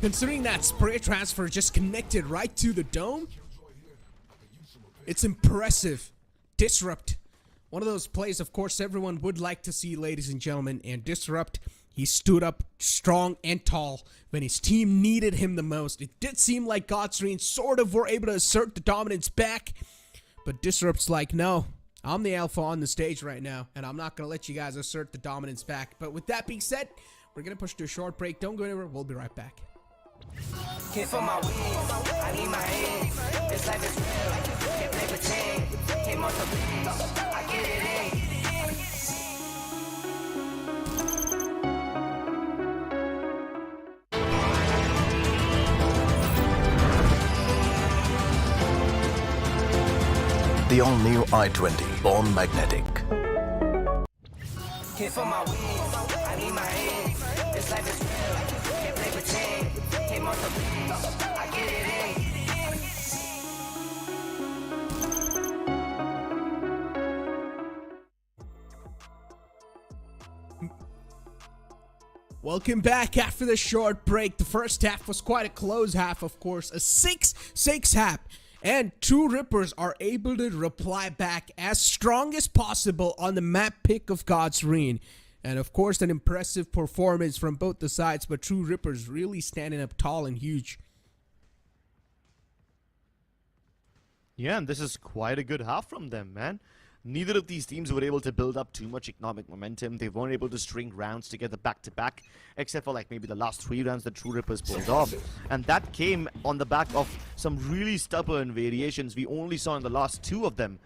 Considering that spray transfer just connected right to the dome, it's impressive. Disrupt. One of those plays, of course, everyone would like to see, ladies and gentlemen. And Disrupt, he stood up strong and tall when his team needed him the most. It did seem like Godsreen sort of were able to assert the dominance back, but Disrupt's like, no, I'm the alpha on the stage right now, and I'm not going to let you guys assert the dominance back. But with that being said, we're going to push to a short break. Don't go anywhere. We'll be right back. Hit for my wins, I need my hands. This life is real, can't play pretend. Came off the bench, I get it in. The all-new i20, born magnetic. Hit for my wins, I need my hands. This life is real, can't play pretend. Came off the bench, I get it in. Welcome back after the short break. The first half was quite a close half, of course. A 6-6 half. And True Rippers are able to reply back as strong as possible on the map pick of Godsreen. And of course, an impressive performance from both the sides, but True Rippers really standing up tall and huge. Yeah, and this is quite a good half from them, man. Neither of these teams were able to build up too much economic momentum. They weren't able to string rounds together back-to-back, except for like maybe the last 3 rounds that True Rippers pulled off. And that came on the back of some really stubborn variations we only saw in the last 2 of them.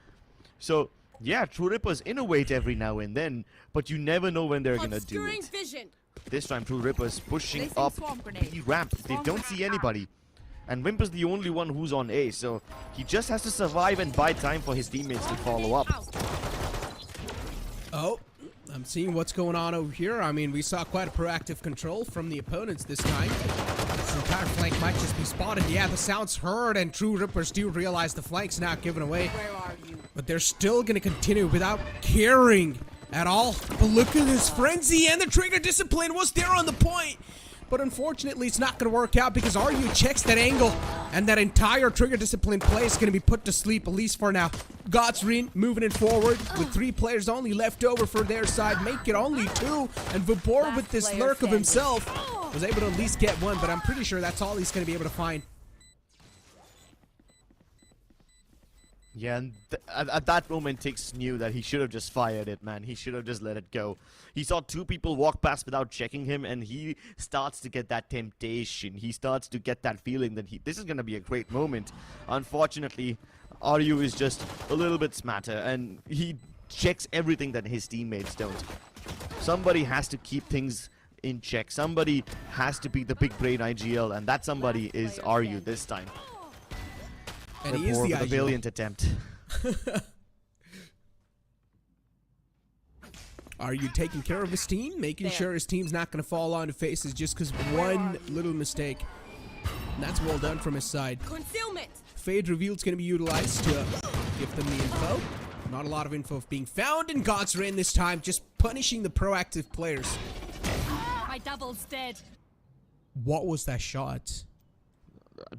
So, yeah, True Rippers innovate every now and then, but you never know when they're gonna do it. Vision. This time, True Rippers pushing Placing up swarm grenade. the ramp. They don't see anybody. And Wimper's the only one who's on A, so he just has to survive and buy time for his teammates to follow up. Oh, I'm seeing what's going on over here. I mean, we saw quite a proactive control from the opponents this time. This entire flank might just be spotted. Yeah, the sound's heard, and True Rippers do realize the flank's not given away. Where are you? But they're still going to continue without caring at all. But look at this frenzy, and the trigger discipline was there on the point. But unfortunately, it's not going to work out because RU checks that angle, and that entire trigger discipline play is going to be put to sleep, at least for now. Godsreen moving it forward with 3 players only left over for their side. Make it only 2, and Vapor with this lurk of himself was able to at least get 1, but I'm pretty sure that's all he's going to be able to find. Yeah, and at that moment, Tix knew that he should have just fired it, man. He should have just let it go. He saw 2 people walk past without checking him, and he starts to get that temptation. He starts to get that feeling that this is going to be a great moment. Unfortunately, RU is just a little bit smarter, and he checks everything that his teammates don't. Somebody has to keep things in check. Somebody has to be the big brain IGL, and that somebody is RU this time. And he is the with a IGL. valiant attempt. Are you taking care of his team? Making sure his team's not going to fall on his faces just because one little mistake. And that's well done from his side. Concealment. Fade Revealed's going to be utilized to give them the info. Not a lot of info being found in Godsreen this time, just punishing the proactive players. My double's dead. What was that shot?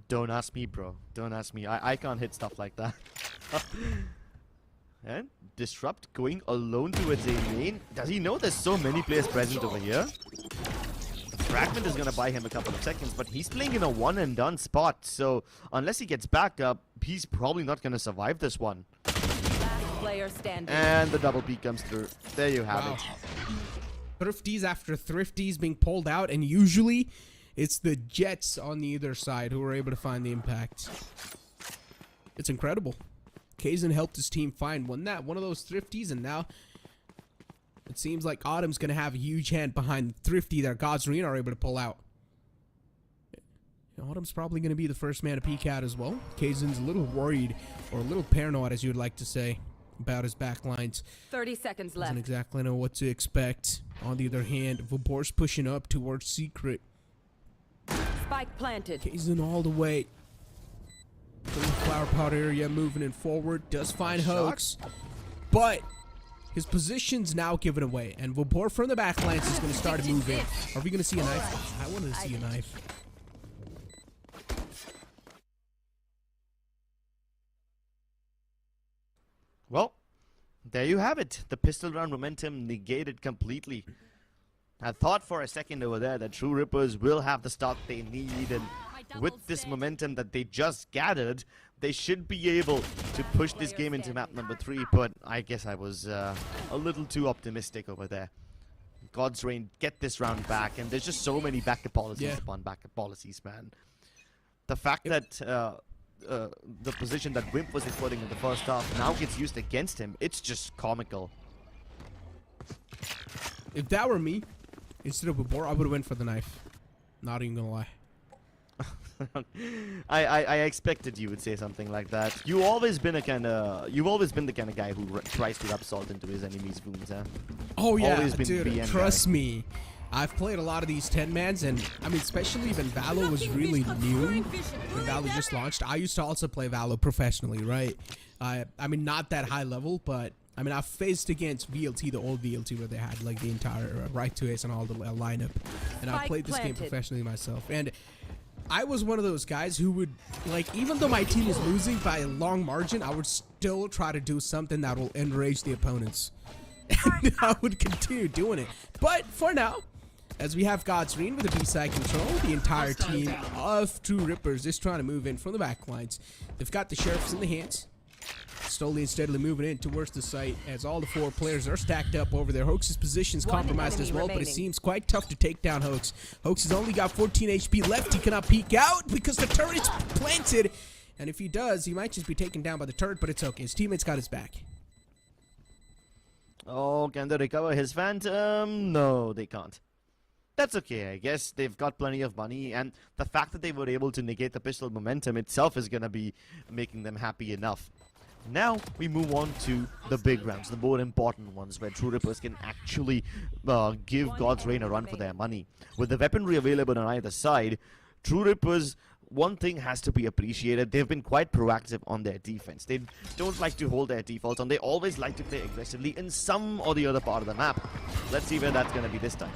Don't ask me, bro. Don't ask me. I can't hit stuff like that. And Disrupt going alone towards a lane. Does he know there's so many players present over here? The fragment is going to buy him a couple of seconds, but he's playing in a one and done spot. So unless he gets back up, he's probably not going to survive this one. Last player standing. And the double peek comes through. There you have it. Thrifties after Thrifties being pulled out, and usually it's the Jets on the other side who were able to find the impact. It's incredible. Kazan helped his team find one of those Thrifties, and now it seems like Autumn's going to have a huge hand behind Thrifty that Godsreen are able to pull out. Autumn's probably going to be the first man to peek out as well. Kazan's a little worried, or a little paranoid as you would like to say, about his backlines. 30 seconds left. Doesn't exactly know what to expect. On the other hand, Vapor's pushing up towards Secret. Spike planted. Kaizen all the way. From the flower pot area, moving it forward. Does find Hoax. But his position's now given away. And Vobor from the backlines is going to start to move in. Are we going to see a knife? I wanted to see a knife. Well, there you have it. The pistol round momentum negated completely. I thought for a second over there that True Rippers will have the start they need, and with this momentum that they just gathered, they should be able to push this game into map number 3, but I guess I was a little too optimistic over there. God's Reign get this round back, and there's just so many backup policies upon backup policies, man. The fact that the position that Wimp was exploiting in the first half now gets used against him, it's just comical. If that were me, instead of Vobor, I would have went for the knife. Not even gonna lie. I expected you would say something like that. You've always been the kind of guy who tries to rub salt into his enemies' wounds, huh? Oh yeah, Always been dude, BM trust guy. me. I've played a lot of these 10-mans, and I mean, especially when Valo was really new, when Valo just launched. I used to also play Valo professionally, right? I mean, not that high level, but I mean, I've faced against VLT, the old VLT, where they had like the entire right to ace and all the lineup, and I played this game professionally myself. And I was one of those guys who would, like, even though my team is losing by a long margin, I would still try to do something that will enrage the opponents. And I would continue doing it. But for now, as we have God's Reign with the B-side control, the entire team of True Rippers is trying to move in from the back lines. They've got the sheriffs in the hands, slowly and steadily moving in towards the site as all the 4 players are stacked up over there. Hoax's position's compromised as well, but it seems quite tough to take down Hoax. Hoax has only got 14 HP left. He cannot peek out because the turret's planted. And if he does, he might just be taken down by the turret, but it's okay. His teammates got his back. Oh, can they recover his Phantom? No, they can't. That's okay, I guess. They've got plenty of money, and the fact that they were able to negate the pistol momentum itself is going to be making them happy enough. Now, we move on to the big rounds, the more important ones, where True Rippers can actually give God's Reign a run for their money. With the weaponry available on either side, True Rippers, one thing has to be appreciated. They've been quite proactive on their defense. They don't like to hold their defaults on. They always like to play aggressively in some or the other part of the map. Let's see where that's going to be this time.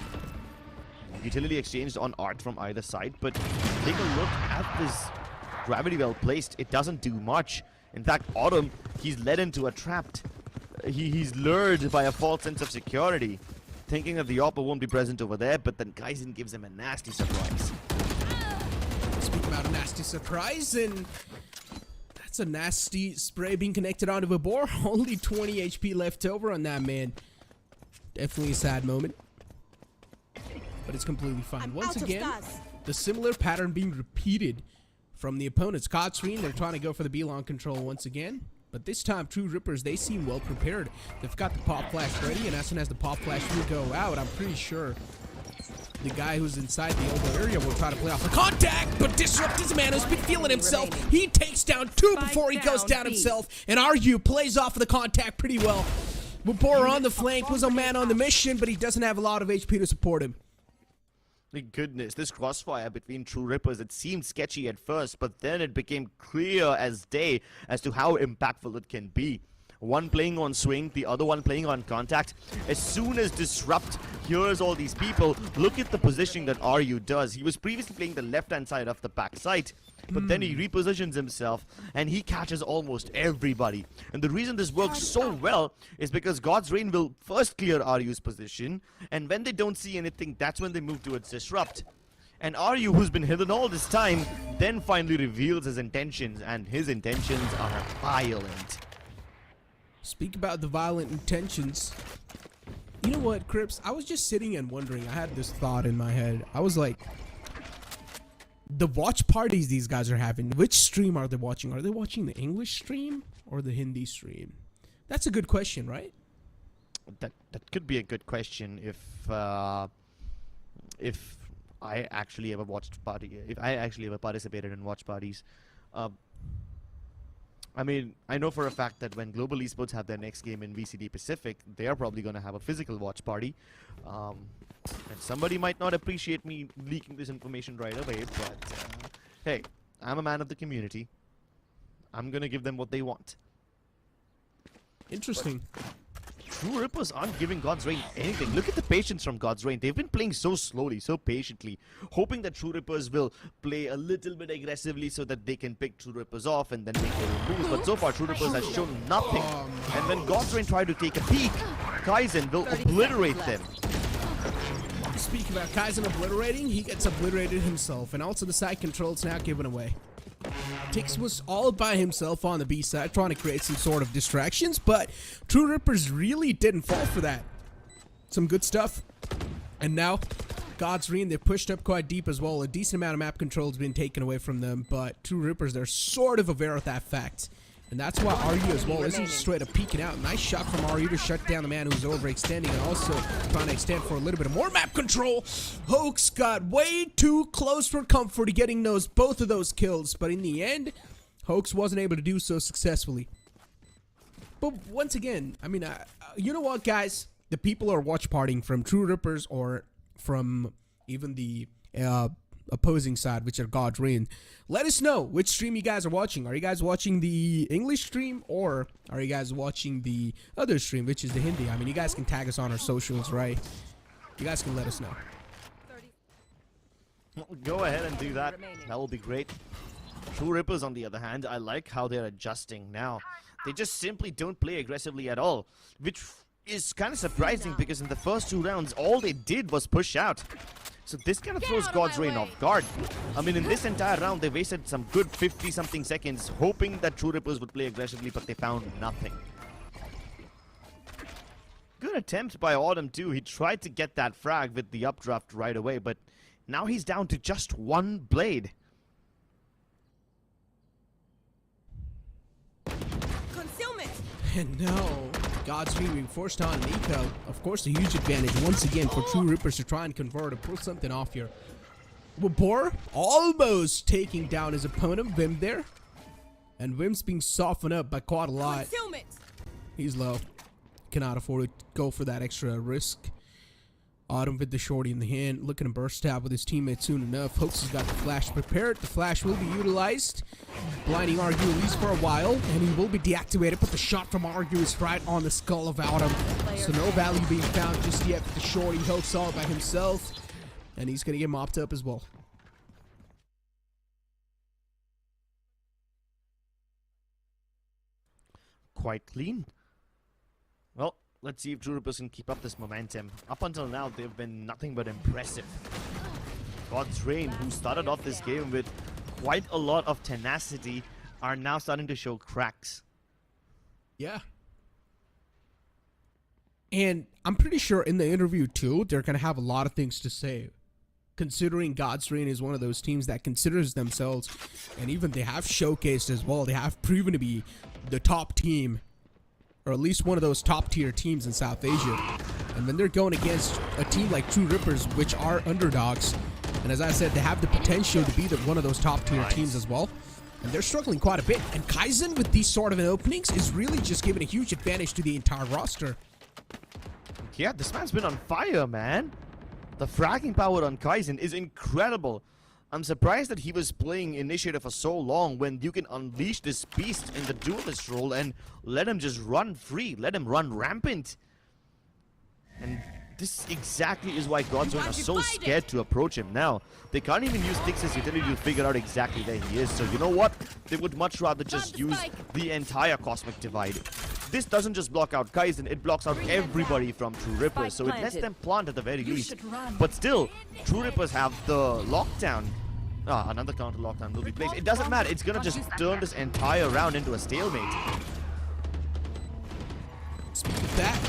Utility exchanged on Art from either side, but take a look at this gravity well placed. It doesn't do much. In fact, Autumn, he's led into a trap. He's lured by a false sense of security, thinking that the Oppa won't be present over there, but then Kaizen gives him a nasty surprise. Speaking about a nasty surprise, and that's a nasty spray being connected onto Vobor. Only 20 HP left over on that, man. Definitely a sad moment, but it's completely fine. Once again, the similar pattern being repeated from the opponents. God's Reign, they're trying to go for the B-long control once again, but this time True Rippers, they seem well prepared. They've got the pop flash ready, and as soon as the pop flash will go out, I'm pretty sure the guy who's inside the elbow area will try to play off the contact, but Disrupt is a man who's been feeling himself. He takes down 2 before he goes down himself, and RU plays off of the contact pretty well. Vobor on the flank was a man on the mission, but he doesn't have a lot of HP to support him. Thank goodness, this crossfire between True Rippers, it seemed sketchy at first, but then it became clear as day as to how impactful it can be. One playing on swing, the other one playing on contact. As soon as Disrupt hears all these people, look at the positioning that RU does. He was previously playing the left-hand side of the back side, but then he repositions himself and he catches almost everybody. And the reason this works so well is because God's Reign will first clear RU's position, and when they don't see anything, that's when they move towards Disrupt. And RU, who's been hidden all this time, then finally reveals his intentions, and his intentions are violent. Speak about the violent intentions. You know what, Crips? I was just sitting and wondering. I had this thought in my head. I was like, the watch parties these guys are having, which stream are they watching? Are they watching the English stream or the Hindi stream? That's a good question, right? That could be a good question if I actually ever watched if I actually ever participated in watch parties. I mean, I know for a fact that when Global Esports have their next game in VCD Pacific, they are probably going to have a physical watch party. And somebody might not appreciate me leaking this information right away, but hey, I'm a man of the community. I'm going to give them what they want. Interesting. True Rippers aren't giving God's Reign anything. Look at the patience from God's Reign. They've been playing so slowly, so patiently, hoping that True Rippers will play a little bit aggressively so that they can pick True Rippers off and then make their own moves. But so far, True Rippers has shown nothing. And when God's Reign try to take a peek, Kaizen will obliterate them. Speak about Kaizen obliterating, he gets obliterated himself. And also the side control's now given away. Tix was all by himself on the B side trying to create some sort of distractions, but True Rippers really didn't fall for that. Some good stuff. And now, God's Reign, they've pushed up quite deep as well. A decent amount of map control has been taken away from them, but True Rippers, they're sort of aware of that fact. And that's why RU as well isn't just straight up peeking out. Nice shot from RU to shut down the man who's overextending and also trying to extend for a little bit of more map control. Hoax got way too close for comfort to getting both of those kills. But in the end, Hoax wasn't able to do so successfully. But once again, I mean, you know what, guys? The people are watch partying from True Rippers or from even the opposing side, which are God's Reign. Let us know which stream you guys are watching. Are you guys watching the English stream or are you guys watching the other stream, which is the Hindi? I mean, you guys can tag us on our socials, right? You guys can let us know. Well, go ahead and do that. That will be great. True Rippers, on the other hand, I like how they're adjusting now. They just simply don't play aggressively at all, which is kind of surprising because in the first 2 rounds, all they did was push out. So this kind of throws God's Reign off guard. I mean, in this entire round, they wasted some good 50-something seconds hoping that True Rippers would play aggressively, but they found nothing. Good attempt by Autumn too. He tried to get that frag with the updraft right away, but now he's down to just 1 blade. Concealment. And now, God's Reign being forced on an eco. Of course, a huge advantage once again for True Rippers to try and convert or pull something off here. Wabor almost taking down his opponent, Vim there. And Vim's being softened up by quite a lot. Concealment. He's low. Cannot afford to go for that extra risk. Autumn with the shorty in the hand, looking to burst out with his teammate soon enough. Hoax has got the flash prepared. The flash will be utilized. Blinding Argue at least for a while, and he will be deactivated, but the shot from Argue is right on the skull of Autumn. So no value being found just yet for the shorty. Hoax all by himself, and he's going to get mopped up as well. Quite clean. Well, let's see if True Rippers can keep up this momentum. Up until now, they've been nothing but impressive. God's Reign, who started off this game with quite a lot of tenacity, are now starting to show cracks. Yeah. And I'm pretty sure in the interview, too, they're going to have a lot of things to say. Considering God's Reign is one of those teams that considers themselves, and even they have showcased as well, they have proven to be the top team, or at least one of those top tier teams in South Asia. And then they're going against a team like True Rippers, which are underdogs. And as I said, they have the potential to be one of those top tier teams as well. And they're struggling quite a bit. And Kaizen, with these sort of openings, is really just giving a huge advantage to the entire roster. Yeah, this man's been on fire, man. The fragging power on Kaizen is incredible. I'm surprised that he was playing Initiative for so long when you can unleash this beast in the duelist role and let him just run free, let him run rampant. And this exactly is why God's Reign are so scared to approach him now. They can't even use Tix's utility to figure out exactly where he is. So you know what? They would much rather just use the entire Cosmic Divide. This doesn't just block out Kaizen, it blocks out everybody from True Rippers. So it lets them plant at the very least. But still, True Rippers have the lockdown. Another counter lockdown will be placed. It doesn't matter. It's gonna just turn this entire round into a stalemate. Speak of that.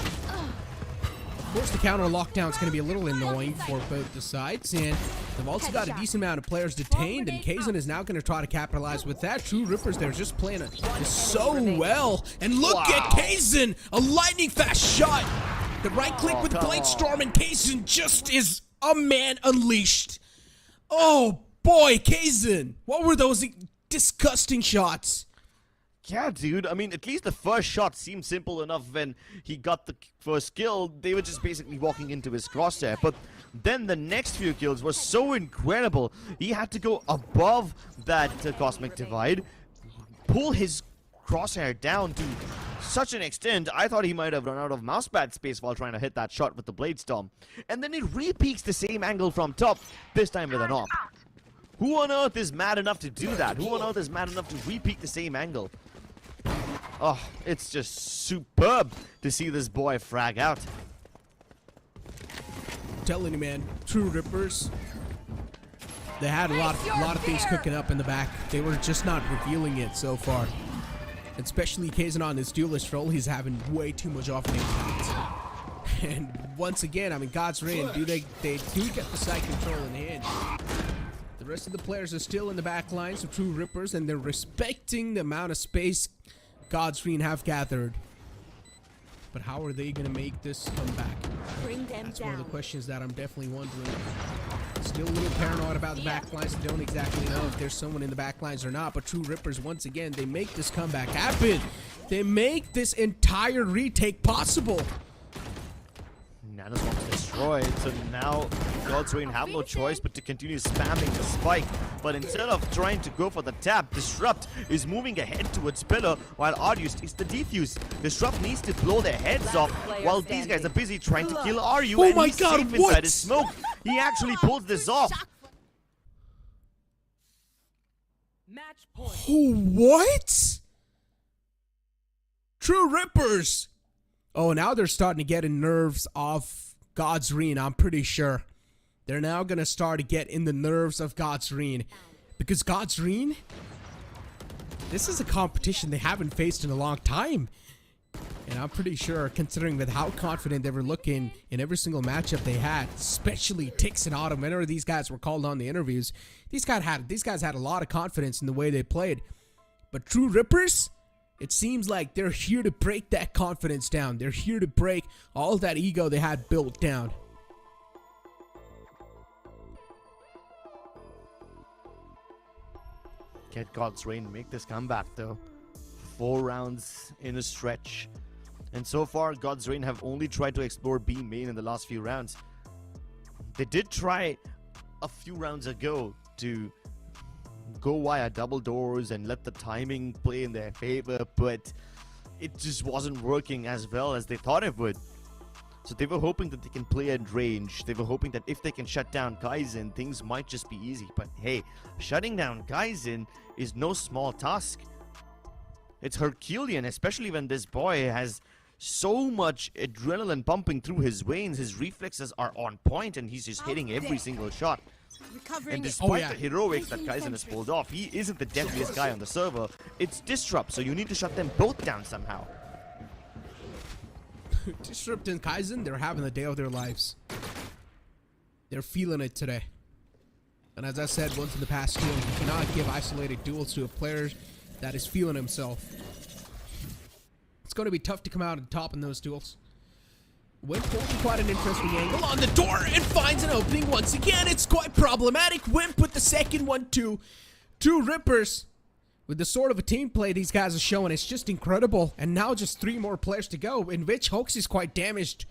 Of course, the counter lockdown is going to be a little annoying for both the sides, and they've also got a decent amount of players detained, and Kaizen is now going to try to capitalize with that. True Rippers, they're just playing it so well, and look at Kaizen! A lightning fast shot! The right click with Blade Storm, and Kaizen just is a man unleashed. Oh boy, Kaizen! What were those disgusting shots? Yeah, dude. I mean, at least the first shot seemed simple enough when he got the first kill. They were just basically walking into his crosshair. But then the next few kills were so incredible. He had to go above that cosmic divide, pull his crosshair down to such an extent, I thought he might have run out of mousepad space while trying to hit that shot with the Blade Storm. And then it repeats the same angle from top, this time with an AWP. Who on earth is mad enough to do that? Who on earth is mad enough to repeat the same angle? Oh, it's just superb to see this boy frag out. Telling you, man, true rippers. They had a lot of things cooking up in the back. They were just not revealing it so far. Especially Kazan on this duelist role, he's having way too much offense impact. And once again, I mean, God's Reign, they do get the side control in hand. The rest of the players are still in the back lines of true rippers, and they're respecting the amount of space God's Reign have gathered. But how are they going to make this comeback? Bring them That's down. one of the questions that I'm definitely wondering. Still a little paranoid about the back lines. Don't exactly know if there's someone in the back lines or not. But True Rippers, once again, they make this comeback happen. They make this entire retake possible. Nanas wants destroyed, so now God's Reign have no choice but to continue spamming the spike. But instead of trying to go for the tap, Disrupt is moving ahead towards Pillar while Arius takes the defuse. Disrupt needs to blow their heads off while these guys are busy trying to kill Aryu. Oh and my he's God, safe what? inside his smoke. He actually pulls this off. Match point. What? True Rippers. Oh, now they're starting to get in nerves of God's Reign, I'm pretty sure. They're now going to start to get in the nerves of God's Reign. Because God's Reign, this is a competition they haven't faced in a long time. And I'm pretty sure, considering with how confident they were looking in every single matchup they had, especially Tix and Autumn, whenever these guys were called on the interviews, these guys had a lot of confidence in the way they played. But True Rippers, it seems like they're here to break that confidence down. They're here to break all that ego they had built down. Get God's Reign make this comeback though. 4 rounds in a stretch. And so far, God's Reign have only tried to explore B main in the last few rounds. They did try a few rounds ago to go via double doors and let the timing play in their favor, but it just wasn't working as well as they thought it would. So they were hoping that they can play at range. They were hoping that if they can shut down Kaizen, things might just be easy. But hey, shutting down Kaizen is no small task. It's Herculean, especially when this boy has so much adrenaline pumping through his veins. His reflexes are on point and he's just hitting every single shot. And despite the heroics that Kaizen has pulled off, he isn't the deadliest guy on the server. It's Disrupt, so you need to shut them both down somehow. Disrupt and Kaizen, they're having the day of their lives. They're feeling it today. And as I said once in the past too, you cannot give isolated duels to a player that is feeling himself. It's going to be tough to come out on top in those duels. Wimp holding quite an interesting angle on the door and finds an opening once again. It's quite problematic. Wimp with the second one too. Two Rippers. With the sort of a team play these guys are showing, it's just incredible. And now just 3 more players to go, in which Hoax is quite damaged.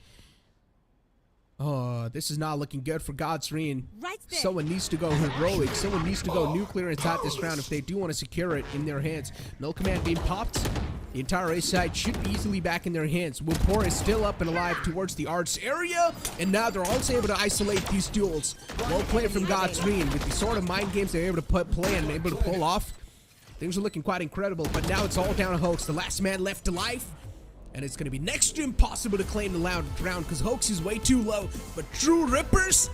Oh, this is not looking good for God's Reign. Right there. Someone needs to go heroic. Someone needs to go nuclear inside this round if they do want to secure it in their hands. No command being popped. The entire A side should be easily back in their hands. Wupor is still up and alive towards the arts area, and now they're also able to isolate these duels. Well played from God's Reign. With the sort of mind games they're able to play and able to pull off, things are looking quite incredible. But now it's all down to Hoax, the last man left alive. And it's going to be next to impossible to claim the round because Hoax is way too low. But True Rippers,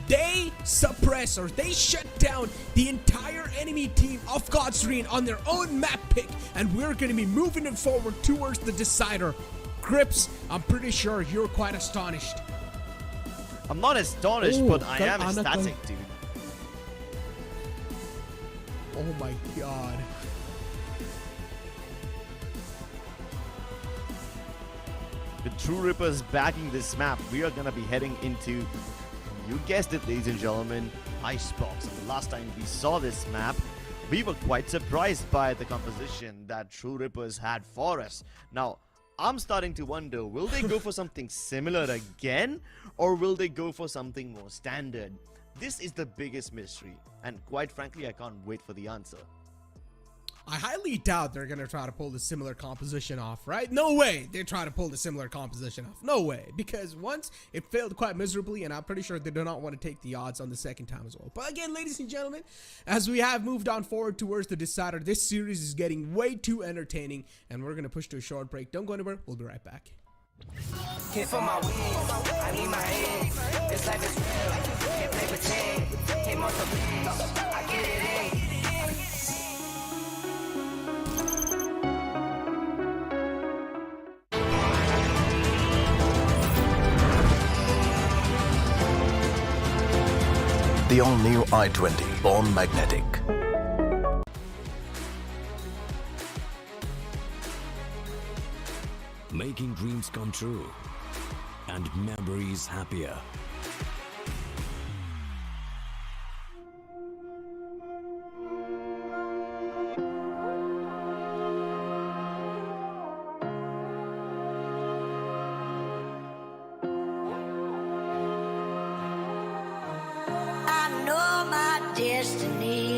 they suppress or they shut down the entire enemy team of God's Reign on their own map pick. And we're going to be moving it forward towards the decider. Grips, I'm pretty sure you're quite astonished. I'm not astonished, but I am ecstatic, dude. Oh my god. With True Rippers backing this map, we are going to be heading into, you guessed it, ladies and gentlemen, Icebox. And the last time we saw this map we were quite surprised by the composition that True Rippers had for us. Now, I'm starting to wonder, will they go for something similar again, or will they go for something more standard? This is the biggest mystery, and quite frankly, I can't wait for the answer. I highly doubt they're gonna try to pull the similar composition off, right? No way they try to pull the similar composition off. No way, because once it failed quite miserably, and I'm pretty sure they do not want to take the odds on the second time as well. But again, ladies and gentlemen, as we have moved on forward towards the decider, this series is getting way too entertaining, and we're gonna push to a short break. Don't go anywhere. We'll be right back. Hit for my wins, I need my head. This life is real, can't play pretend. Hit multiple wins, I get it in. The all-new i20, born magnetic. Making dreams come true and memories happier. I know my destiny.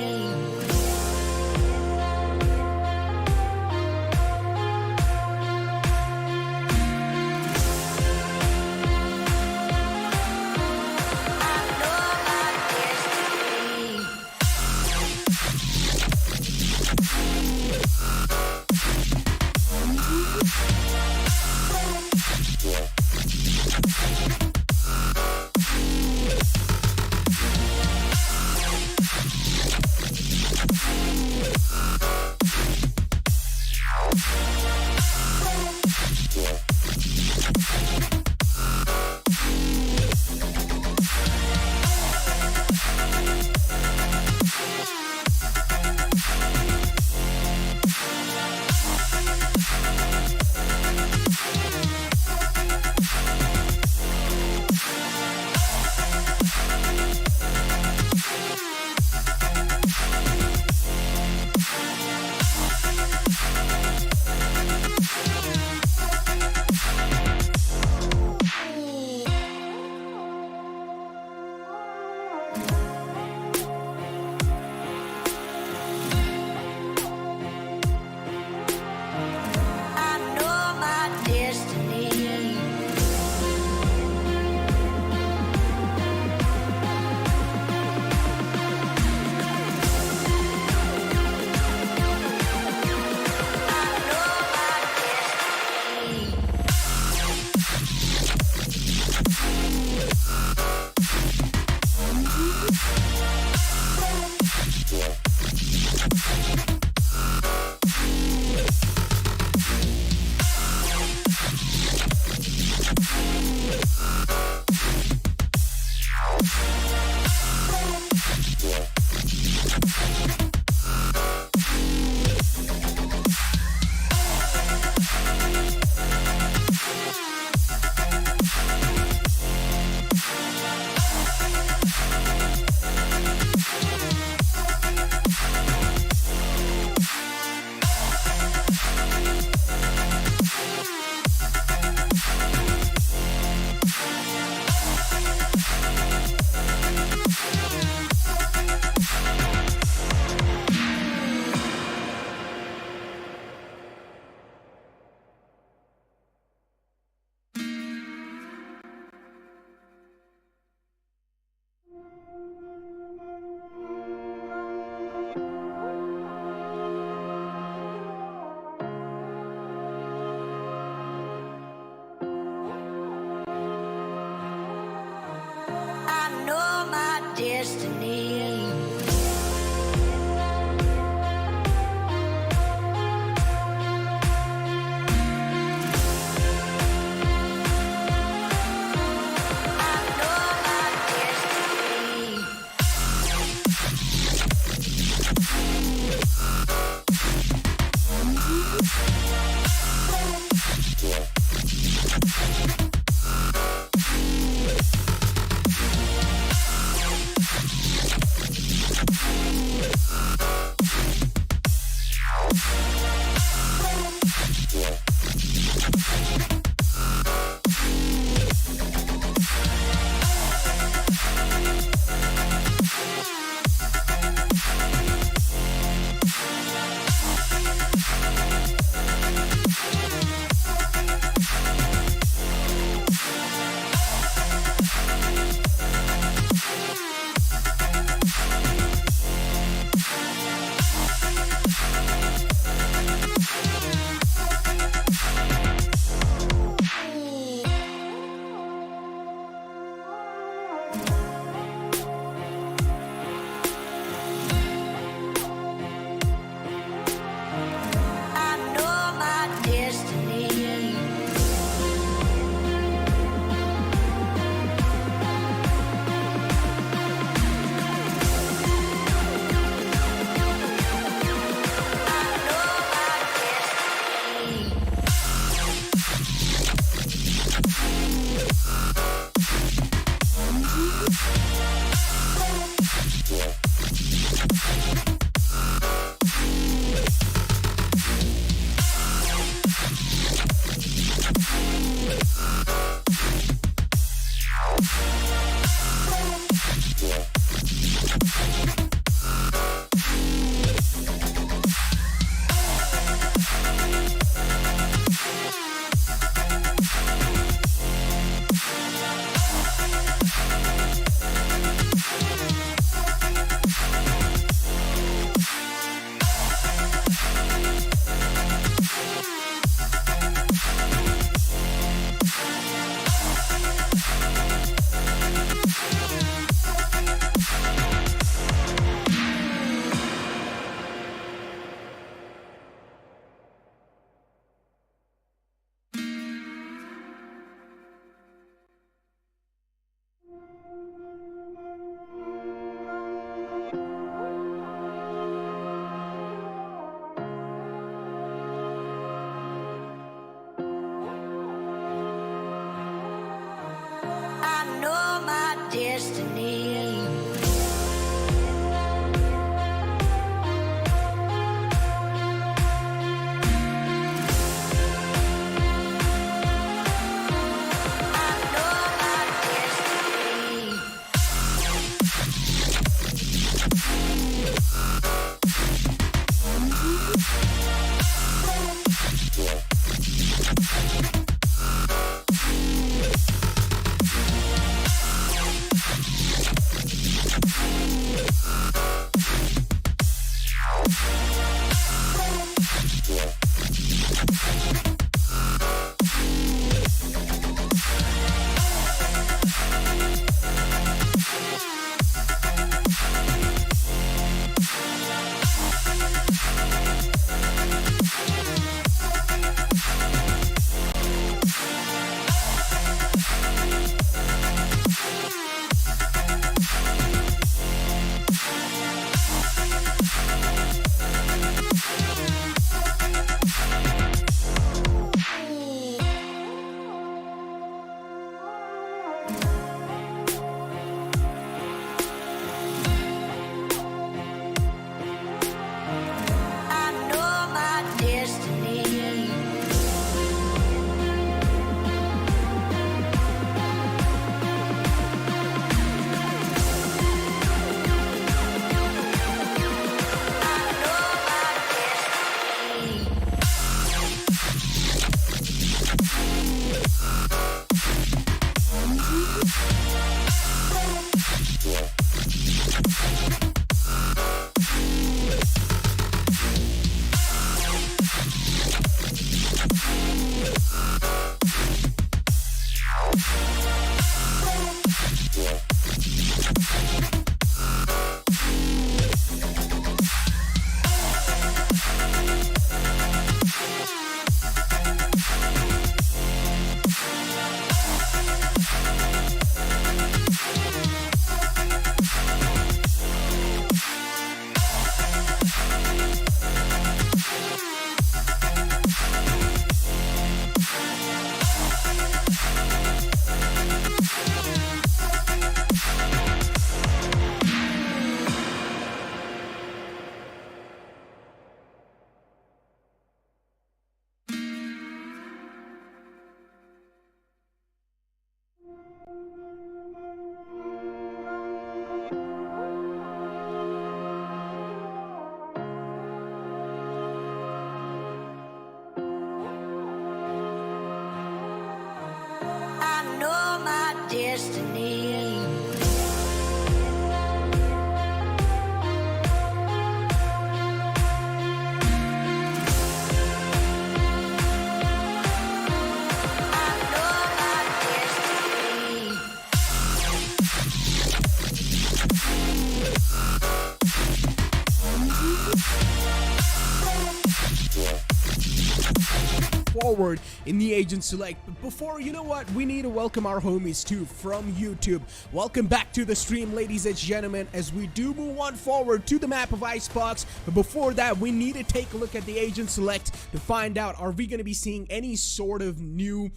Forward in the agent select. But before, you know what, we need to welcome our homies too from YouTube. Welcome back to the stream, ladies and gentlemen, as we do move on forward to the map of Icebox. But before that, we need to take a look at the agent select to find out, are we going to be seeing any sort of new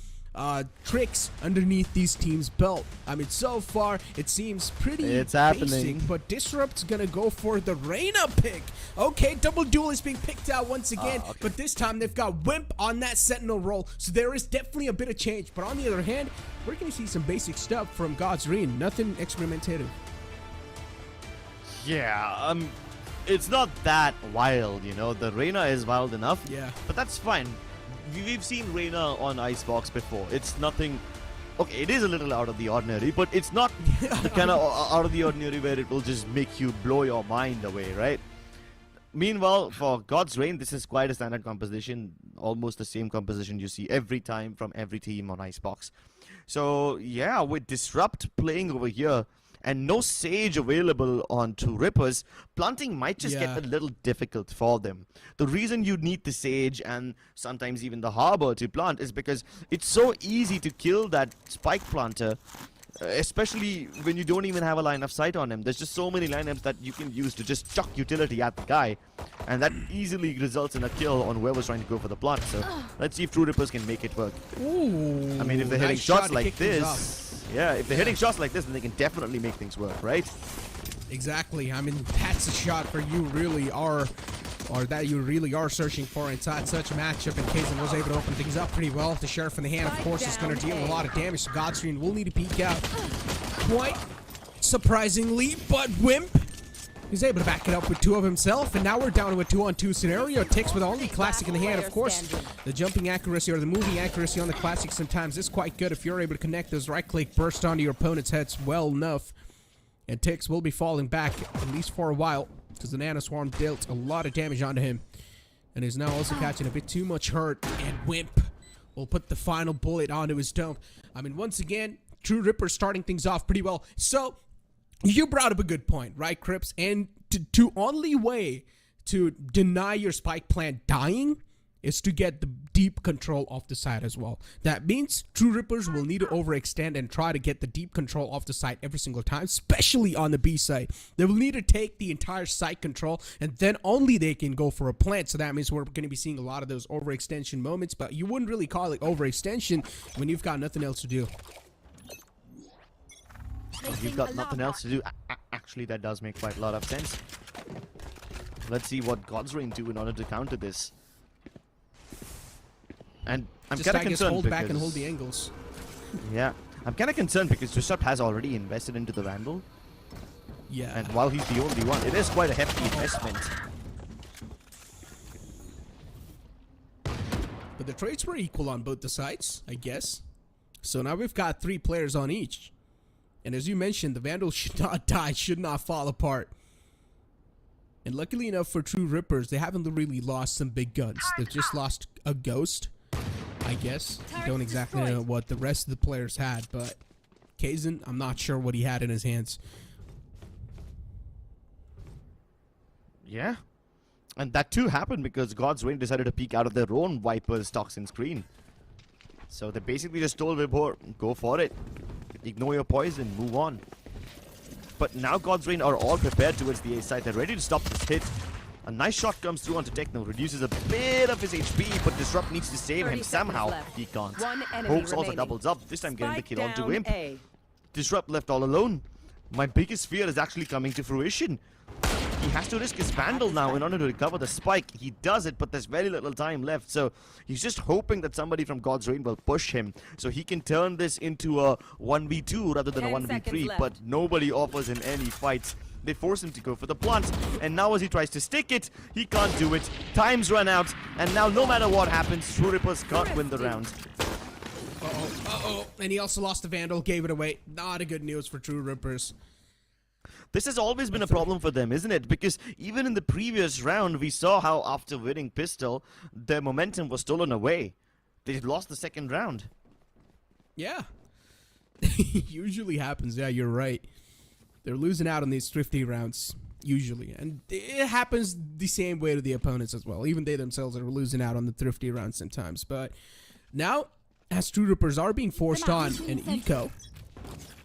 tricks underneath these teams' belt? I mean, so far it seems pretty basic, but Disrupt's gonna go for the Reyna pick. Okay, double duel is being picked out once again, but this time they've got Wimp on that Sentinel role, so there is definitely a bit of change. But on the other hand, we're gonna see some basic stuff from Godlike, nothing experimentative. Yeah, it's not that wild, you know. The Reyna is wild enough, Yeah. but that's fine. We've seen Reyna on Icebox before. It's nothing. Okay, it is a little out of the ordinary, but it's not the kind of out of the ordinary where it will just make you blow your mind away, right? Meanwhile, for God's Reign, this is quite a standard composition, almost the same composition you see every time from every team on Icebox. So yeah, with Disrupt playing over here and no Sage available on Two Rippers, planting might just get a little difficult for them. The reason you need the Sage and sometimes even the Harbor to plant is because it's so easy to kill that Spike planter, especially when you don't even have a line of sight on him. There's just so many lineups that you can use to just chuck utility at the guy, and that easily results in a kill on whoever's trying to go for the plant. So let's see if True Rippers can make it work. Ooh, I mean, if they're hitting nice shot shots to like kick things this, off. yeah, if they're hitting shots like this, then they can definitely make things work, right? Exactly. I mean, that's a shot for you really are, or that you really are searching for inside such a matchup. And Kaizen was able to open things up pretty well. The Sheriff in the hand, of course, is going to deal a lot of damage. So Godstream will need to peek out quite surprisingly, but Wimp is able to back it up with two of himself. And now we're down to a 2-on-2 scenario. Tix with only Classic in the hand, of course. The jumping accuracy or the moving accuracy on the Classic sometimes is quite good if you're able to connect those right-click bursts onto your opponent's heads well enough. And Tix will be falling back, at least for a while, because the Nano Swarm dealt a lot of damage onto him. And is now also catching a bit too much hurt. And Wimp will put the final bullet onto his dome. I mean, once again, True Ripper starting things off pretty well. So, you brought up a good point, right, Crips? And the only way to deny your Spike plant dying is to get the deep control off the side as well. That means True Rippers will need to overextend and try to get the deep control off the side every single time, especially on the B side. They will need to take the entire side control, and then only they can go for a plant. So that means we're going to be seeing a lot of those overextension moments, but you wouldn't really call it overextension when you've got nothing else to do. You've got nothing else to do. Actually, that does make quite a lot of sense. Let's see what God's Reign do in order to counter this. And I'm kind of concerned hold because back and hold the angles. Yeah, I'm kind of concerned because Disrupt has already invested into the Vandal. Yeah. And while he's the only one, it is quite a hefty investment. But the trades were equal on both the sides, I guess. So now we've got 3 players on each. And as you mentioned, the Vandal should not die, should not fall apart. And luckily enough for True Rippers, they haven't really lost some big guns. They've just lost a Ghost, I guess. I don't exactly know what the rest of the players had, but Kaizen, I'm not sure what he had in his hands. Yeah. And that too happened because God's Reign decided to peek out of their own Viper's toxin screen. So they basically just told Vibhor, go for it. Ignore your poison, move on. But now God's Reign are all prepared towards the A side. They're ready to stop this hit. A nice shot comes through onto Techno, reduces a bit of his HP, but Disrupt needs to save him somehow. He can't. Hoax also doubles up, this time getting the kill onto Imp. Disrupt left all alone. My biggest fear is actually coming to fruition. He has to risk his Vandal now in order to recover the Spike. He does it, but there's very little time left. So he's just hoping that somebody from God's Reign will push him so he can turn this into a 1v2 rather than a 1v3. But nobody offers him any fights. They force him to go for the plant. And now as he tries to stick it, he can't do it. Time's run out. And now no matter what happens, True Rippers can't win the round. And he also lost the Vandal, gave it away. Not a good news for True Rippers. This has always been a problem for them, isn't it? Because even in the previous round, we saw how after winning Pistol, their momentum was stolen away. They lost the second round. Yeah. Usually happens. Yeah, you're right. They're losing out on these thrifty rounds. usually. And it happens the same way to the opponents as well. Even they themselves are losing out on the thrifty rounds sometimes. But now, as True Rippers are being forced on an eco,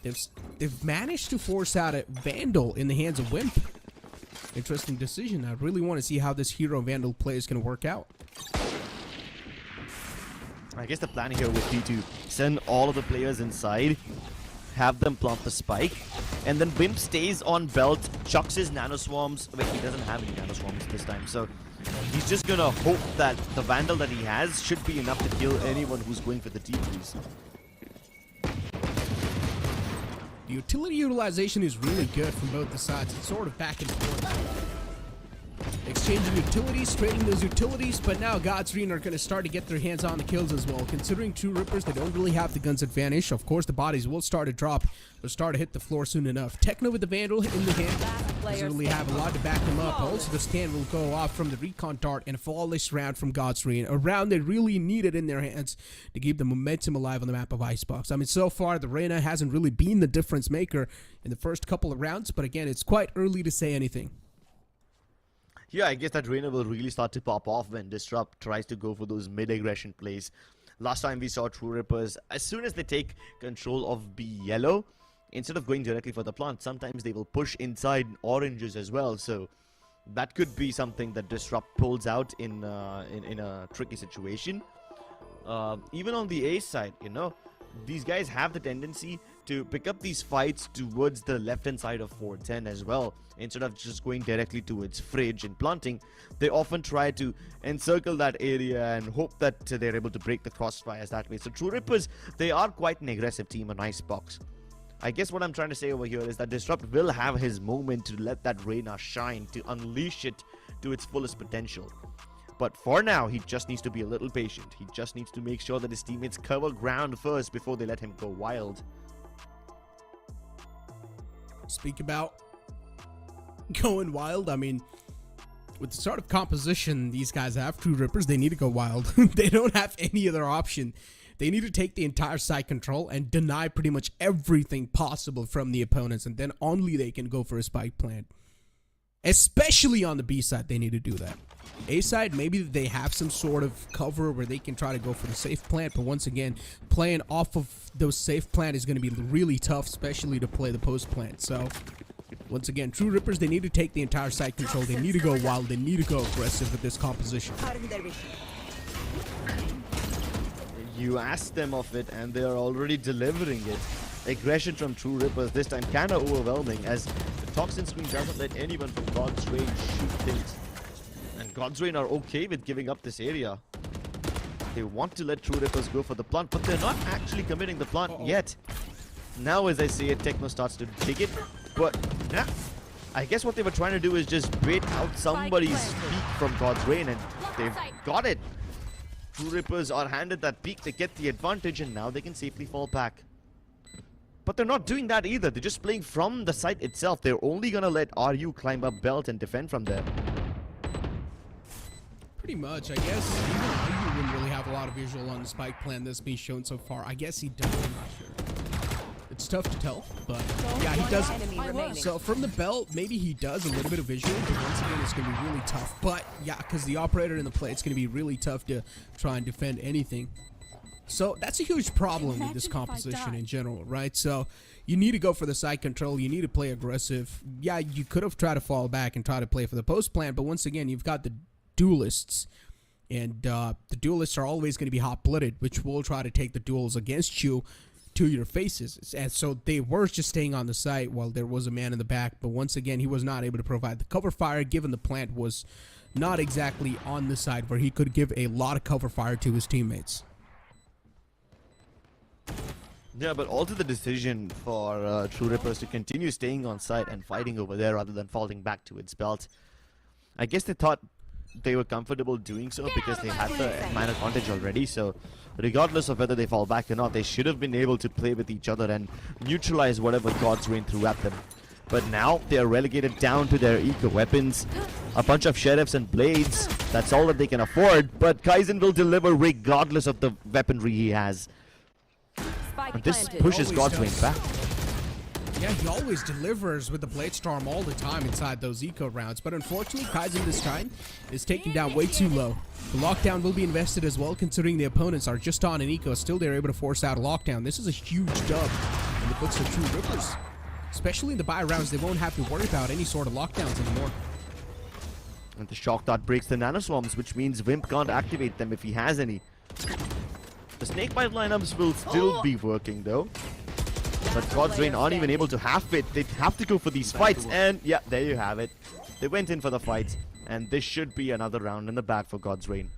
they've managed to force out a Vandal in the hands of Wimp. Interesting decision. I really want to see how this hero Vandal play is going to work out. I guess the plan here would be to send all of the players inside, have them plant the spike, and then Wimp stays on belt, chucks his nano swarms. Wait, he doesn't have any nano swarms this time, so he's just gonna hope that the Vandal that he has should be enough to kill anyone who's going for the TPs. The utility utilization is really good from both the sides. It's sort of back and forth. Exchanging utilities, trading those utilities, but now Godsreen are going to start to get their hands on the kills as well. Considering True Rippers, they don't really have the guns advantage. Of course, the bodies will start to drop. They'll start to hit the floor soon enough. Techno with the Vandal in the hand. Doesn't really have a lot to back him up. Also, the stand will go off from the recon dart and a flawless round from Godsreen. A round they really needed in their hands to keep the momentum alive on the map of Icebox. I mean, so far, the Reyna hasn't really been the difference maker in the first couple of rounds, but again, it's quite early to say anything. Yeah, I guess that Reyna will really start to pop off when Disrupt tries to go for those mid-aggression plays. Last time we saw True Rippers, as soon as they take control of B yellow, instead of going directly for the plant, sometimes they will push inside oranges as well. So that could be something that Disrupt pulls out in a tricky situation. Even on the A side, you know, these guys have the tendency to pick up these fights towards the left-hand side of 410 as well. Instead of just going directly towards Fridge and planting, they often try to encircle that area and hope that they're able to break the crossfires that way. So True Rippers, they are quite an aggressive team on Icebox. I guess what I'm trying to say over here is that Disrupt will have his moment to let that Reyna shine, to unleash it to its fullest potential. But for now, he just needs to be a little patient. He just needs to make sure that his teammates cover ground first before they let him go wild. Speak about going wild. I mean, with the sort of composition these guys have, True Rippers, they need to go wild. They don't have any other option. They need to take the entire side control and deny pretty much everything possible from the opponents, and then only they can go for a spike plant. Especially on the B side, they need to do that. A side, maybe they have some sort of cover where they can try to go for the safe plant, but once again, playing off of those safe plant is going to be really tough, especially to play the post plant. So once again, True Rippers, they need to take the entire side control. They need to go wild. They need to go aggressive with this composition. You asked them of it, and they are already delivering it. Aggression from True Rippers, this time kind of overwhelming, as the Toxin Screen doesn't let anyone from God's range shoot things. And God's range are okay with giving up this area. They want to let True Rippers go for the plant, but they're not actually committing the plant yet. Now, as I say it, Techno starts to dig it, but yeah, I guess what they were trying to do is just bait out somebody's peek from God's Rain, and they've got it. True Rippers are handed that peek, they get the advantage, and now they can safely fall back. But they're not doing that either. They're just playing from the site itself. They're only gonna let RU climb up belt and defend from there. Pretty much, I guess. Even RU wouldn't really have a lot of visual on the spike plan that's been shown so far. I guess he does, I'm not sure. It's tough to tell, but yeah, he does. So from the belt, maybe he does a little bit of visual, but once again, it's going to be really tough. But yeah, because the operator in the play, it's going to be really tough to try and defend anything. So that's a huge problem with this composition in general, right? So you need to go for the side control. You need to play aggressive. Yeah, you could have tried to fall back and try to play for the post plant, but once again, you've got the duelists. And the duelists are always going to be hot-blooded, which will try to take the duels against you to your faces. And so they were just staying on the site while there was a man in the back. But once again, he was not able to provide the cover fire, given the plant was not exactly on the side where he could give a lot of cover fire to his teammates. Yeah, but also the decision for True Rippers to continue staying on site and fighting over there rather than falling back to its belt. I guess they thought they were comfortable doing so because they had the man advantage already. So regardless of whether they fall back or not, they should have been able to play with each other and neutralize whatever God's Rain threw at them. But now they are relegated down to their eco weapons, a bunch of sheriffs and blades. That's all that they can afford, but Kaizen will deliver regardless of the weaponry he has. And this pushes God's Rain back. Yeah, he always delivers with the Blade Storm all the time inside those eco rounds. But unfortunately, Kaizen this time is taken down way too low. The lockdown will be invested as well, considering the opponents are just on an eco. Still, they're able to force out a lockdown. This is a huge dub in the books of True Rippers. Especially in the buy rounds, they won't have to worry about any sort of lockdowns anymore. And the shock dart breaks the nanoswarms, which means Wimp can't activate them if he has any. The snakebite lineups will still be working though. But God's Reign aren't even able to half it. They have to go for these fights. And yeah, there you have it. They went in for the fights. And this should be another round in the bag for God's Reign.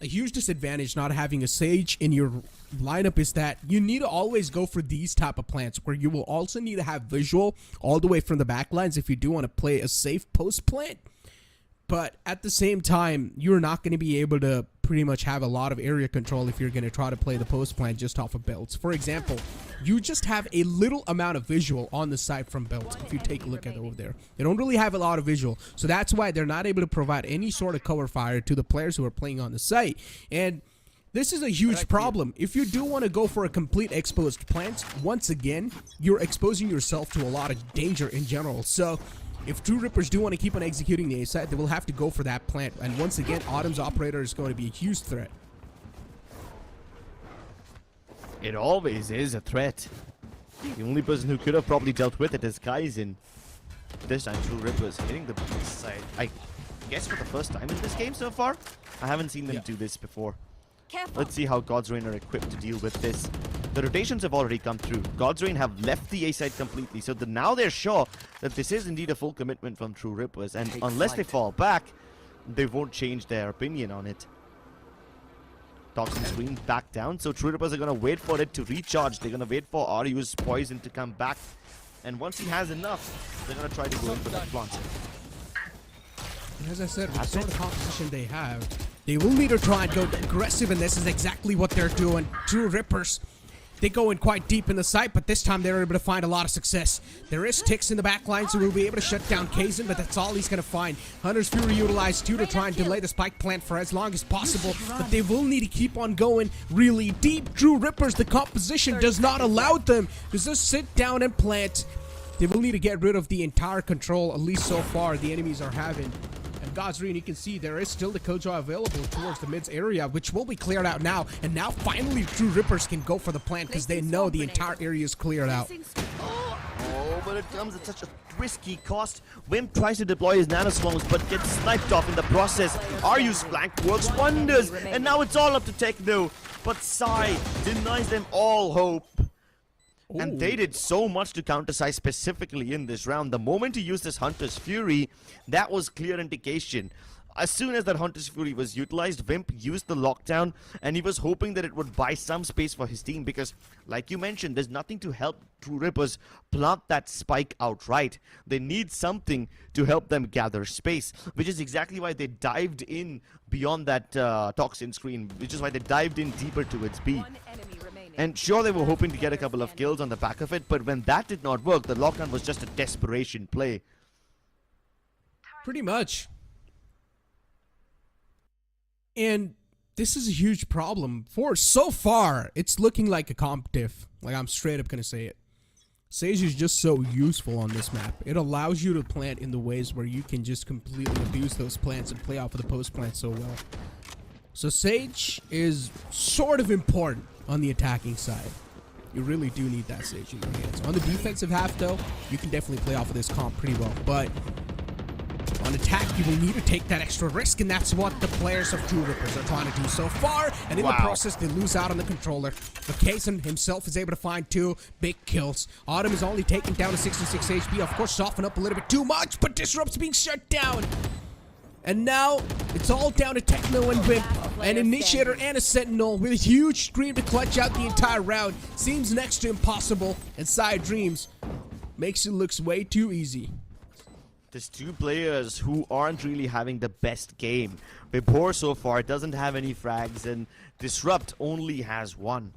A huge disadvantage not having a Sage in your lineup is that you need to always go for these type of plants where you will also need to have visual all the way from the backlines if you do want to play a safe post plant. But at the same time, you're not going to be able to pretty much have a lot of area control if you're going to try to play the post plant just off of belts. For example, you just have a little amount of visual on the side from belts if you take a look at it over there. They don't really have a lot of visual, so that's why they're not able to provide any sort of cover fire to the players who are playing on the site. And this is a huge problem. If you do want to go for a complete exposed plant, once again, you're exposing yourself to a lot of danger in general. So if True Rippers do want to keep on executing the A side, they will have to go for that plant. And once again, Autumn's operator is going to be a huge threat. It always is a threat. The only person who could have probably dealt with it is Kaizen. This time, True Rippers hitting the B side. I guess for the first time in this game so far. I haven't seen them do this before. Let's see how God's Reign are equipped to deal with this. The rotations have already come through. God's Reign have left the A side completely, so now they're sure that this is indeed a full commitment from True Rippers, and unless they fall back, they won't change their opinion on it. Toxin Screen back down, so True Rippers are going to wait for it to recharge. They're going to wait for Ryu's poison to come back, and once he has enough, they're going to try to go in for that plant. As I said, with the sort of composition they have, they will need to try and go aggressive, and this is exactly what they're doing. True Rippers, they go in quite deep in the site, but this time they're able to find a lot of success. There is Tix in the back line, so we'll be able to shut down Kaizen, but that's all he's going to find. Hunter's Fury utilized too to try and delay the spike plant for as long as possible, but they will need to keep on going really deep. True Rippers, the composition does not allow them to just sit down and plant. They will need to get rid of the entire control, at least so far, the enemies are having. And God's Reign, you can see there is still the Kojo available towards the mids area, which will be cleared out now. And now finally True Rippers can go for the plant because they know the entire area is cleared out. Oh, but it comes at such a risky cost. Wimp tries to deploy his nanoswarms, but gets sniped off in the process. Ryu's flank works wonders, and now it's all up to Techno. But Sai denies them all hope. And they did so much to counter Sai specifically in this round. The moment he used his Hunter's Fury, that was clear indication. As soon as that Hunter's Fury was utilized, Wimp used the lockdown, and he was hoping that it would buy some space for his team because, like you mentioned, there's nothing to help True Rippers plant that spike outright. They need something to help them gather space, which is exactly why they dived in beyond that toxin screen, which is why they dived in deeper towards B. And sure, they were hoping to get a couple of kills on the back of it, but when that did not work, the lockdown was just a desperation play. Pretty much. And this is a huge problem. For so far, it's looking like a comp diff. Like, I'm straight up gonna say it. Sage is just so useful on this map. It allows you to plant in the ways where you can just completely abuse those plants and play off of the post plant so well. So Sage is sort of important on the attacking side. You really do need that Sage in your hands. On the defensive half, though, you can definitely play off of this comp pretty well. But on attack, you will need to take that extra risk, and that's what the players of True Rippers are trying to do so far. And in the process, they lose out on the controller. But Kaizen himself is able to find 2 big kills. Autumn is only taken down to 66 HP. Of course, soften up a little bit too much, but Disrupt's being shut down. And now, it's all down to Techno and Wimp, an Initiator and a Sentinel with a huge scream to clutch out the entire round. Seems next to impossible, and Side Dreams makes it look way too easy. There's 2 players who aren't really having the best game. Vibhor so far doesn't have any frags, and Disrupt only has 1.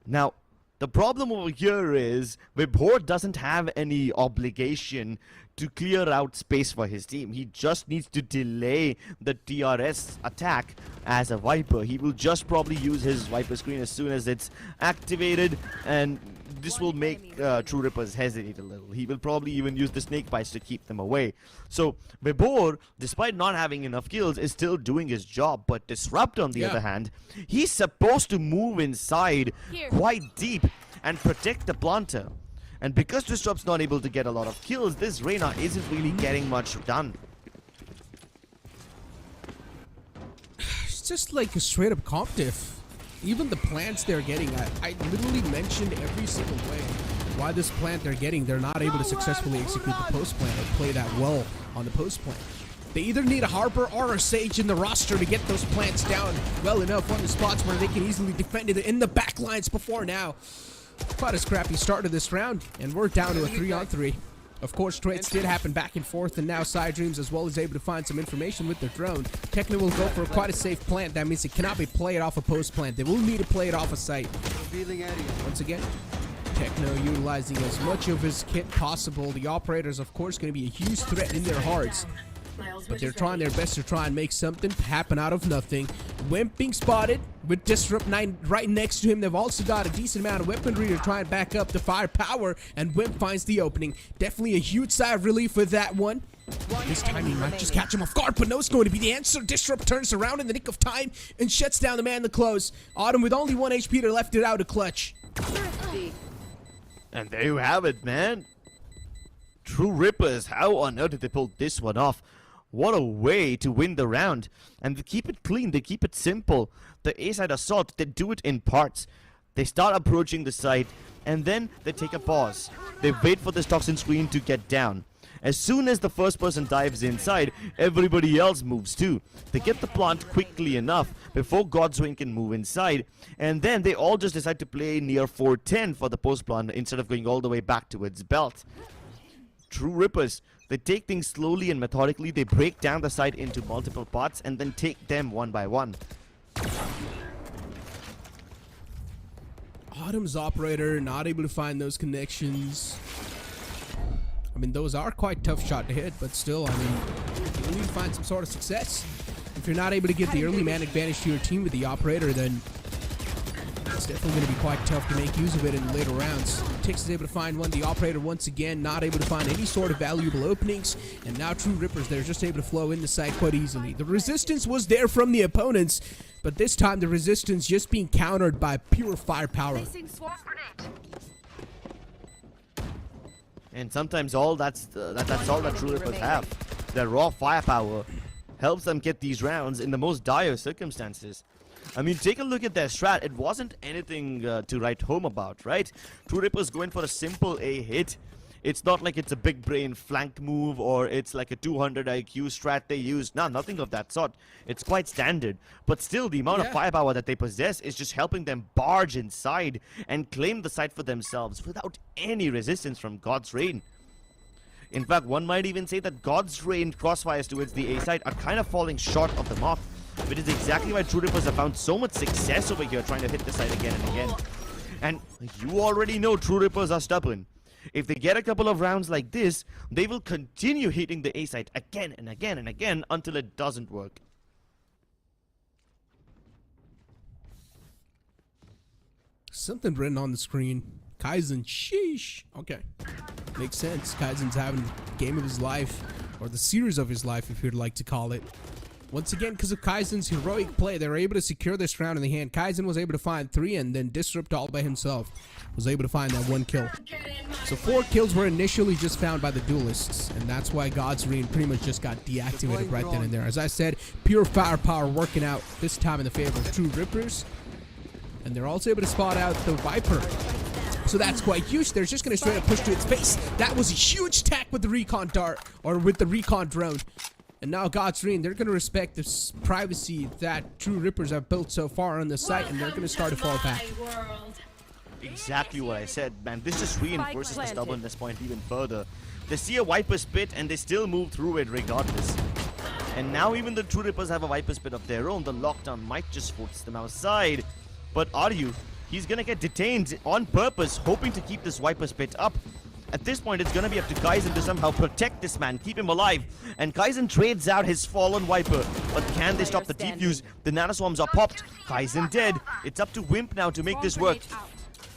Now, the problem over here is Vibhor doesn't have any obligation to clear out space for his team. He just needs to delay the TRS attack as a Viper. He will just probably use his Viper screen as soon as it's activated, and this will make True Rippers hesitate a little. He will probably even use the snake bites to keep them away. So Bebor, despite not having enough kills, is still doing his job. But Disrupt, on the other hand, he's supposed to move inside quite deep and protect the planter. And because Disrupt's not able to get a lot of kills, this Reyna isn't really getting much done. It's just like a straight up comp diff. Even the plants they're getting, I literally mentioned every single way why this plant they're getting, they're not able to successfully execute the post plant or play that well on the post plant. They either need a Harper or a Sage in the roster to get those plants down well enough on the spots where they can easily defend it in the back lines before now. Quite a scrappy start to this round, and we're down to a 3-on-3. Of course, trades did happen back and forth, and now Side Dreams as well is able to find some information with their drone. Techno will go for quite a safe plant. That means it cannot be played off a post plant. They will need to play it off a site. Once again, Techno utilizing as much of his kit possible. The Operator's, of course, going to be a huge threat in their hearts. But they're trying their best to try and make something happen out of nothing. Wimp being spotted with Disrupt 9 right next to him. They've also got a decent amount of weaponry to try and back up the firepower, and Wimp finds the opening. Definitely a huge sigh of relief with that one. This time he might just catch him off guard, but no, it's going to be the answer. Disrupt turns around in the nick of time and shuts down the man in the close. Autumn with only 1 HP to left it out a clutch. And there you have it, man. True Rippers, how on earth did they pull this one off? What a way to win the round. And they keep it clean, they keep it simple. The A-side assault, they do it in parts. They start approaching the site, and then they take a pause. They wait for this toxin screen to get down. As soon as the first person dives inside, everybody else moves too. They get the plant quickly enough before Godswing can move inside, and then they all just decide to play near 410 for the post plant instead of going all the way back to its belt. True Rippers, they take things slowly and methodically. They break down the site into multiple parts and then take them one by one. Autumn's Operator not able to find those connections. I mean, those are quite tough shot to hit, but still, I mean, you need to find some sort of success. If you're not able to get the early man advantage to your team with the Operator, then it's definitely going to be quite tough to make use of it in the later rounds. Tix is able to find one. The Operator, once again, not able to find any sort of valuable openings. And now True Rippers, they're just able to flow in the site quite easily. The resistance was there from the opponents, but this time the resistance just being countered by pure firepower. And sometimes that's all that True Rippers have. Their raw firepower helps them get these rounds in the most dire circumstances. I mean, take a look at their strat. It wasn't anything to write home about, right? True Rippers going for a simple A hit. It's not like it's a big brain flank move or it's like a 200 IQ strat they use. No, nothing of that sort. It's quite standard. But still, the amount of firepower that they possess is just helping them barge inside and claim the site for themselves without any resistance from God's Reign. In fact, one might even say that God's Reign crossfires towards the A side are kind of falling short of the mark, which is exactly why True Rippers have found so much success over here trying to hit the site again and again. And you already know True Rippers are stubborn. If they get a couple of rounds like this, they will continue hitting the A site again and again and again until it doesn't work. Something written on the screen. Kaizen, sheesh. Okay. Makes sense. Kaizen's having the game of his life, or the series of his life, if you'd like to call it. Once again, because of Kaizen's heroic play, they were able to secure this round in the hand. Kaizen was able to find 3, and then Disrupt all by himself was able to find that 1 kill. So 4 kills were initially just found by the duelists, and that's why God's Reign pretty much just got deactivated right then and there. As I said, pure firepower working out this time in the favor of True Rippers, and they're also able to spot out the Viper. So that's quite huge. They're just going to straight up push to its face. That was a huge attack with the recon dart, or with the recon drone. And now God's Reign, they're going to respect the privacy that True Rippers have built so far on the site, and they're going to start to fall back. Exactly what I said, man. This just reinforces the stubbornness point even further. They see a Viper's Pit, and they still move through it regardless. And now even the True Rippers have a Viper's Pit of their own. The lockdown might just force them outside. But Aryu, he's going to get detained on purpose, hoping to keep this Viper's Pit up. At this point, it's going to be up to Kaizen to somehow protect this man, keep him alive. And Kaizen trades out his fallen Viper. But can they stop the defuse? The nanoswarms are popped. Kaizen dead. It's up to Wimp now to make this work.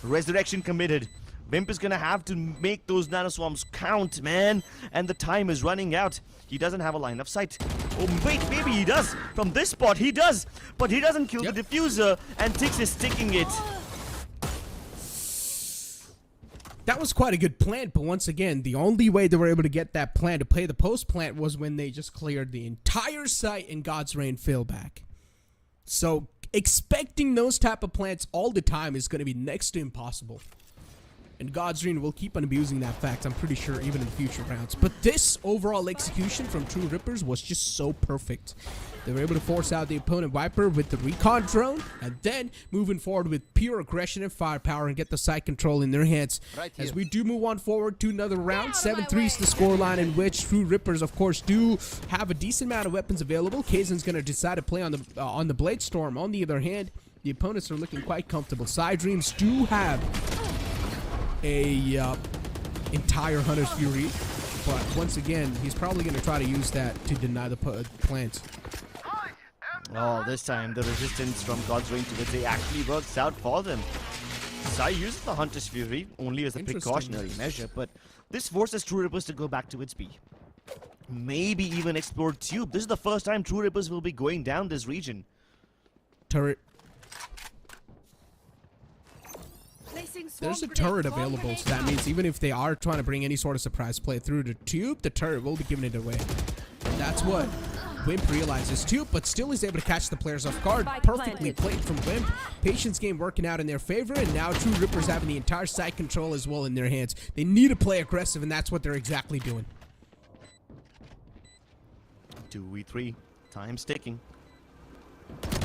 Resurrection committed. Wimp is gonna have to make those nanoswarms count, man. And the time is running out. He doesn't have a line of sight. Oh, wait, maybe he does. From this spot, he does. But he doesn't kill the diffuser, and Tix is sticking it. That was quite a good plant, but once again, the only way they were able to get that plant to play the post plant was when they just cleared the entire site and God's Reign fell back. So expecting those type of plants all the time is going to be next to impossible. And God's Reign will keep on abusing that fact, I'm pretty sure, even in future rounds. But this overall execution from True Rippers was just so perfect. They were able to force out the opponent Viper with the recon drone, and then moving forward with pure aggression and firepower and get the site control in their hands. As we do move on forward to another round, 7-3 is the scoreline, in which True Rippers, of course, do have a decent amount of weapons available. Kaizen's going to decide to play on the Blade Storm. On the other hand, the opponents are looking quite comfortable. Side Dreams do have a entire Hunter's Fury, but once again, he's probably going to try to use that to deny the plant. Oh, this time the resistance from God's Reign to Vijay actually works out for them. Sai uses the Hunter's Fury only as a precautionary measure, but this forces True Rippers to go back to its B. Maybe even explore Tube. This is the first time True Rippers will be going down this region. Turret. There's a turret available, so that means even if they are trying to bring any sort of surprise play through the Tube, the turret will be giving it away. That's what Wimp realizes too, but still is able to catch the players off guard. Perfectly played from Wimp. Patience game working out in their favor, and now True Rippers having the entire side control as well in their hands. They need to play aggressive, and that's what they're exactly doing. 2v3. Time's ticking.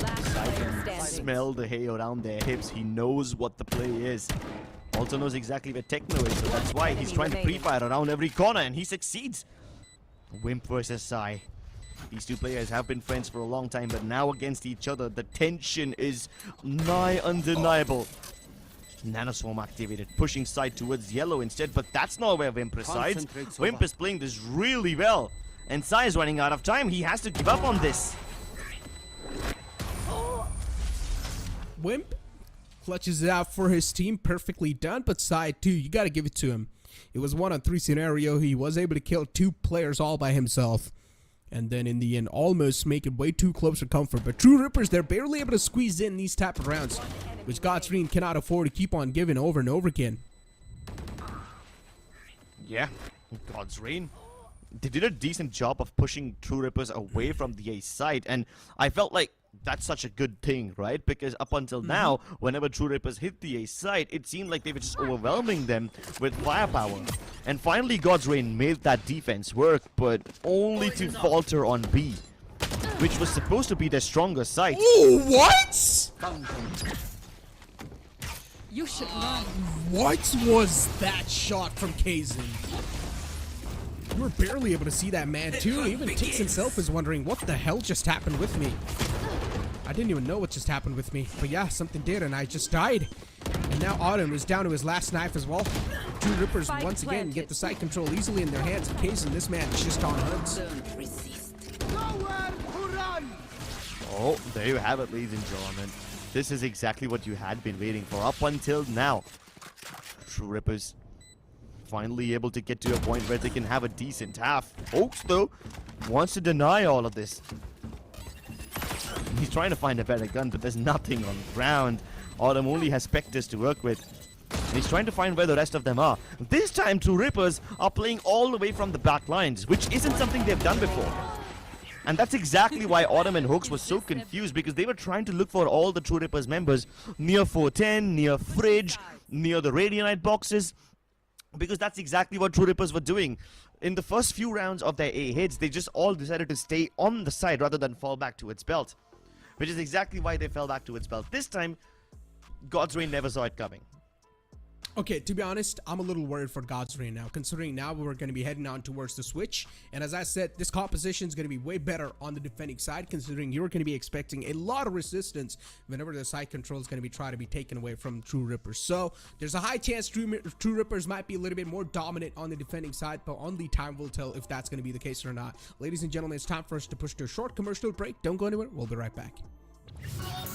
Last player standing. Smell the hay around their hips. He knows what the play is. Also knows exactly where Techno is, so that's why he's trying to pre-fire around every corner, and he succeeds. Wimp versus Sai. These two players have been friends for a long time, but now against each other, the tension is nigh undeniable. Nanoswarm activated, pushing Sai towards yellow instead, but that's not where Wimp resides. Wimp is playing this really well, and Sai is running out of time. He has to give up on this. Wimp clutches it out for his team, perfectly done, but Sai too, you gotta give it to him. It was 1-on-3 scenario. He was able to kill 2 players all by himself, and then in the end almost make it way too close for comfort. But True Rippers, they're barely able to squeeze in these type of rounds, which God's Reign cannot afford to keep on giving over and over again. Yeah, God's Reign. They did a decent job of pushing True Rippers away from the A side, and I felt like that's such a good thing, right? Because up until now, whenever True Rippers hit the A side, it seemed like they were just overwhelming them with firepower. And finally, God's Reign made that defense work, but only to falter on B, which was supposed to be their stronger side. Ooh, what? You should run. What was that shot from Kaizen? You were barely able to see that man too. Even Tix himself is wondering what the hell just happened with me. I didn't even know what just happened with me, but yeah, something did, and I just died. And now Autumn is down to his last knife as well. True Rippers once again get the site control easily in their hands. In case and this man is just on hunts. Oh, there you have it, ladies and gentlemen. This is exactly what you had been waiting for up until now. True Rippers finally able to get to a point where they can have a decent half. Oaks, though, wants to deny all of this. He's trying to find a better gun, but there's nothing on the ground. Autumn only has Spectres to work with. And he's trying to find where the rest of them are. This time, True Rippers are playing all the way from the back lines, which isn't something they've done before. And that's exactly why Autumn and Hoax were so confused, because they were trying to look for all the True Rippers members near 410, near Fridge, near the Radianite boxes, because that's exactly what True Rippers were doing. In the first few rounds of their A hits, they just all decided to stay on the side rather than fall back to its belt, which is exactly why they fell back to its belt. This time, God's Reign never saw it coming. Okay, to be honest, I'm a little worried for God's Reign now, considering now we're going to be heading on towards the switch. And as I said, this composition is going to be way better on the defending side, considering you're going to be expecting a lot of resistance whenever the side control is going to be trying to be taken away from True Rippers. So there's a high chance True Rippers might be a little bit more dominant on the defending side, but only time will tell if that's going to be the case or not. Ladies and gentlemen, it's time for us to push to a short commercial break. Don't go anywhere. We'll be right back.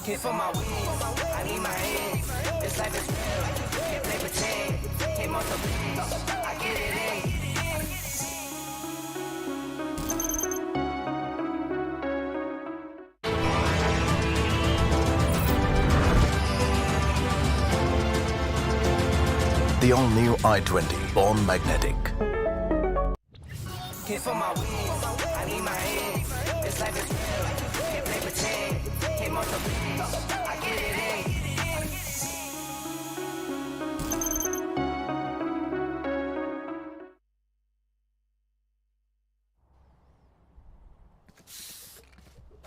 Hit for my wins, I need my hands. This life is real, can't play pretend. came off the beats. I get it in. The all-new i20, born magnetic. Hit for my wins, I need my hands. This life is real, can't play pretend. Came off the beats, I get it in.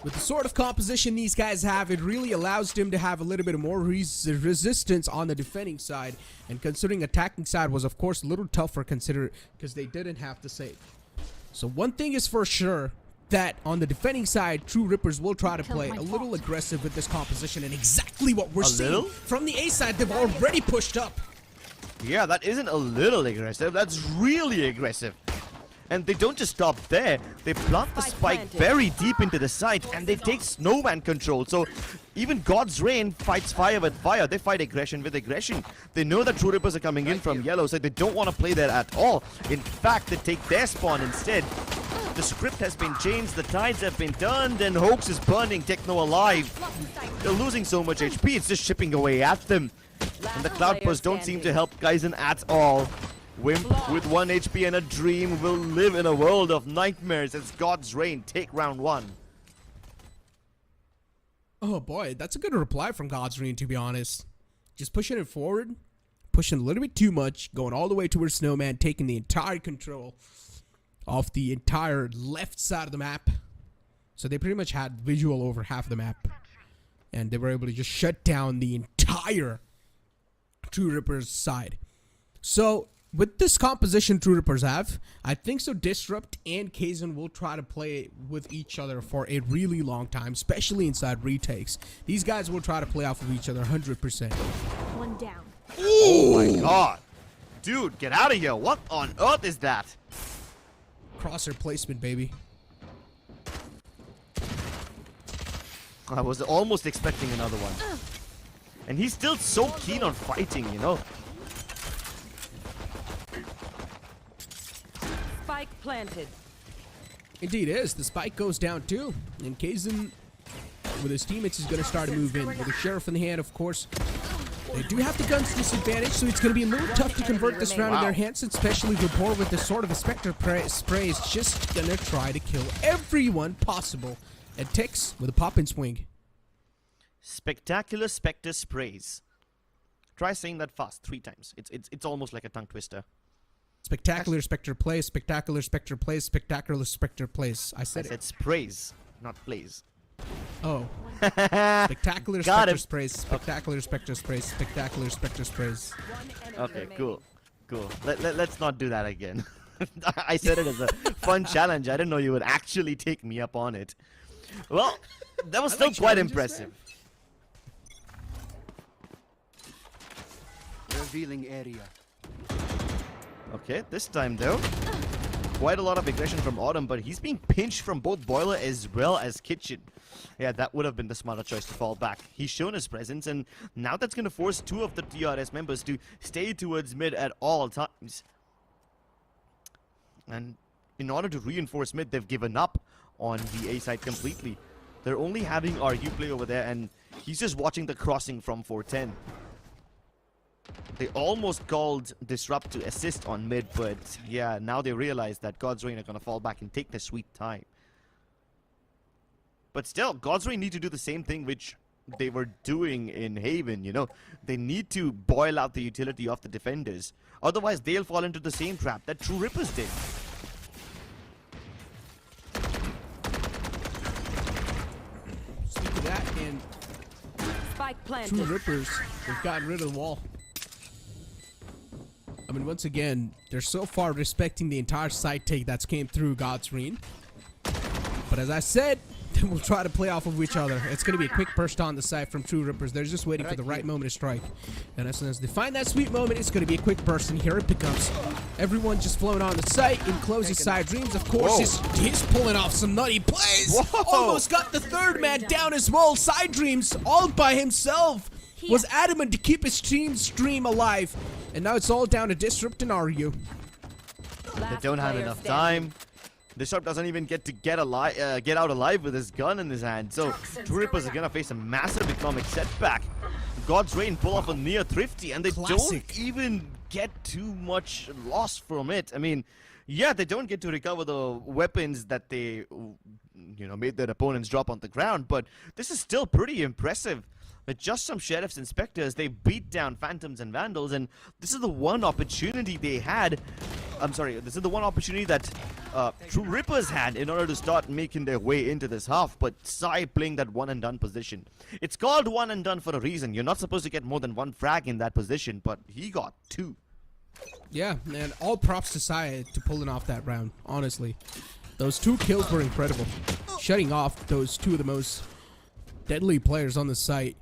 With the sort of composition these guys have, it really allows them to have a little bit more resistance on the defending side. And considering attacking side was, of course, a little tougher because they didn't have to save. So one thing is for sure, that on the defending side, True Rippers will try to play a little aggressive with this composition. And exactly what we're seeing from the A side, they've already pushed up. Yeah, that isn't a little aggressive. That's really aggressive. And they don't just stop there. They plant the spike very deep into the site, and they take snowman control. So even God's Rain fights fire with fire. They fight aggression with aggression. They know that True Rippers are coming in from yellow, so they don't want to play there at all. In fact, they take their spawn instead. The script has been changed, the tides have been turned, and Hoax is burning Techno alive. They're losing so much HP, it's just chipping away at them. And the Cloud Bursts don't seem to help Kaizen at all. Wimp with 1 HP and a dream will live in a world of nightmares as God's Rain take round 1. Oh boy, that's a good reply from God's Rain, to be honest. Just pushing it forward, pushing a little bit too much, going all the way towards Snowman, taking the entire control of the entire left side of the map. So they pretty much had visual over half of the map. And they were able to just shut down the entire True Rippers side. So with this composition True Rippers have, I think so Disrupt and Kaizen will try to play with each other for a really long time, especially inside retakes. These guys will try to play off of each other 100%. One down. Oh my god. Dude, get out of here. What on earth is that? Crosshair placement, baby. I was almost expecting another one. And he's still so keen on fighting, you know. Spike planted. Indeed is. The spike goes down too. And Kaizen, with his teammates, is going to start to move in. With the Sheriff in the hand, of course. They do have the guns disadvantage, so it's going to be a little tough to convert this round in their hands, especially Rapport with the sort of a Spectre spray is just going to try to kill everyone possible. And Tix with a pop and swing. Spectacular Spectre sprays. Try saying that fast 3 times. It's almost like a tongue twister. Spectacular Spectre plays, spectacular Spectre plays, spectacular Spectre plays. I said it. Sprays, not plays. Oh. Spectacular Spectre him. sprays, spectacular Spectre sprays, spectacular Spectre sprays. Okay, cool. Cool. Let's not do that again. I said it as a fun challenge. I didn't know you would actually take me up on it. Well, that was still quite impressive. Revealing area. Okay, this time though, quite a lot of aggression from Autumn, but he's being pinched from both Boiler as well as Kitchen. Yeah, that would have been the smarter choice to fall back. He's shown his presence, and now that's going to force 2 of the TRS members to stay towards mid at all times. And in order to reinforce mid, they've given up on the A side completely. They're only having RU play over there, and he's just watching the crossing from 410. They almost called Disrupt to assist on mid, but yeah, now they realize that God's Rain are going to fall back and take their sweet time. But still, God's Rain need to do the same thing which they were doing in Haven, you know. They need to boil out the utility of the defenders. Otherwise, they'll fall into the same trap that True Rippers did. Speak of that, and Spike planted. True Rippers, they've gotten rid of the wall. I mean, once again, they're so far respecting the entire side take that's came through God's Rain. But as I said, we'll try to play off of each other. It's going to be a quick burst on the side from True Rippers. They're just waiting for the right moment to strike. And as soon as they find that sweet moment, it's going to be a quick burst. And here it becomes. Everyone just flowing on the site and closes side dreams. Of course, he's pulling off some nutty plays. Whoa. Almost got the 3rd man down as well. Side dreams all by himself. was adamant to keep his team stream alive. And now it's all down to Disrupt and Aryu. They don't have enough time. Disrupt doesn't even get out alive with his gun in his hand. So True Rippers are gonna face a massive economic setback. God's Reign pull off a near thrifty, and they don't even get too much loss from it. I mean, yeah, they don't get to recover the weapons that they, made their opponents drop on the ground, but this is still pretty impressive. With just some sheriffs and inspectors, they beat down phantoms and vandals, and this is the one opportunity they had. This is the one opportunity that True Rippers had in order to start making their way into this half, but Sai playing that one and done position. It's called one and done for a reason. You're not supposed to get more than one frag in that position, but he got 2. Yeah, and all props to Sai to pulling off that round, honestly. Those 2 kills were incredible. Shutting off those 2 of the most deadly players on the site.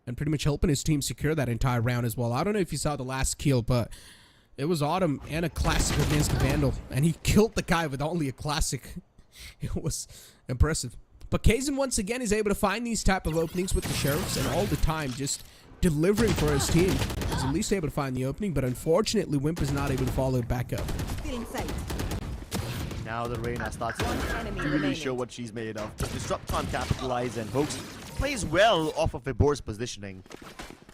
And pretty much helping his team secure that entire round as well. I don't know if you saw the last kill, but it was Autumn and a classic against the Vandal. And he killed the guy with only a classic. It was impressive. But Kazan once again is able to find these type of openings with the sheriffs, and all the time just delivering for his team. He's at least able to find the opening, but unfortunately Wimp is not able to follow it back up. Now the Reyna starts to really show what she's made of. The Disrupt can't capitalize, and Hoax plays well off of Ebor's positioning.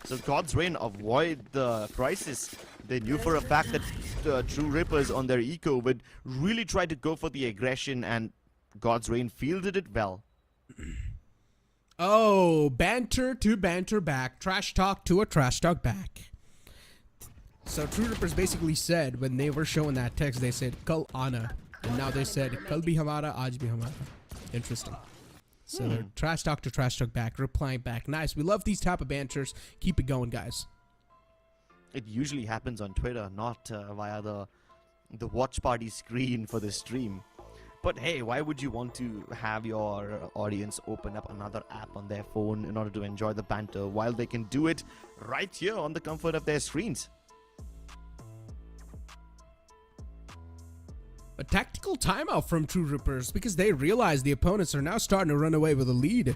So God's Reign avoid the crisis. They knew for a fact that True Rippers on their eco would really try to go for the aggression, and God's Reign fielded it well. Oh, banter to banter back. Trash talk to a trash talk back. So True Rippers basically said, when they were showing that text, they said, Kal Ana. And now they said, Kal bhi hamara, aaj bhi hamara. Interesting. So they're trash talk to trash talk back, replying back. Nice. We love these type of banters. Keep it going, guys. It usually happens on Twitter, not via the watch party screen for the stream. But hey, why would you want to have your audience open up another app on their phone in order to enjoy the banter while they can do it right here on the comfort of their screens? A tactical timeout from True Rippers because they realize the opponents are now starting to run away with a lead.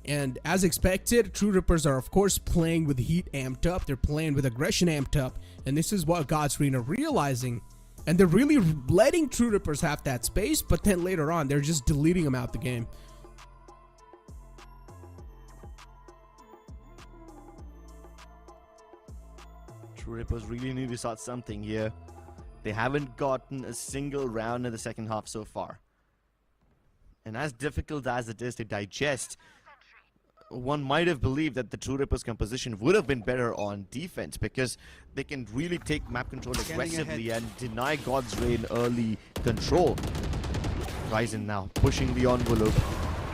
And as expected, True Rippers are of course playing with heat amped up. They're playing with aggression amped up. And this is what God's Reign are realizing. And they're really letting True Rippers have that space, but then later on, they're just deleting them out the game. True Rippers really need to start something here. They haven't gotten a single round in the second half so far. And as difficult as it is to digest, one might have believed that the True Rippers composition would have been better on defense, because they can really take map control aggressively and deny God's Reign early control. Kaizen now pushing the envelope.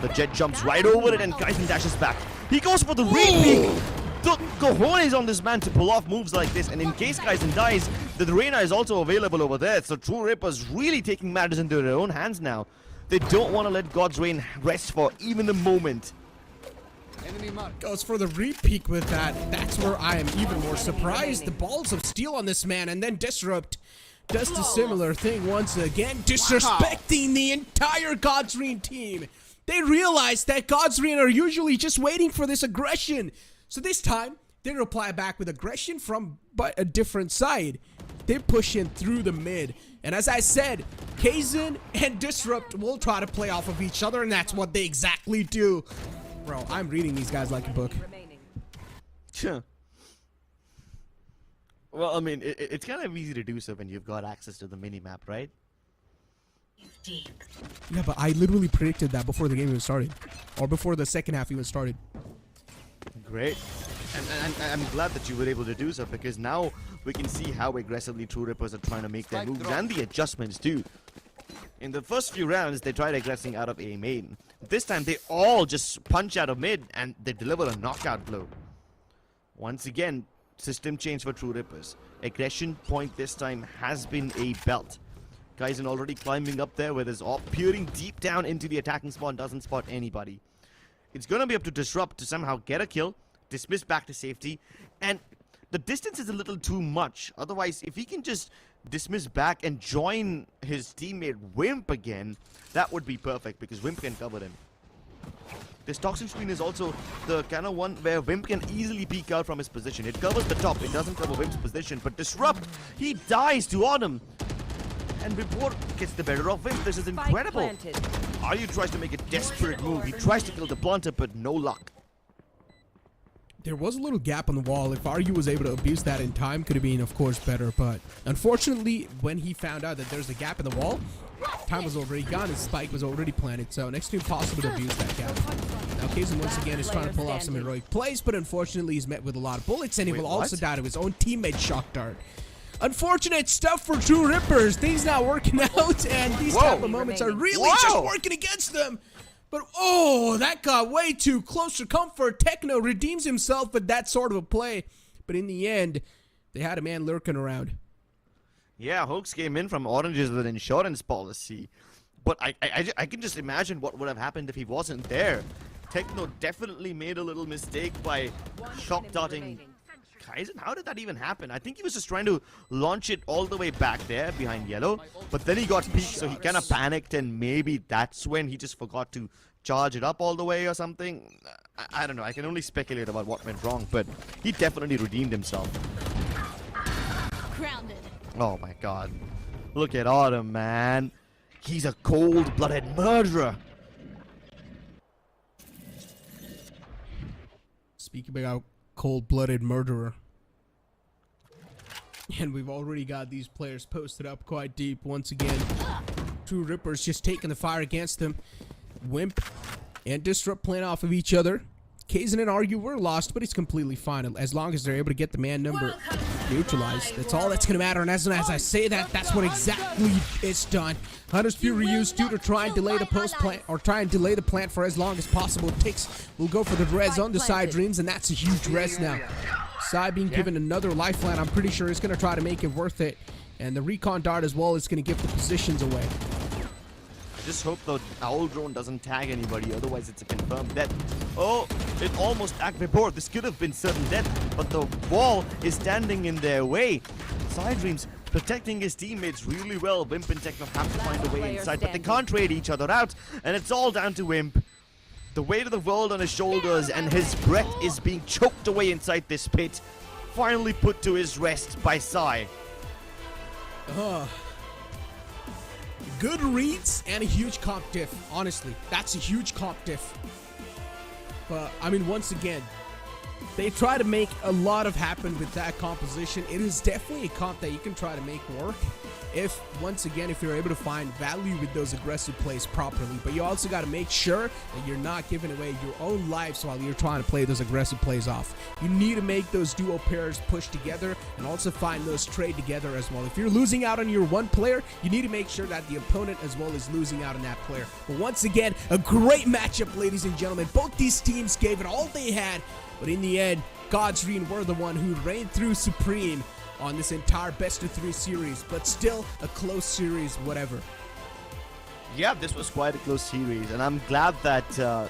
The jet jumps right over it, and Kaizen dashes back. He goes for the repeat. The cojones on this man to pull off moves like this, and in case Kaizen dies, the Reyna is also available over there. So True Rippers really taking matters into their own hands now. They don't want to let God's Reign rest for even a moment. Goes for the re-peek with that. That's where I am even more surprised. The balls of steel on this man, and then Disrupt does the similar thing once again, disrespecting the entire God's Reign team. They realize that God's Reign are usually just waiting for this aggression. So this time, they reply back with aggression from but a different side. They push in through the mid. And as I said, Kazan and Disrupt will try to play off of each other, and that's what they exactly do. Bro, I'm reading these guys like a book. Sure. Well, I mean, it's kind of easy to do so when you've got access to the minimap, right? Yeah, but I literally predicted that before the game even started. Or before the second half even started. Great. And I'm glad that you were able to do so, because now we can see how aggressively True Rippers are trying to make their moves and the adjustments too. In the first few rounds, they tried aggressing out of A main. This time, they all just punch out of mid, and they deliver a knockout blow. Once again, system change for True Rippers. Aggression point this time has been a belt. Kaizen already climbing up there with his AWP, peering deep down into the attacking spawn, doesn't spot anybody. It's gonna be up to Disrupt to somehow get a kill, dismiss back to safety, and the distance is a little too much. Otherwise, if he can just dismiss back and join his teammate Wimp again, that would be perfect, because Wimp can cover him. This toxin screen is also the kind of one where Wimp can easily peek out from his position. It covers the top, it doesn't cover Wimp's position, but Disrupt, he dies to Autumn. And Report gets the better of Wimp. This is incredible. Aryu tries to make a desperate move. He tries to kill the planter, but no luck. There was a little gap on the wall. If Aryu was able to abuse that in time, could have been, of course, better. But unfortunately, when he found out that there's a gap in the wall, time was already gone and Spike was already planted. So next to impossible to abuse that gap. Now Kazin once again is trying to pull off some heroic plays, but unfortunately he's met with a lot of bullets and he will also die to his own teammate Shock Dart. Unfortunate stuff for True Rippers. Things not working out, and these type of moments are really just working against them. But oh, that got way too close for comfort. Techno redeems himself with that sort of a play. But in the end, they had a man lurking around. Yeah, Hoax came in from Orange's with insurance policy. But I can just imagine what would have happened if he wasn't there. Techno definitely made a little mistake by shock darting Kaizen. How did that even happen? I think he was just trying to launch it all the way back there behind yellow, but then he got peeked, so he kind of panicked, and maybe that's when he just forgot to charge it up all the way or something. I don't know. I can only speculate about what went wrong, but he definitely redeemed himself. Grounded. Oh my god. Look at Autumn, man. He's a cold-blooded murderer. Speaking about cold-blooded murderer. And we've already got these players posted up quite deep once again. True Rippers just taking the fire against them. Wimp and Disrupt playing off of each other. Kazin and Aryu were lost, but it's completely fine as long as they're able to get the man number neutralized. That's all that's going to matter, and as I say that, that's what exactly is done. Hunter's Fury used to try and delay the post plant, or try and delay the plant for as long as possible. Tix will go for the res on the side dreams, and that's a huge res now. Side being given another lifeline, I'm pretty sure is going to try to make it worth it. And the recon dart as well is going to give the positions away. I just hope the owl drone doesn't tag anybody, otherwise it's a confirmed death. Oh, it almost tagged before. This could have been certain death, but the wall is standing in their way. Side Dreams protecting his teammates really well. Wimp and Techno have to find a way inside, but they can't trade each other out, and it's all down to Wimp. The weight of the world on his shoulders, and his breath is being choked away inside this pit. Finally put to his rest by Sai. Good reads and a huge comp diff. Honestly, that's a huge comp diff. But I mean, once again, they try to make a lot of happen with that composition. It is definitely a comp that you can try to make work if, once again, if you're able to find value with those aggressive plays properly. But you also got to make sure that you're not giving away your own lives while you're trying to play those aggressive plays off. You need to make those duo pairs push together and also find those trade together as well. If you're losing out on your one player, you need to make sure that the opponent as well is losing out on that player. But once again, a great matchup, ladies and gentlemen. Both these teams gave it all they had, but in the end, Godsreen were the one who reigned through supreme on this entire best-of-3 series, but still a close series, whatever. Yeah, this was quite a close series, and I'm glad that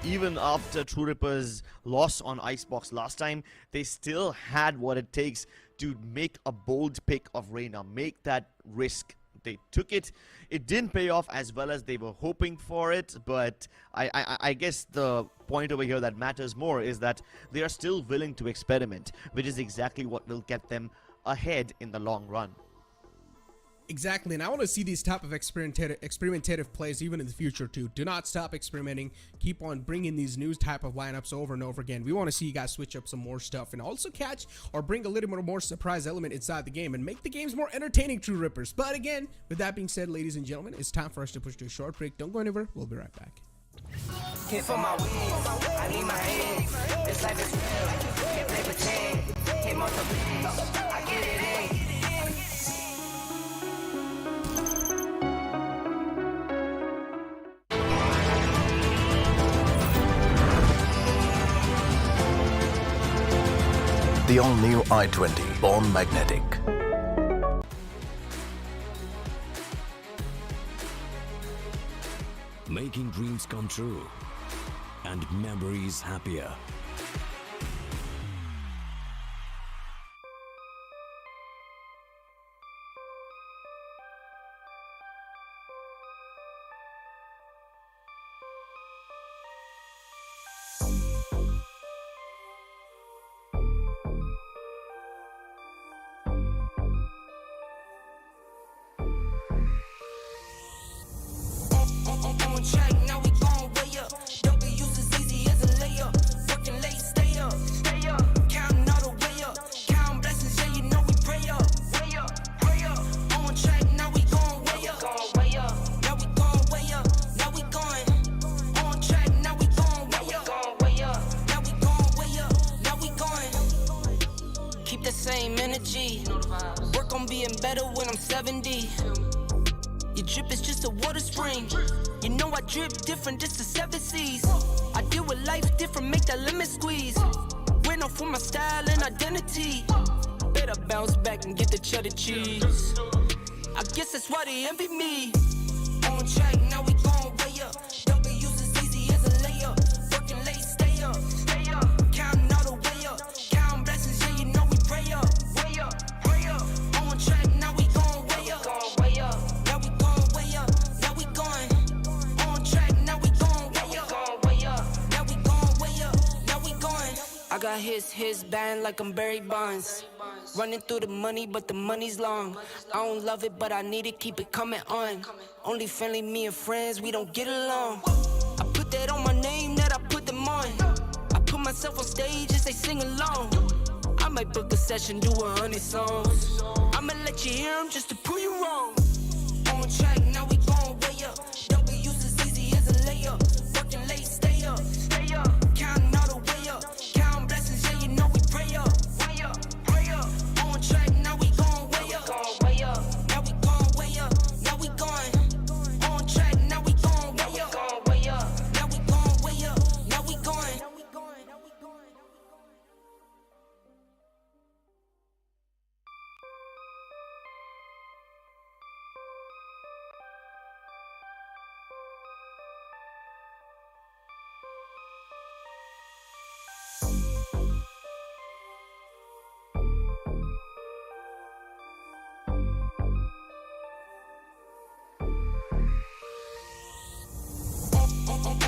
even after True Ripper's loss on Icebox last time, they still had what it takes to make a bold pick of Reyna, make that risk. They took it. It didn't pay off as well as they were hoping for it, but I guess the point over here that matters more is that they are still willing to experiment, which is exactly what will get them ahead in the long run. Exactly, and I want to see these type of experimentative plays even in the future too. Do not stop experimenting. Keep on bringing these new type of lineups over and over again. We want to see you guys switch up some more stuff and also catch or bring a little bit more surprise element inside the game and make the games more entertaining, True Rippers. But again, with that being said, ladies and gentlemen, it's time for us to push to a short break. Don't go anywhere. We'll be right back. Hit for my wins, I need my hands. This life is real, can't play pretend. Hit on the beats, I get it in. The all-new i20, born magnetic. Making dreams come true and memories happier. better when I'm 70. Your drip is just a water spring. You know I drip different, just the 7 C's. I deal with life different, make that limit squeeze. Went off for my style and identity. Better bounce back and get the cheddar cheese. I guess that's why they envy me. On track, now we gon' way up. W's as easy as a layup. Working late, stay up. Counting all the way up. Counting blessings, yeah, you know we pray up. Way up, pray up. On track, now we gon' way up. Now we gon' way up. Now we going. On track, now we gon' way up. Now we gon' way up. Now we going. I got his band like I'm Barry Bonds. Running through the money, but the money's long. I don't love it, but I need it, keep it coming on. Only friendly, me and friends, we don't get along. I put that on my name, that I put them on. I put myself on stage and they sing along. I might book a session, do 100 songs. I'ma let you hear them just to prove you wrong. On track, now we gon' way up. W's as easy as a layup. Working late, stay up. Counting all the way up. Counting blessings, yeah, you know we pray up. On track, now we gon' way up. Now we gon' way up. Now we going. On track, now we gon' way up. Now we gon' way up. Now we going.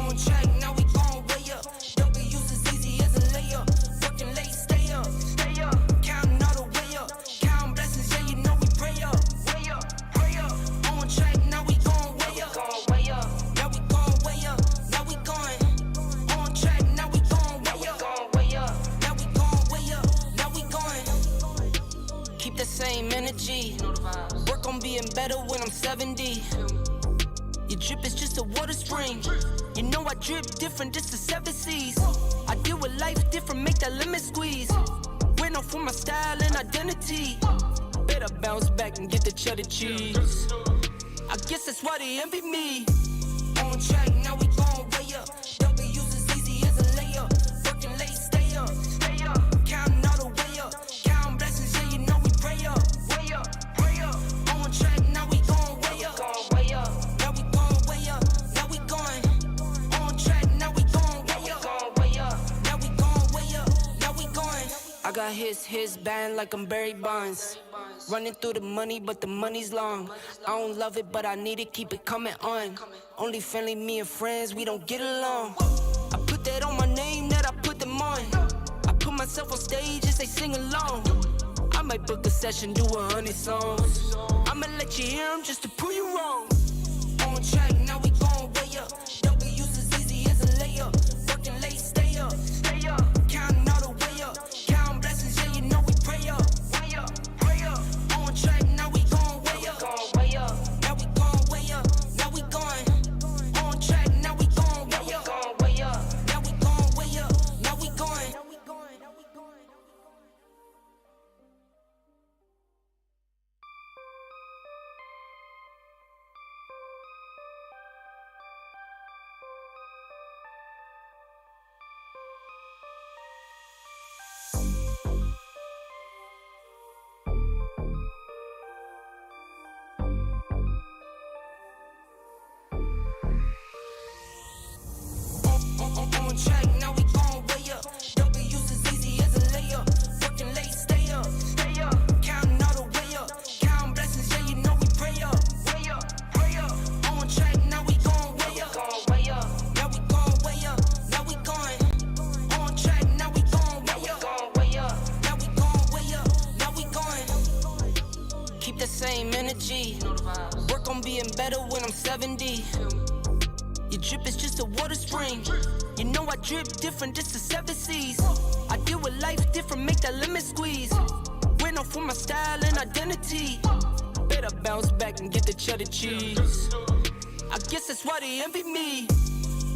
On track, now we gon' way up. W's as easy as a layup. Working late, stay up. Counting all the way up. Counting blessings, yeah, you know we pray up. Pray up. On track, now we gon' way up. Now we gon' way up. Now we going. On track, now we gon' way up. Now we gon' way up. Now we going. Keep the same energy. Work on being better when I'm 70. Your drip is just a water spring. You know I drip different, just the 7 C's. I deal with life different, make that limit squeeze. Went off for my style and identity. Better bounce back and get the cheddar cheese. I guess that's why they envy me. On track, now we gon' way up. W's as easy as a layup. Working late, stay up. Counting all the way up. Counting blessings, yeah, you know we pray up. Pray up. On track, now we gon' way up. Now we gon' way up. Now we going. On track, now we gon' way up. Now we gon' way up. Now we going. I got his band like I'm Barry Bonds. Running through the money, but the money's long. I don't love it, but I need it, keep it coming on. Only friendly, me and friends, we don't get along. I put that on my name, that I put them on. I put myself on stage and they sing along. I might book a session, do 100 songs. I'ma let you hear them just to prove you wrong. On track, now we gon' way up. W's as easy as a layup. Working late, stay up. Counting all the way up. Counting blessings, yeah, you know we pray up. Pray up. On track, now we gon' way up. Now we gon' way up. Now we going. On track, now we gon' way up. Now we gon' way up. Now we going. On track, now we gon' way up. W's as easy as a layup. Working late, stay up. Counting all the way up. Counting blessings, yeah, you know we pray up. Pray up. On track, now we gon' way up. Now we gon' way up. Now we going. On track, now we gon' way up. Now we gon' way up. Now we going. Keep the same energy. Work on being better when I'm 70. Your drip is just a water spring. You know I drip different, just the 7 C's. I deal with life different, make that limit squeeze. Went off for my style and identity. Better bounce back and get the cheddar cheese. I guess that's why they envy me.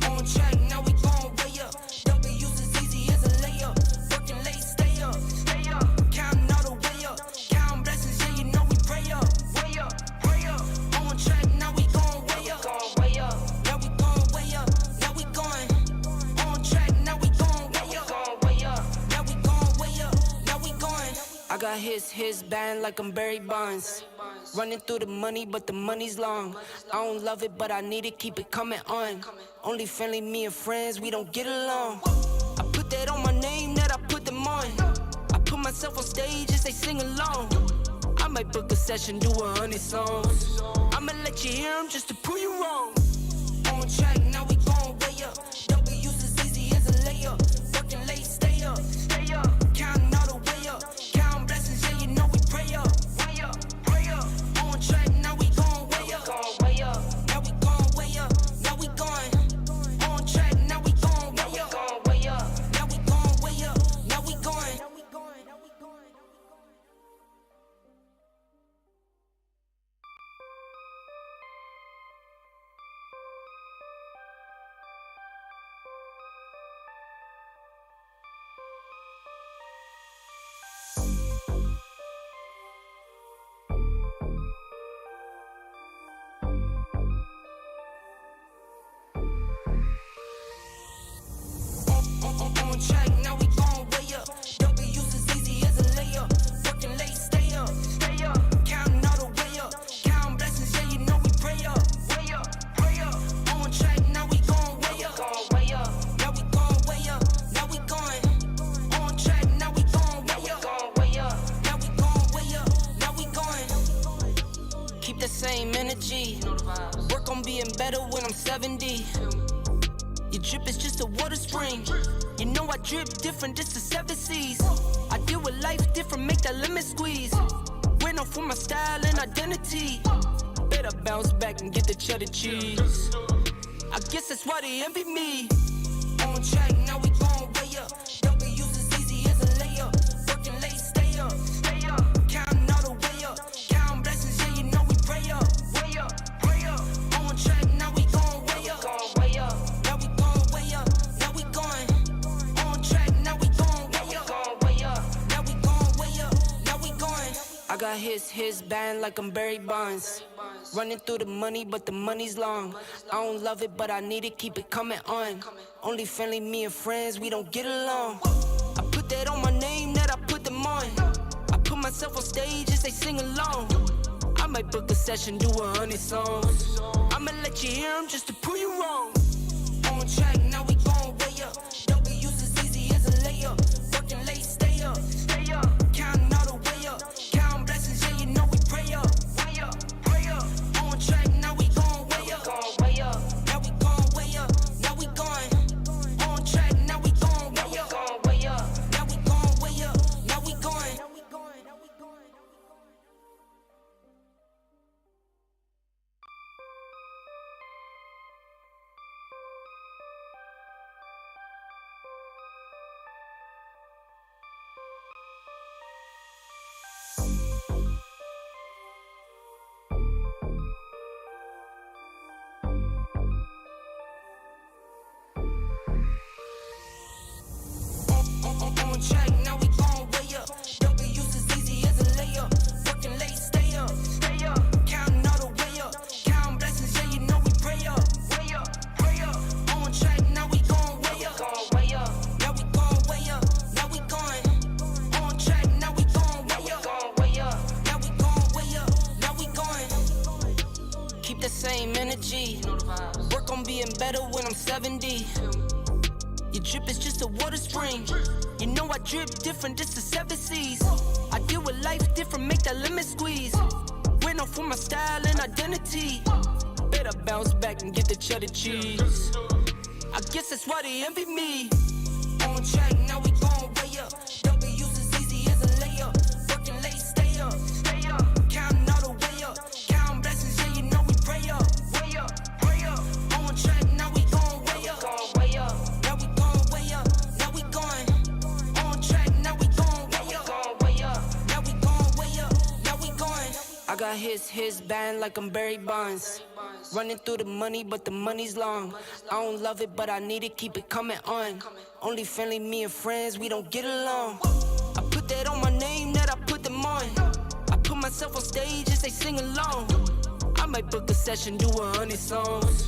On track, now we gon' way up. W's as easy as a layup. Working late, stay up. Counting all the way up. Counting blessings, yeah, you know we pray up. got his band like I'm Barry Bonds. Running through the money, but the money's long. I don't love it, but I need it, keep it coming on. Only friendly, me and friends, we don't get along. I put that on my name, that I put them on. I put myself on stage as they sing along. I might book a session, do 100 songs. I'ma let you hear them just to prove you wrong. On track, now we going way up. W's as easy as a layup. Working late, stay up. Counting all the way up. Counting blessings, yeah, you know we pray up. Pray up. On track, now we going way up. Now we going way up. Now we going. On track, now we going way up. Now we going way up. Now we going. On track, now we going way up. W's as easy as a layup. Working late, stay up. Counting all the way up. Counting blessings, yeah, you know we pray up. Pray up. On track, now we going way up. Now we going way up. Now we going. On track, now we going way up. Now we going way up. Now we going. Keep the same energy. Work on being better when I'm 70. Your drip is just a water spring. You know I drip different, just the 7 C's. I deal with life different, make that limit squeeze. Went off for my style and identity. Better bounce back and get the cheddar cheese. I guess that's why they envy me. On track, now we going way up. W's as easy as a layup. Working late, stay up. Counting all the way up. Counting blessings, yeah, you know we pray up. Pray up. On track, now we going way up. Now we going way up. Now we going. On track, now we going way up. Now we going way up. Now we going. I got his band like I'm Barry Bonds. Running through the money, but the money's long. I don't love it, but I need it, keep it coming on. Only friendly, me and friends, we don't get along. I put that on my name, that I put them on. I put myself on stage as they sing along. I might book a session, do 100 songs. I'ma let you hear them just to prove you wrong. On track, now we going way up. W's as easy as a layup. Working late, stay up. Counting all the way up. Counting blessings, yeah, you know we pray up. Pray up. On track, now we going way up. Now we going way up. Now we going. On track, now we going way up. Now we going way up. Now we going. On track, now we going way up. W's as easy as a layup. Working late, stay up. Counting all the way up. Counting blessings, yeah, you know we pray up. Pray up. On track, now we going way up. Now we going way up. Now we going. On track, now we going way up. Now we going way up. Now we going. Keep the same energy. Work on being better when I'm 70. Your drip is just a water spring. You know I drip different, just the 7 C's. I deal with life different, make that limit squeeze. Went off for my style and identity. Better bounce back and get the cheddar cheese. I guess that's why they envy me. On track, now we going way up. W's as easy as a layup. Working late, stay up. Counting all the way up. Counting blessings, yeah, you know we pray up. Pray up. On track, now we going way up. Now we going way up. Now we going. On track, now we going way up. Now we going way up. Now we going. I got his band like I'm Barry Bonds. Running through the money, but the money's long. I don't love it, but I need it, keep it coming on. Only friendly, me and friends, we don't get along. I put that on my name, that I put them on. I put myself on stage as they sing along. I might book a session, do 100 songs.